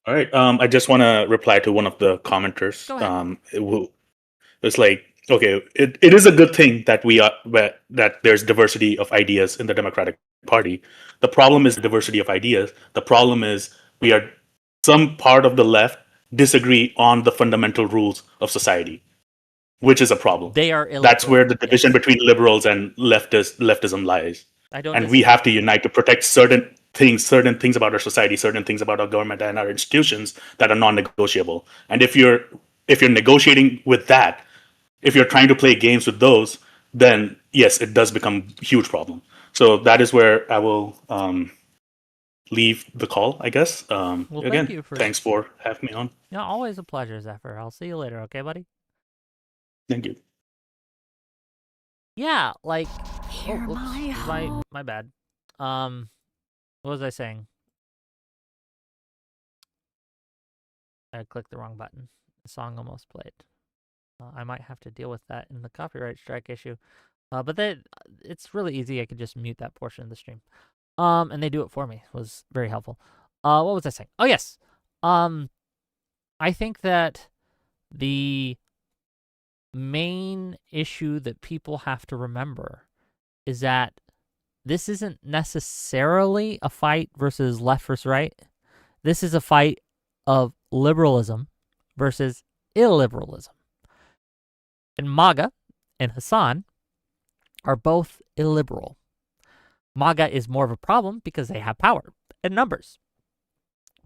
All right. I just want to reply to one of the commenters. Go ahead. It's like, okay, it is a good thing that that there's diversity of ideas in the Democratic Party. The problem is diversity of ideas. The problem is some part of the left disagree on the fundamental rules of society, which is a problem. They are That's illiberal. where the division Yes. between liberals and leftism lies. I don't And disagree. we have to unite to protect certain things about our society, certain things about our government and our institutions that are non-negotiable. And if you're negotiating with that, if you're trying to play games with those, then yes, it does become a huge problem. So that is where I will leave the call, I guess. Well, Again, thank you thanks for having me on. Yeah, always a pleasure, Zephyr. I'll see you later, okay, buddy? Thank you. Yeah, like Hear my bad. What was I saying? I clicked the wrong button. The song almost played. I might have to deal with that in the copyright strike issue. But it's really easy. I could just mute that portion of the stream. And they do it for me. It was very helpful. What was I saying? Oh yes. I think that the main issue that people have to remember is that this isn't necessarily a fight versus left versus right. This is a fight of liberalism versus illiberalism. And MAGA and Hassan are both illiberal. MAGA is more of a problem because they have power and numbers.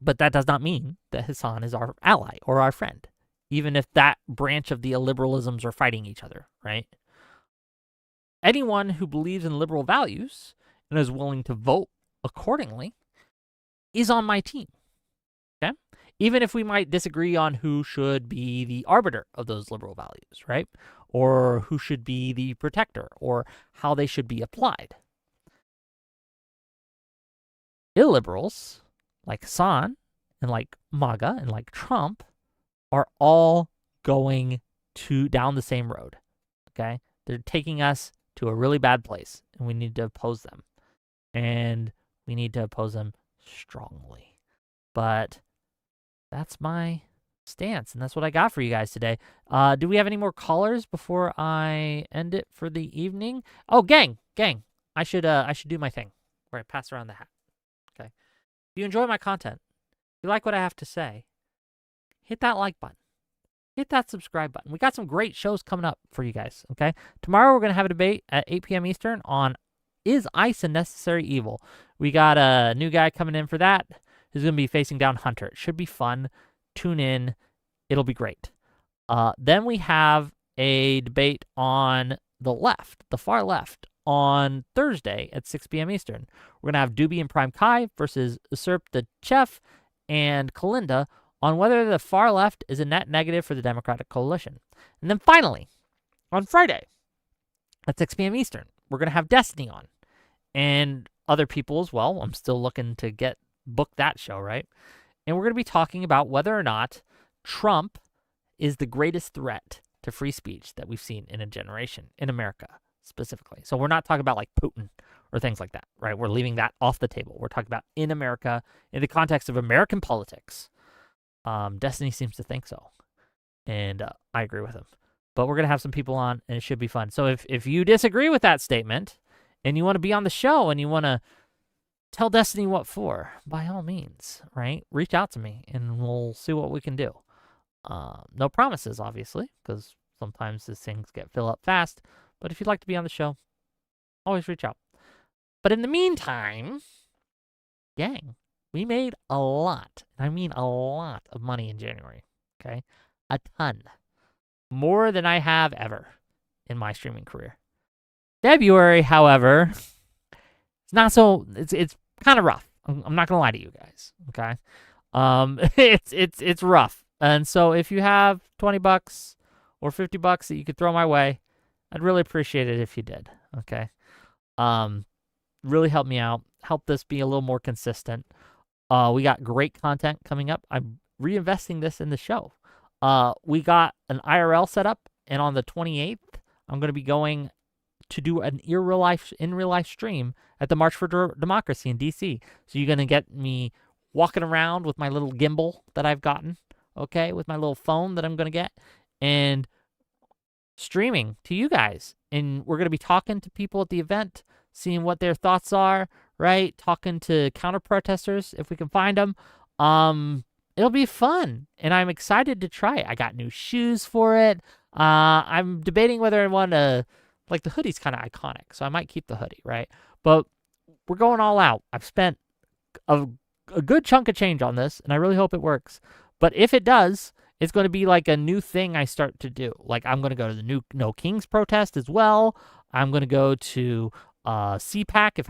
But that does not mean that Hassan is our ally or our friend, even if that branch of the illiberalisms are fighting each other, right? Anyone who believes in liberal values and is willing to vote accordingly is on my team, okay? Even if we might disagree on who should be the arbiter of those liberal values, right? Or who should be the protector or how they should be applied. Illiberals, like Hassan and like MAGA and like Trump, are all going down the same road, okay? They're taking us to a really bad place, and we need to oppose them. And we need to oppose them strongly. But that's my stance, and that's what I got for you guys today. Do we have any more callers before I end it for the evening? Oh, gang, I should do my thing where I pass around the hat. Okay. If you enjoy my content, if you like what I have to say, hit that like button. Hit that subscribe button. We got some great shows coming up for you guys, okay? Tomorrow we're going to have a debate at 8 p.m. Eastern on is ICE a necessary evil? We got a new guy coming in for that who's going to be facing down Hunter. It should be fun. Tune in. It'll be great. Then we have a debate on the left, the far left, on Thursday at 6 p.m. Eastern. We're going to have Doobie and Prime Kai versus Usurp the Chef and Kalinda on whether the far left is a net negative for the Democratic coalition. And then finally, on Friday at 6 p.m. Eastern, we're going to have Destiny on and other people as well. I'm still looking to book that show, right? And we're going to be talking about whether or not Trump is the greatest threat to free speech that we've seen in a generation in America specifically. So we're not talking about like Putin or things like that, right? We're leaving that off the table. We're talking about in America, in the context of American politics. Destiny seems to think so, and I agree with him. But we're going to have some people on, and it should be fun. So if you disagree with that statement, and you want to be on the show, and you want to tell Destiny what for, by all means, right? Reach out to me, and we'll see what we can do. No promises, obviously, because sometimes these things get filled up fast. But if you'd like to be on the show, always reach out. But in the meantime, gang, we made a lot, I mean a lot of money in January, okay? A ton. More than I have ever in my streaming career. February, however, it's not so, it's kind of rough. I'm not going to lie to you guys, okay? It's rough. And so if you have $20 or $50 that you could throw my way, I'd really appreciate it if you did, okay? Really help me out. Help this be a little more consistent. We got great content coming up. I'm reinvesting this in the show. We got an IRL set up, and on the 28th, I'm going to be going to do an in real life stream at the March for Democracy in DC. So you're going to get me walking around with my little gimbal that I've gotten, okay, with my little phone that I'm going to get, and streaming to you guys. And we're going to be talking to people at the event, seeing what their thoughts are, right? Talking to counter protesters if we can find them. It'll be fun, and I'm excited to try it. I got new shoes for it. I'm debating whether I want to, like, the hoodie's kind of iconic, so I might keep the hoodie, right? But we're going all out. I've spent a good chunk of change on this, and I really hope it works. But if it does, it's going to be like a new thing I start to do. Like, I'm going to go to the new No Kings protest as well. I'm going to go to CPAC if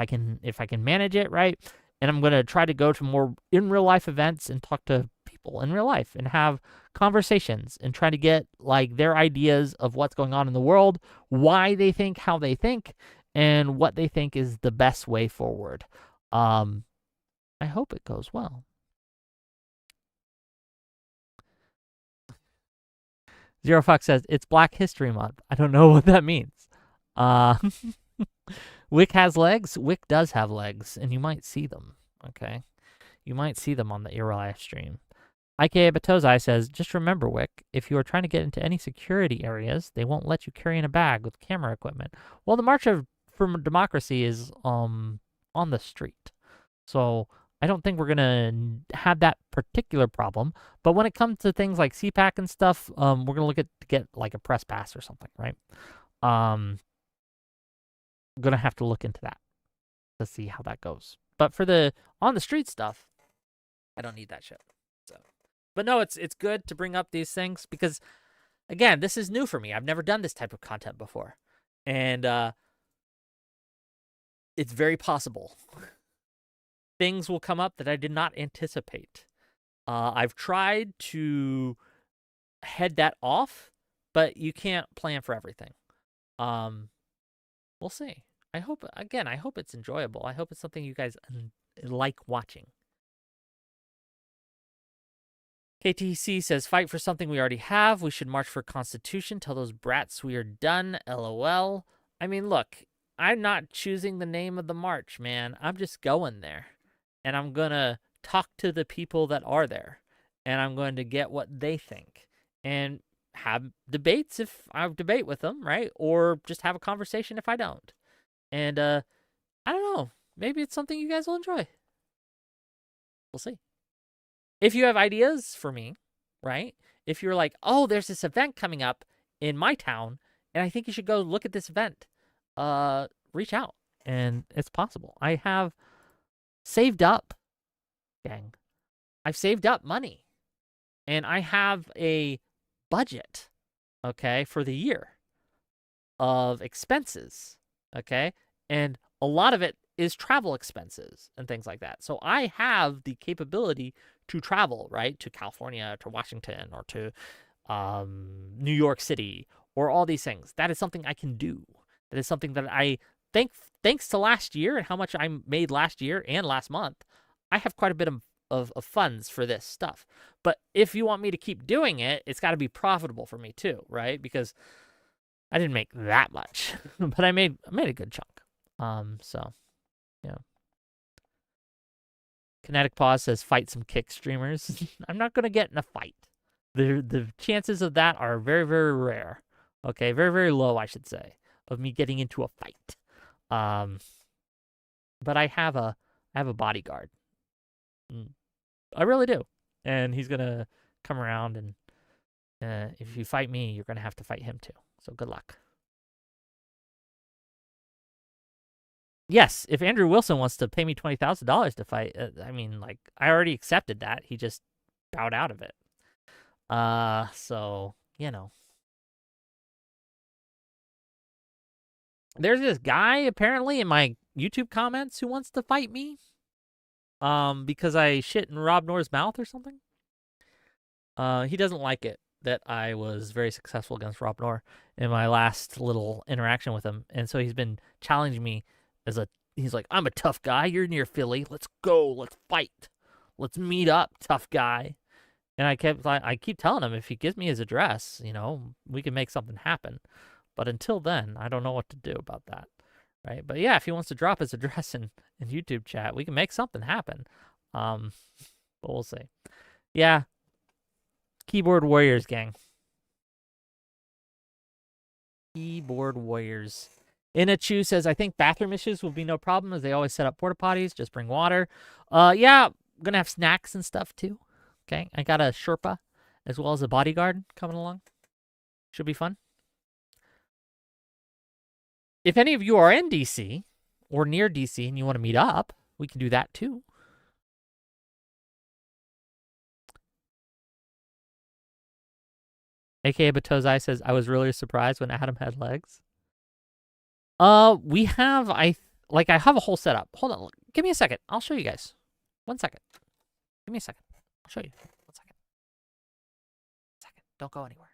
I can manage it, right? And I'm going to try to go to more in real life events and talk to people in real life and have conversations and try to get like their ideas of what's going on in the world, why they think how they think, and what they think is the best way forward. I hope it goes well. Zero Fox says it's Black History Month. I don't know what that means. Wick has legs. Wick does have legs, and you might see them. Okay, you might see them on the live stream. IKA Batozai says, just remember, Wick, if you are trying to get into any security areas, they won't let you carry in a bag with camera equipment. Well, the March for Democracy is on the street. So I don't think we're going to have that particular problem. But when it comes to things like CPAC and stuff, we're going to look at to get like a press pass or something, right? Going to have to look into that to see how that goes. But for the on the street stuff, I don't need that shit. So, but no, it's good to bring up these things because, again, this is new for me. I've never done this type of content before, and it's very possible things will come up that I did not anticipate. I've tried to head that off, but you can't plan for everything. We'll see. I hope it's enjoyable. I hope it's something you guys like watching. KTC says, fight for something we already have. We should march for a constitution. Tell those brats we are done. LOL. I mean, look, I'm not choosing the name of the march, man. I'm just going there. And I'm going to talk to the people that are there. And I'm going to get what they think. And have debates if I debate with them, right? Or just have a conversation if I don't. And I don't know. Maybe it's something you guys will enjoy. We'll see. If you have ideas for me, right? If you're like, oh, there's this event coming up in my town, and I think you should go look at this event, reach out. And it's possible. I have saved up, gang. I've saved up money. And I have a budget, okay, for the year of expenses, okay? And a lot of it is travel expenses and things like that. So I have the capability to travel, right, to California, to Washington, or to New York City, or all these things. That is something I can do. That is something that I think, thanks to last year and how much I made last year and last month, I have quite a bit of funds for this stuff. But if you want me to keep doing it, it's got to be profitable for me too, right? Because I didn't make that much, but I made a good chunk. So, yeah. Kinetic Pause says, fight some kick streamers. I'm not going to get in a fight. The chances of that are very, very rare. Okay, very, very low, I should say, of me getting into a fight. But I have a bodyguard. I really do. And he's going to come around, and if you fight me, you're going to have to fight him too. So good luck. Yes, if Andrew Wilson wants to pay me $20,000 to fight, I mean, like, I already accepted that. He just bowed out of it. So, you know. There's this guy, apparently, in my YouTube comments who wants to fight me. Because I shit in Rob Knorr's mouth or something. He doesn't like it that I was very successful against Rob Knorr in my last little interaction with him. And so he's been challenging me he's like, I'm a tough guy. You're near Philly. Let's go. Let's fight. Let's meet up, tough guy. And I keep telling him if he gives me his address, you know, we can make something happen. But until then, I don't know what to do about that. Right. But yeah, if he wants to drop his address in YouTube chat, we can make something happen. But we'll see. Yeah. Keyboard Warriors, gang. Keyboard Warriors. Inachu says, I think bathroom issues will be no problem as they always set up porta potties. Just bring water. Yeah, I'm going to have snacks and stuff too. Okay. I got a Sherpa as well as a bodyguard coming along. Should be fun. If any of you are in DC or near DC and you want to meet up, we can do that too. AKA Batozai says, I was really surprised when Adam had legs. We have, I have a whole setup. Hold on. Give me a second. I'll show you guys. 1 second. Give me a second. I'll show you. 1 second. 1 second. Don't go anywhere.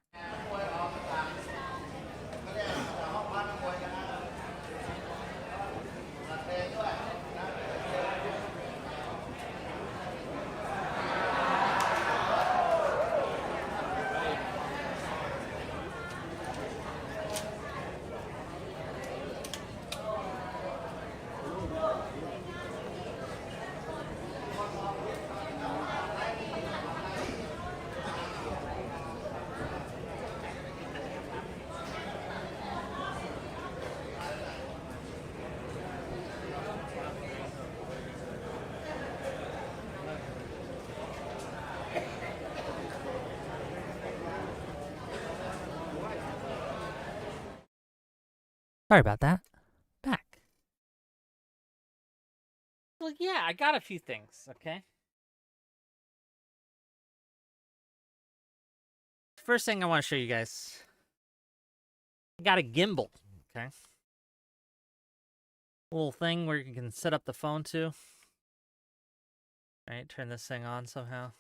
Sorry about that. Back. Well, yeah, I got a few things, okay? First thing I want to show you guys. I got a gimbal, okay? A little thing where you can set up the phone to. All right, turn this thing on somehow.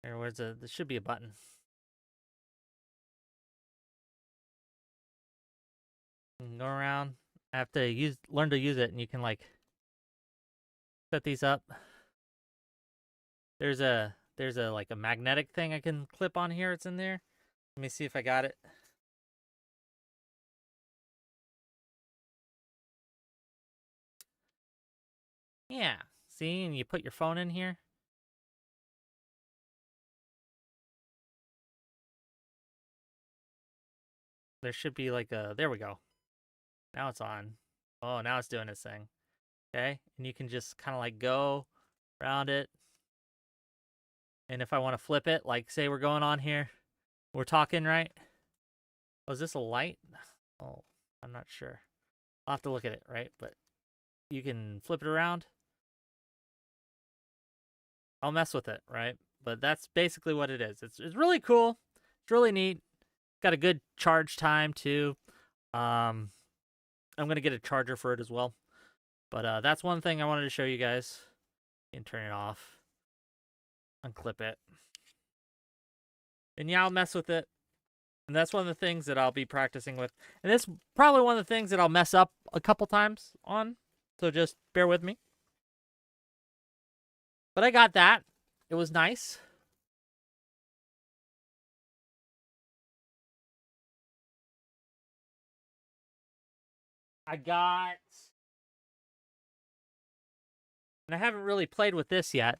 Here, there should be a button. You can go around. I have to learn to use it, and you can like set these up. There's a like a magnetic thing I can clip on here. It's in there. Let me see if I got it. Yeah. See, and you put your phone in here. There should be like a, there we go. Now it's on. Oh, now it's doing its thing. Okay. And you can just kind of like go around it. And if I want to flip it, like say we're going on here, we're talking, right? Oh, is this a light? Oh, I'm not sure. I'll have to look at it, right? But you can flip it around. I'll mess with it, right? But that's basically what it is. It's really cool. It's really neat. Got a good charge time too. I'm gonna get a charger for it as well. But that's one thing I wanted to show you guys. You can turn it off. Unclip it. And yeah, I'll mess with it. And that's one of the things that I'll be practicing with. And it's probably one of the things that I'll mess up a couple times on. So just bear with me. But I got that. It was nice. And I haven't really played with this yet.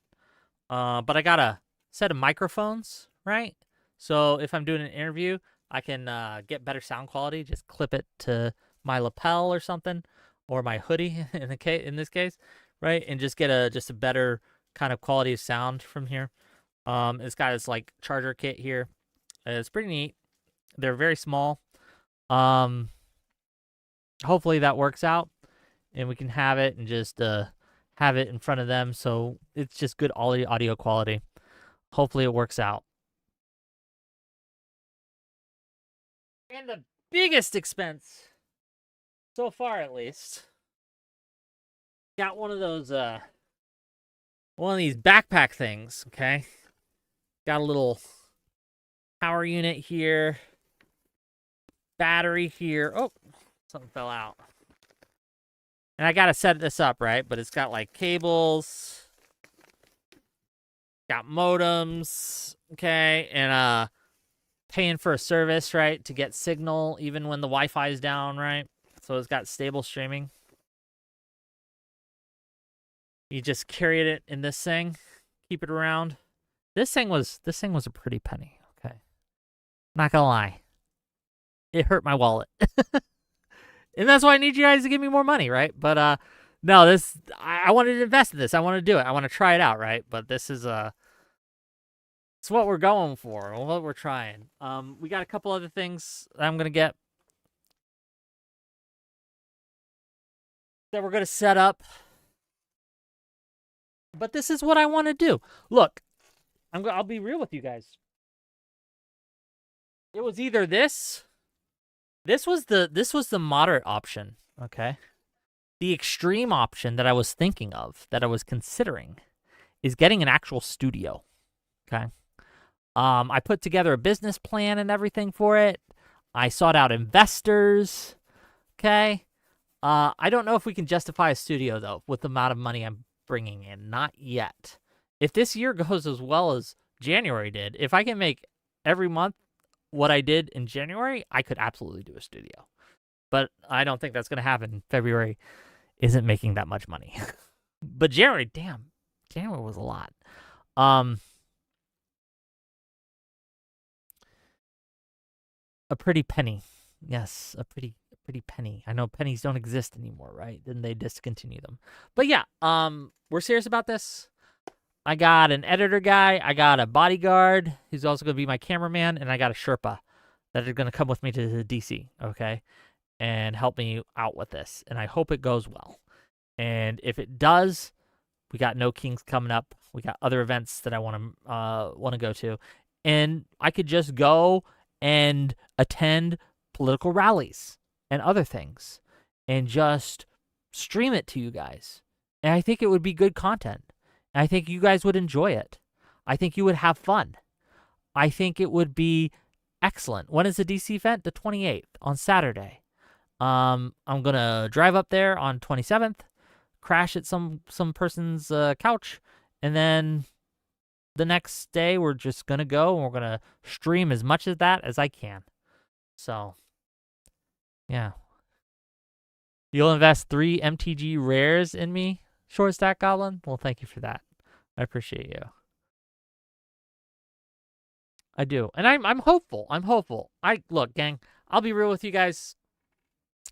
But I got a set of microphones, right? So if I'm doing an interview, I can get better sound quality. Just clip it to my lapel or something, or my hoodie in this case, right? And just get a better kind of quality of sound from here. It's got this like charger kit here. It's pretty neat. They're very small. Hopefully that works out, and we can have it and just have it in front of them, so it's just good audio quality. Hopefully it works out. And the biggest expense, so far at least, got one of those, one of these backpack things, okay? Got a little power unit here, battery here. Oh, something fell out. And I gotta set this up, right? But it's got like cables, got modems, okay, and paying for a service, right, to get signal even when the Wi-Fi is down, right? So it's got stable streaming. You just carry it in this thing, keep it around. This thing was a pretty penny, okay? Not gonna lie, it hurt my wallet. And that's why I need you guys to give me more money, right? But no, I wanted to invest in this. I want to do it. I want to try it out, right? But this is it's what we're going for, what we're trying. We got a couple other things that I'm gonna get that we're gonna set up. But this is what I want to do. Look, I'll be real with you guys. It was either this. This was the moderate option, okay? The extreme option that I was thinking of, that I was considering, is getting an actual studio, okay? I put together a business plan and everything for it. I sought out investors, okay? I don't know if we can justify a studio, though, with the amount of money I'm bringing in. Not yet. If this year goes as well as January did, if I can make every month what I did in January, I could absolutely do a studio. But I don't think that's going to happen. February isn't making that much money. But January was a lot. A pretty penny. Yes, a pretty penny. I know pennies don't exist anymore, right? Then they discontinue them. But yeah, we're serious about this. I got an editor guy. I got a bodyguard who's also going to be my cameraman, and I got a Sherpa that are going to come with me to DC, okay, and help me out with this. And I hope it goes well. And if it does, we got No Kings coming up. We got other events that I want to go to, and I could just go and attend political rallies and other things, and just stream it to you guys. And I think it would be good content. And I think you guys would enjoy it. I think you would have fun. I think it would be excellent. When is the DC event? The 28th on Saturday. I'm gonna drive up there on 27th, crash at some person's couch, and then the next day we're just gonna go and we're gonna stream as much of that as I can. So, yeah. You'll invest 3 MTG rares in me, Short Stack Goblin? Well, thank you for that. I appreciate you. I do. And I'm hopeful. I'm hopeful. Look, gang, I'll be real with you guys.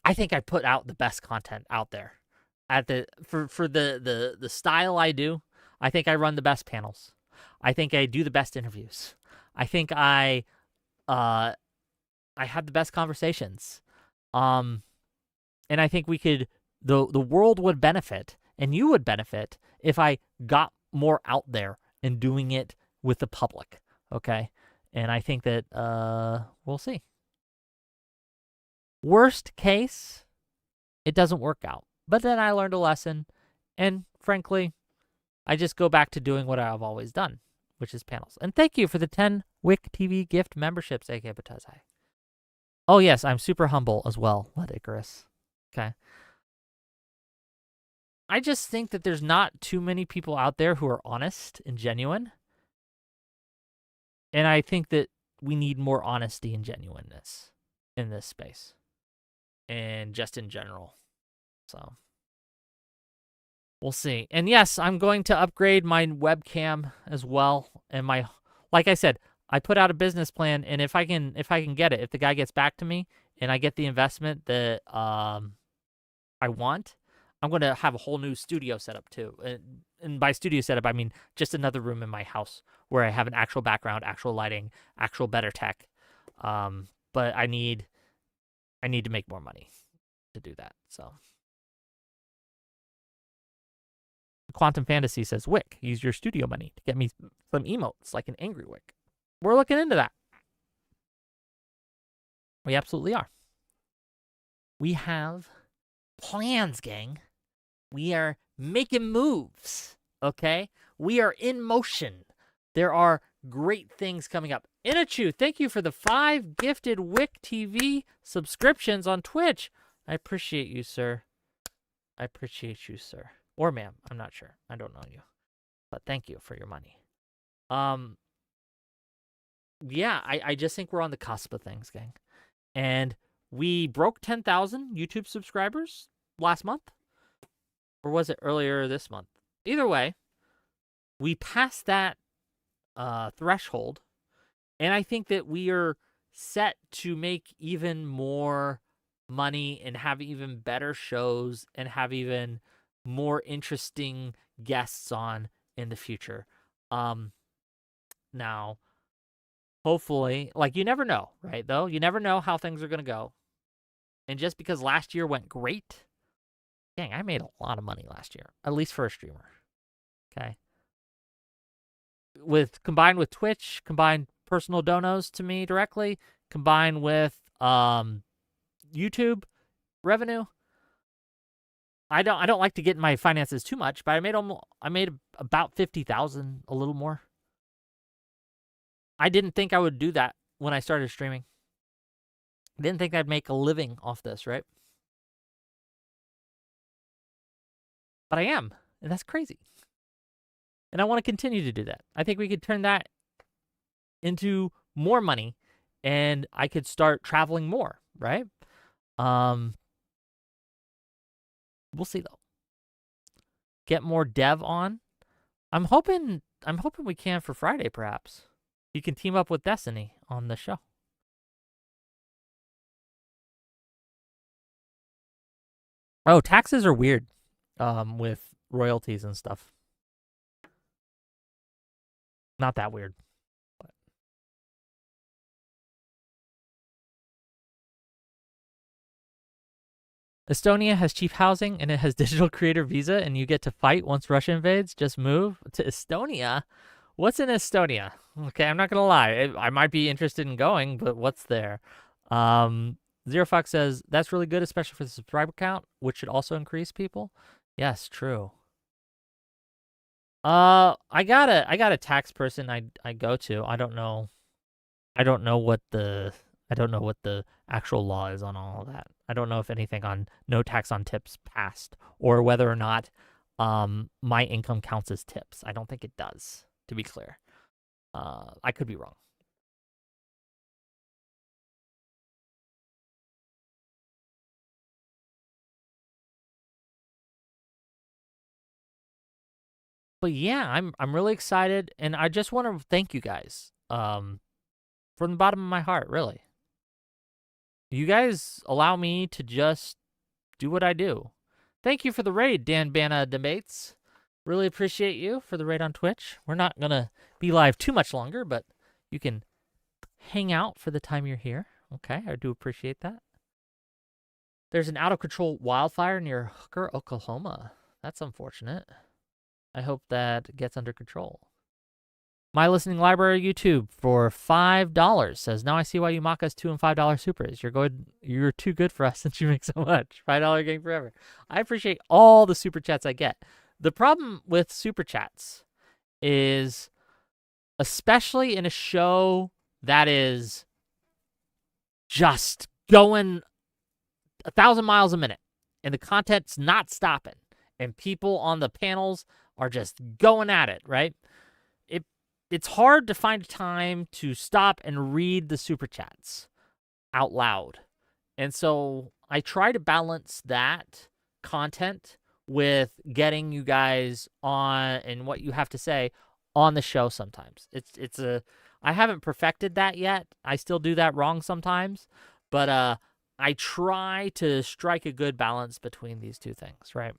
I think I put out the best content out there. For the style I do, I think I run the best panels. I think I do the best interviews. I think I have the best conversations. And I think we could the world would benefit and you would benefit if I got more out there and doing it with the public. Okay? And I think that we'll see. Worst case, it doesn't work out. But then I learned a lesson, and frankly, I just go back to doing what I've always done, which is panels. And thank you for the 10 Wick TV gift memberships, A.K. Batazai. Oh, yes, I'm super humble as well, Let Icarus. Okay. I just think that there's not too many people out there who are honest and genuine. And I think that we need more honesty and genuineness in this space. And just in general. So, we'll see. And yes, I'm going to upgrade my webcam as well. And like I said, I put out a business plan, and if I can get it, if the guy gets back to me and I get the investment that I want, I'm going to have a whole new studio setup too. And by studio setup, I mean just another room in my house where I have an actual background, actual lighting, actual better tech. But I need to make more money to do that. So, Quantum Fantasy says, Wick, use your studio money to get me some emotes like an angry Wick. We're looking into that. We absolutely are. We have plans, gang. We are making moves, okay? We are in motion. There are great things coming up. Inachu, thank you for the 5 gifted Wick TV subscriptions on Twitch. I appreciate you, sir. I appreciate you, sir. Or ma'am, I'm not sure. I don't know you. But thank you for your money. Yeah, I just think we're on the cusp of things, gang. And we broke 10,000 YouTube subscribers last month. Or was it earlier this month? Either way, we passed that threshold. And I think that we are set to make even more money and have even better shows and have even more interesting guests on in the future. Now, hopefully, like, you never know, right, though? You never know how things are going to go. And just because last year went great, dang, I made a lot of money last year, at least for a streamer. Okay. Combined with Twitch, combined personal donos to me directly, combined with YouTube revenue. I don't like to get in my finances too much, but I made about 50,000, a little more. I didn't think I would do that when I started streaming. I didn't think I'd make a living off this, right? But I am, and that's crazy. And I want to continue to do that. I think we could turn that into more money, and I could start traveling more, right? We'll see though. Get more dev on. I'm hoping we can for Friday, perhaps. You can team up with Destiny on the show. Oh, taxes are weird with royalties and stuff. Not that weird. Estonia has cheap housing and it has digital creator visa, and you get to fight once Russia invades. Just move to Estonia. What's in Estonia? Okay, I'm not gonna lie. I might be interested in going, but what's there? Zero Fox says that's really good, especially for the subscriber count, which should also increase people. Yes, true. I got a tax person I go to. I don't know what the actual law is on all of that. I don't know if anything on no tax on tips passed, or whether or not my income counts as tips. I don't think it does, to be clear. I could be wrong. But yeah, I'm really excited, and I just want to thank you guys from the bottom of my heart, really. You guys allow me to just do what I do. Thank you for the raid, Dan Bana Debates. Really appreciate you for the raid on Twitch. We're not going to be live too much longer, but you can hang out for the time you're here. Okay, I do appreciate that. There's an out-of-control wildfire near Hooker, Oklahoma. That's unfortunate. I hope that gets under control. My Listening Library YouTube for $5 says, now I see why you mock us $2 and $5 supers. You're too good for us since you make so much. $5 game forever. I appreciate all the super chats I get. The problem with super chats is, especially in a show that is just going 1,000 miles a minute and the content's not stopping and people on the panels are just going at it, right? It's hard to find time to stop and read the super chats out loud. And so I try to balance that content with getting you guys on and what you have to say on the show sometimes. I haven't perfected that yet. I still do that wrong sometimes, but I try to strike a good balance between these two things, right?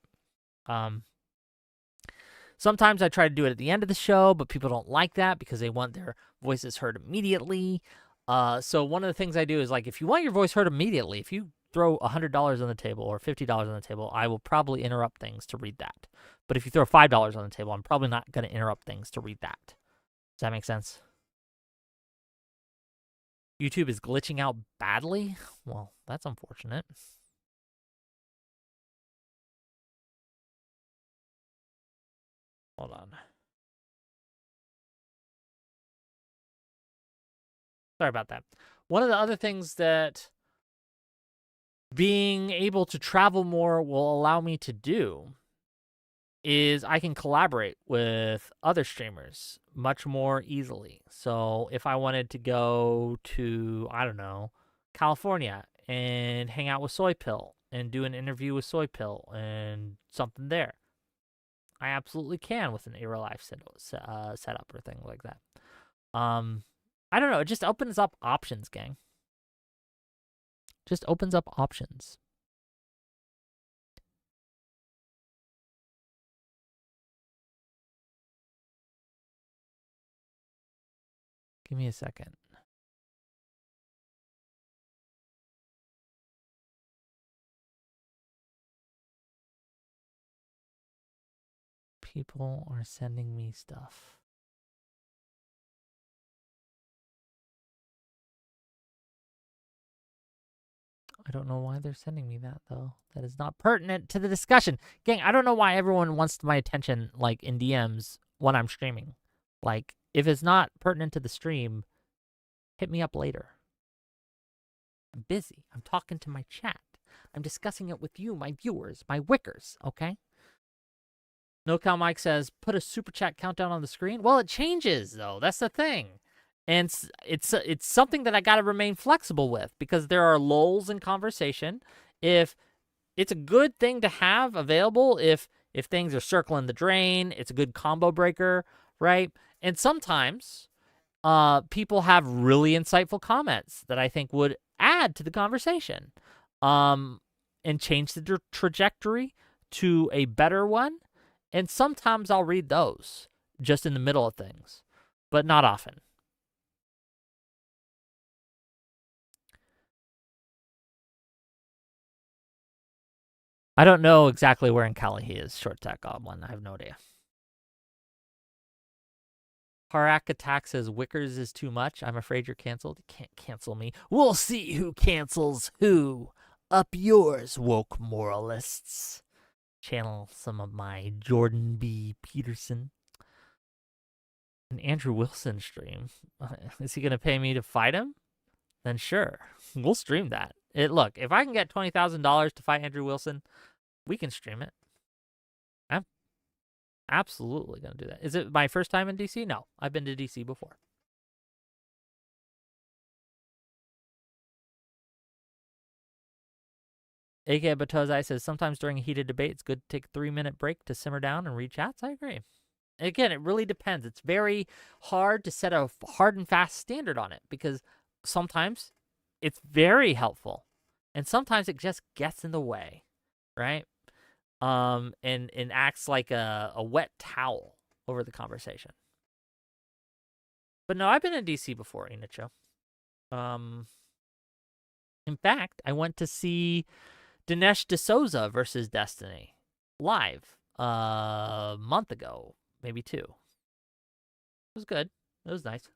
Sometimes I try to do it at the end of the show, but people don't like that because they want their voices heard immediately. So one of the things I do is, like, if you want your voice heard immediately, if you throw $100 on the table or $50 on the table, I will probably interrupt things to read that. But if you throw $5 on the table, I'm probably not going to interrupt things to read that. Does that make sense? YouTube is glitching out badly? Well, that's unfortunate. Hold on. Sorry about that. One of the other things that being able to travel more will allow me to do is I can collaborate with other streamers much more easily. So if I wanted to go to, I don't know, California and hang out with Soy Pill and do an interview with Soy Pill and something there, I absolutely can with an ARA Live setup or thing like that. I don't know. It just opens up options, gang. Just opens up options. Give me a second. People are sending me stuff. I don't know why they're sending me that, though. That is not pertinent to the discussion. Gang, I don't know why everyone wants my attention, like, in DMs when I'm streaming. Like, if it's not pertinent to the stream, hit me up later. I'm busy. I'm talking to my chat. I'm discussing it with you, my viewers, my wickers, okay? NoCal Mike says, put a super chat countdown on the screen. Well, it changes, though. That's the thing. And it's something that I got to remain flexible with, because there are lulls in conversation. If it's a good thing to have available, if things are circling the drain, it's a good combo breaker, right? And sometimes people have really insightful comments that I think would add to the conversation and change the trajectory to a better one. And sometimes I'll read those just in the middle of things, but not often. I don't know exactly where in Cali he is, Short Tech Goblin. I have no idea. Harak Attack says Wickers is too much. I'm afraid you're canceled. You can't cancel me. We'll see who cancels who. Up yours, woke moralists. Channel some of my Jordan B. Peterson. An Andrew Wilson stream. Is he going to pay me to fight him? Then sure. We'll stream that. Look, if I can get $20,000 to fight Andrew Wilson, we can stream it. I'm absolutely going to do that. Is it my first time in DC? No, I've been to DC before. A.K. Batozai says, sometimes during a heated debate, it's good to take a 3-minute break to simmer down and read chats. I agree. Again, it really depends. It's very hard to set a hard and fast standard on it because sometimes it's very helpful and sometimes it just gets in the way, right? And acts like a wet towel over the conversation. But no, I've been in DC before, Inicho. In fact, I went to see Dinesh D'Souza versus Destiny live a month ago, maybe 2. It was good. It was nice.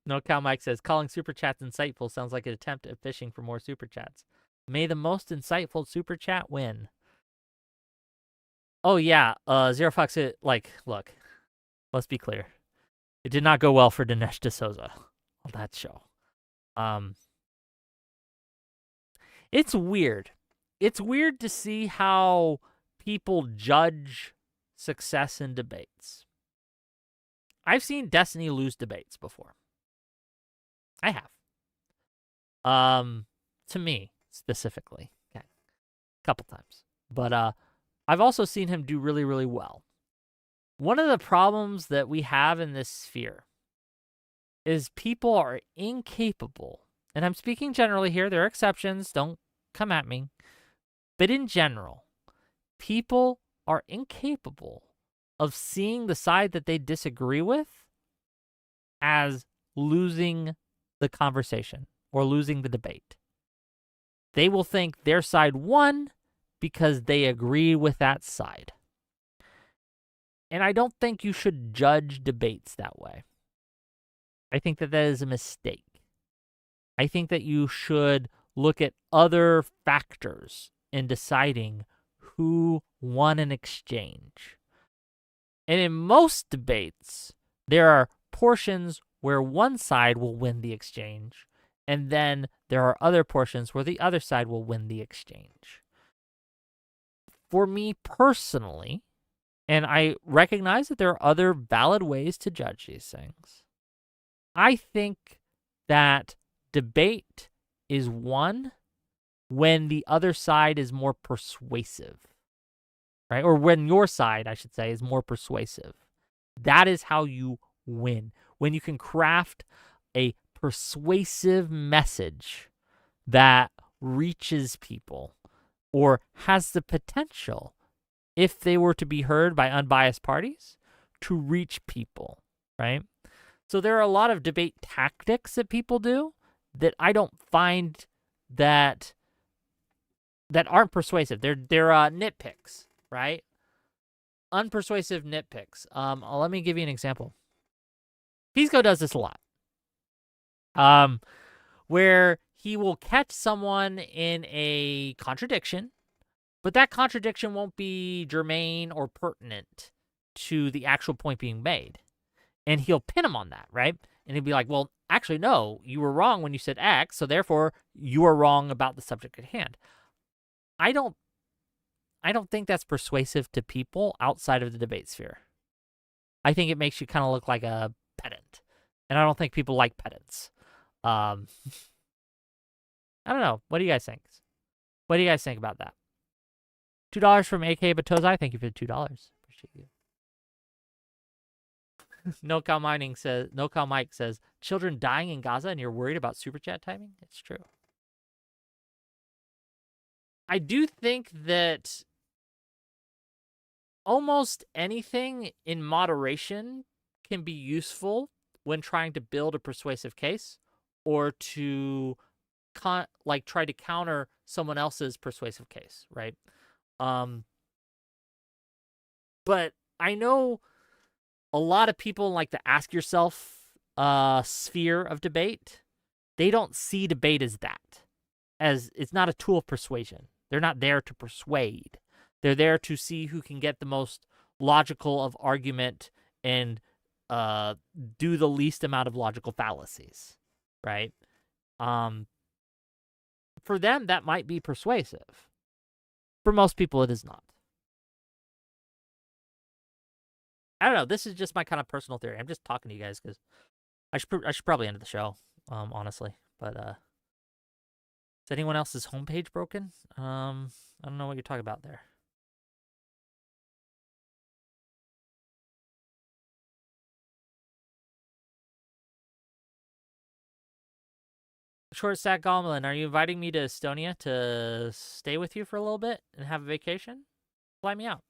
No Cow Mike says, calling super chats insightful sounds like an attempt at fishing for more super chats. May the most insightful super chat win. Oh yeah, Zero Fox, look, let's be clear. It did not go well for Dinesh D'Souza on that show. It's weird. It's weird to see how people judge success in debates. I've seen Destiny lose debates before. I have. To me, specifically. Okay. A couple times. But I've also seen him do really, really well. One of the problems that we have in this sphere is people are incapable, and I'm speaking generally here, there are exceptions, don't come at me, but in general, people are incapable of seeing the side that they disagree with as losing the conversation or losing the debate. They will think their side won because they agree with that side. And I don't think you should judge debates that way. I think that is a mistake. I think that you should look at other factors in deciding who won an exchange. And in most debates, there are portions where one side will win the exchange, and then there are other portions where the other side will win the exchange. For me personally, and I recognize that there are other valid ways to judge these things, I think that debate is won when the other side is more persuasive, right? Or when your side, I should say, is more persuasive. That is how you win. When you can craft a persuasive message that reaches people or has the potential, if they were to be heard by unbiased parties, to reach people, right? So there are a lot of debate tactics that people do that I don't find that aren't persuasive. They're nitpicks, right? Unpersuasive nitpicks. Let me give you an example. Pisco does this a lot. Where he will catch someone in a contradiction, but that contradiction won't be germane or pertinent to the actual point being made. And he'll pin him on that, right? And he'll be like, well, actually, no, you were wrong when you said X, so therefore you are wrong about the subject at hand. I don't think that's persuasive to people outside of the debate sphere. I think it makes you kind of look like a pedant. And I don't think people like pedants. I don't know. What do you guys think? What do you guys think about that? $2 from AK Batozai. Thank you for the $2. Appreciate you. No Cow Mike says, children dying in Gaza and you're worried about super chat timing? It's true. I do think that almost anything in moderation can be useful when trying to build a persuasive case or to try to counter someone else's persuasive case, right? But I know a lot of people in like the ask yourself sphere of debate. They don't see debate as that, as it's not a tool of persuasion. They're not there to persuade. They're there to see who can get the most logical of argument and do the least amount of logical fallacies, right? For them, that might be persuasive. For most people, it is not. I don't know. This is just my kind of personal theory. I'm just talking to you guys because I should probably end the show, honestly. But is anyone else's homepage broken? I don't know what you're talking about there. Short Stack Goblin, are you inviting me to Estonia to stay with you for a little bit and have a vacation? Fly me out.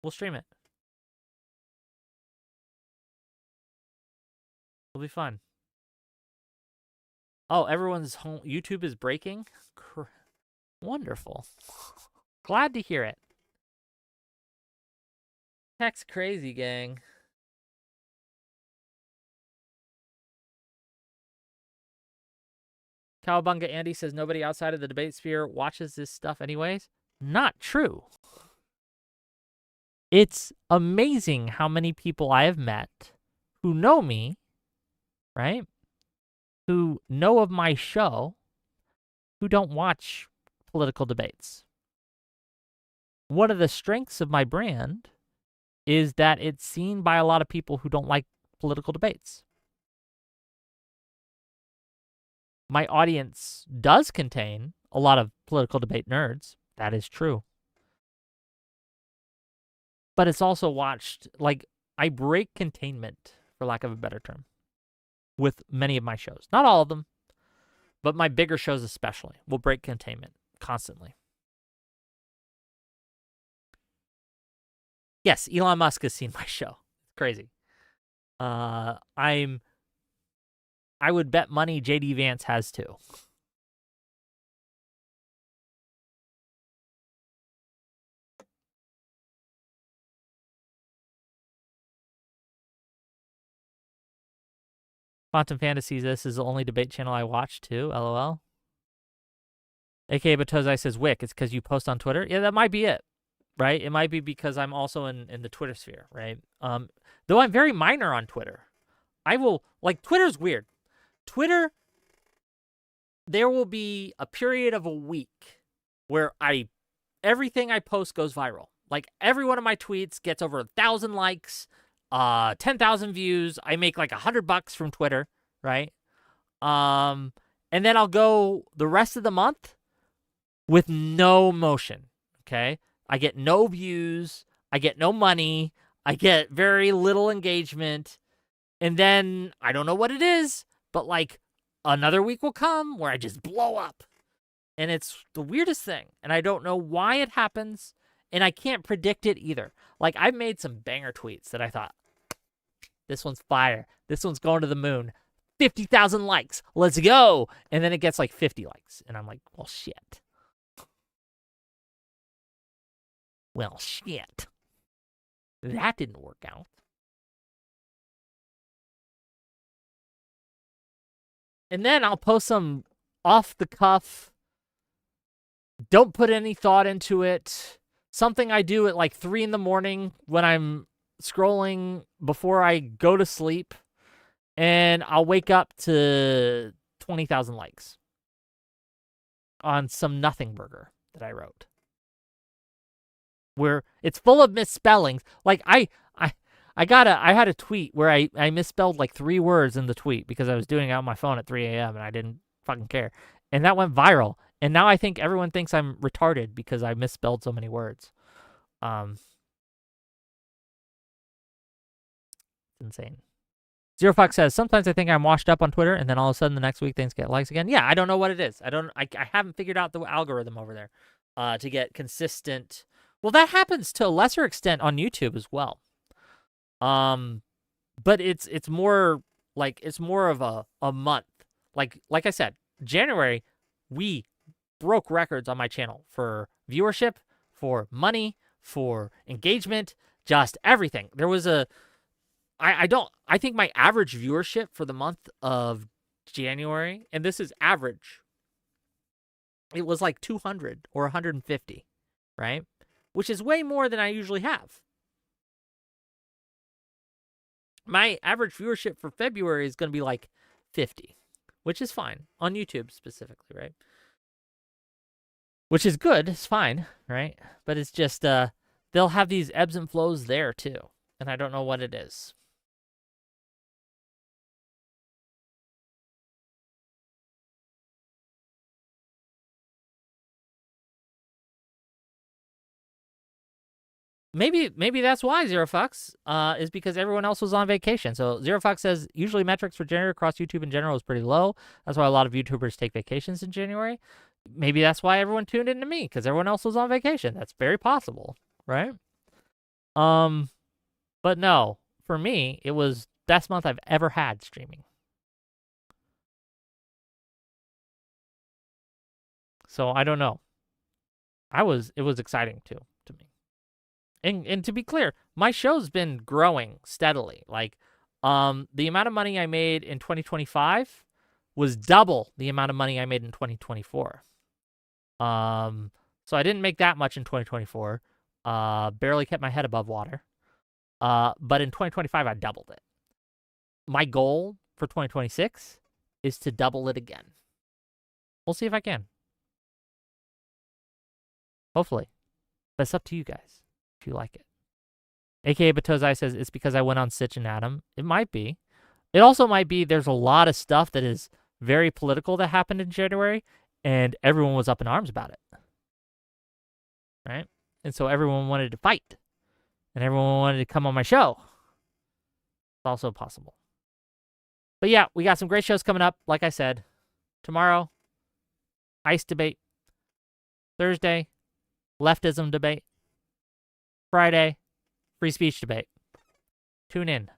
We'll stream it. It'll be fun. Oh, everyone's home. YouTube is breaking? Wonderful. Glad to hear it. Tech's crazy, gang. Cowabunga Andy says nobody outside of the debate sphere watches this stuff anyways. Not true. It's amazing how many people I have met who know me, right? Who know of my show, who don't watch political debates. One of the strengths of my brand is that it's seen by a lot of people who don't like political debates. My audience does contain a lot of political debate nerds. That is true. But it's also watched, like, I break containment, for lack of a better term, with many of my shows. Not all of them, but my bigger shows especially will break containment constantly. Yes, Elon Musk has seen my show. It's crazy. I would bet money JD Vance has too. Quantum Fantasies, this is the only debate channel I watch too, LOL. AKA Batozai says, Wick, it's because you post on Twitter? Yeah, that might be it, right? It might be because I'm also in the Twitter sphere, right? Though I'm very minor on Twitter. Twitter's weird. Twitter, there will be a period of a week where everything I post goes viral. Like, every one of my tweets gets over 1,000 likes, 10,000 views. I make like $100 from Twitter, right? And then I'll go the rest of the month with no motion, okay? I get no views. I get no money. I get very little engagement. And then I don't know what it is, but like another week will come where I just blow up. And it's the weirdest thing. And I don't know why it happens. And I can't predict it either. Like, I've made some banger tweets that I thought, this one's fire. This one's going to the moon. 50,000 likes. Let's go. And then it gets like 50 likes. And I'm like, well, shit. Well, shit. That didn't work out. And then I'll post some off the cuff, don't put any thought into it, something I do at like 3 a.m. when I'm scrolling before I go to sleep, and I'll wake up to 20,000 likes on some nothing burger that I wrote, where it's full of misspellings. Like, I had a tweet where I misspelled like 3 words in the tweet because I was doing it on my phone at 3 a.m. and I didn't fucking care. And that went viral. And now I think everyone thinks I'm retarded because I misspelled so many words. Insane. Zero Fox says, sometimes I think I'm washed up on Twitter and then all of a sudden the next week things get likes again. Yeah, I don't know what it is. I haven't figured out the algorithm over there to get consistent. Well, that happens to a lesser extent on YouTube as well. But it's more like it's more of a month. Like I said, January we broke records on my channel for viewership, for money, for engagement, just everything. There was I think my average viewership for the month of January, and this is average, it was like 200 or 150, right? Which is way more than I usually have. My average viewership for February is going to be like 50, which is fine on YouTube specifically, right? Which is good, it's fine, right? But it's just they'll have these ebbs and flows there too, and I don't know what it is. Maybe that's why Zero Fox is because everyone else was on vacation. So Zero Fox says usually metrics for January across YouTube in general is pretty low. That's why a lot of YouTubers take vacations in January. Maybe that's why everyone tuned into me, because everyone else was on vacation. That's very possible, right? But no, for me, it was best month I've ever had streaming. So I don't know. It was exciting too to me. And to be clear, my show's been growing steadily. Like, the amount of money I made in 2025 was double the amount of money I made in 2024. So I didn't make that much in 2024. Barely kept my head above water. But in 2025, I doubled it. My goal for 2026 is to double it again. We'll see if I can. Hopefully. But it's up to you guys if you like it. AKA Batozai says, it's because I went on Sitch and Adam. It might be. It also might be there's a lot of stuff that is very political that happened in January, and everyone was up in arms about it. Right? And so everyone wanted to fight. And everyone wanted to come on my show. It's also possible. But yeah, we got some great shows coming up. Like I said, tomorrow, ICE debate. Thursday, leftism debate. Friday, free speech debate. Tune in.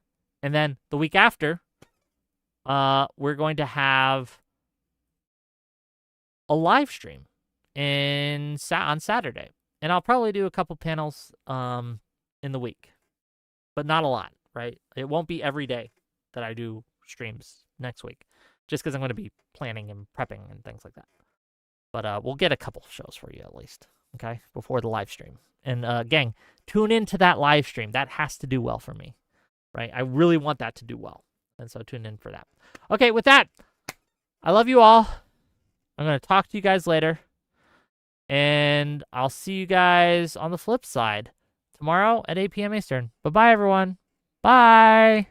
And then the week after, we're going to have a live stream on Saturday. And I'll probably do a couple panels in the week. But not a lot, right? It won't be every day that I do streams next week. Just because I'm going to be planning and prepping and things like that. But we'll get a couple shows for you at least, okay, before the live stream. And gang, tune into that live stream. That has to do well for me, right? I really want that to do well. And so tune in for that. Okay, with that, I love you all. I'm going to talk to you guys later. And I'll see you guys on the flip side tomorrow at 8 p.m. Eastern. Bye-bye, everyone. Bye.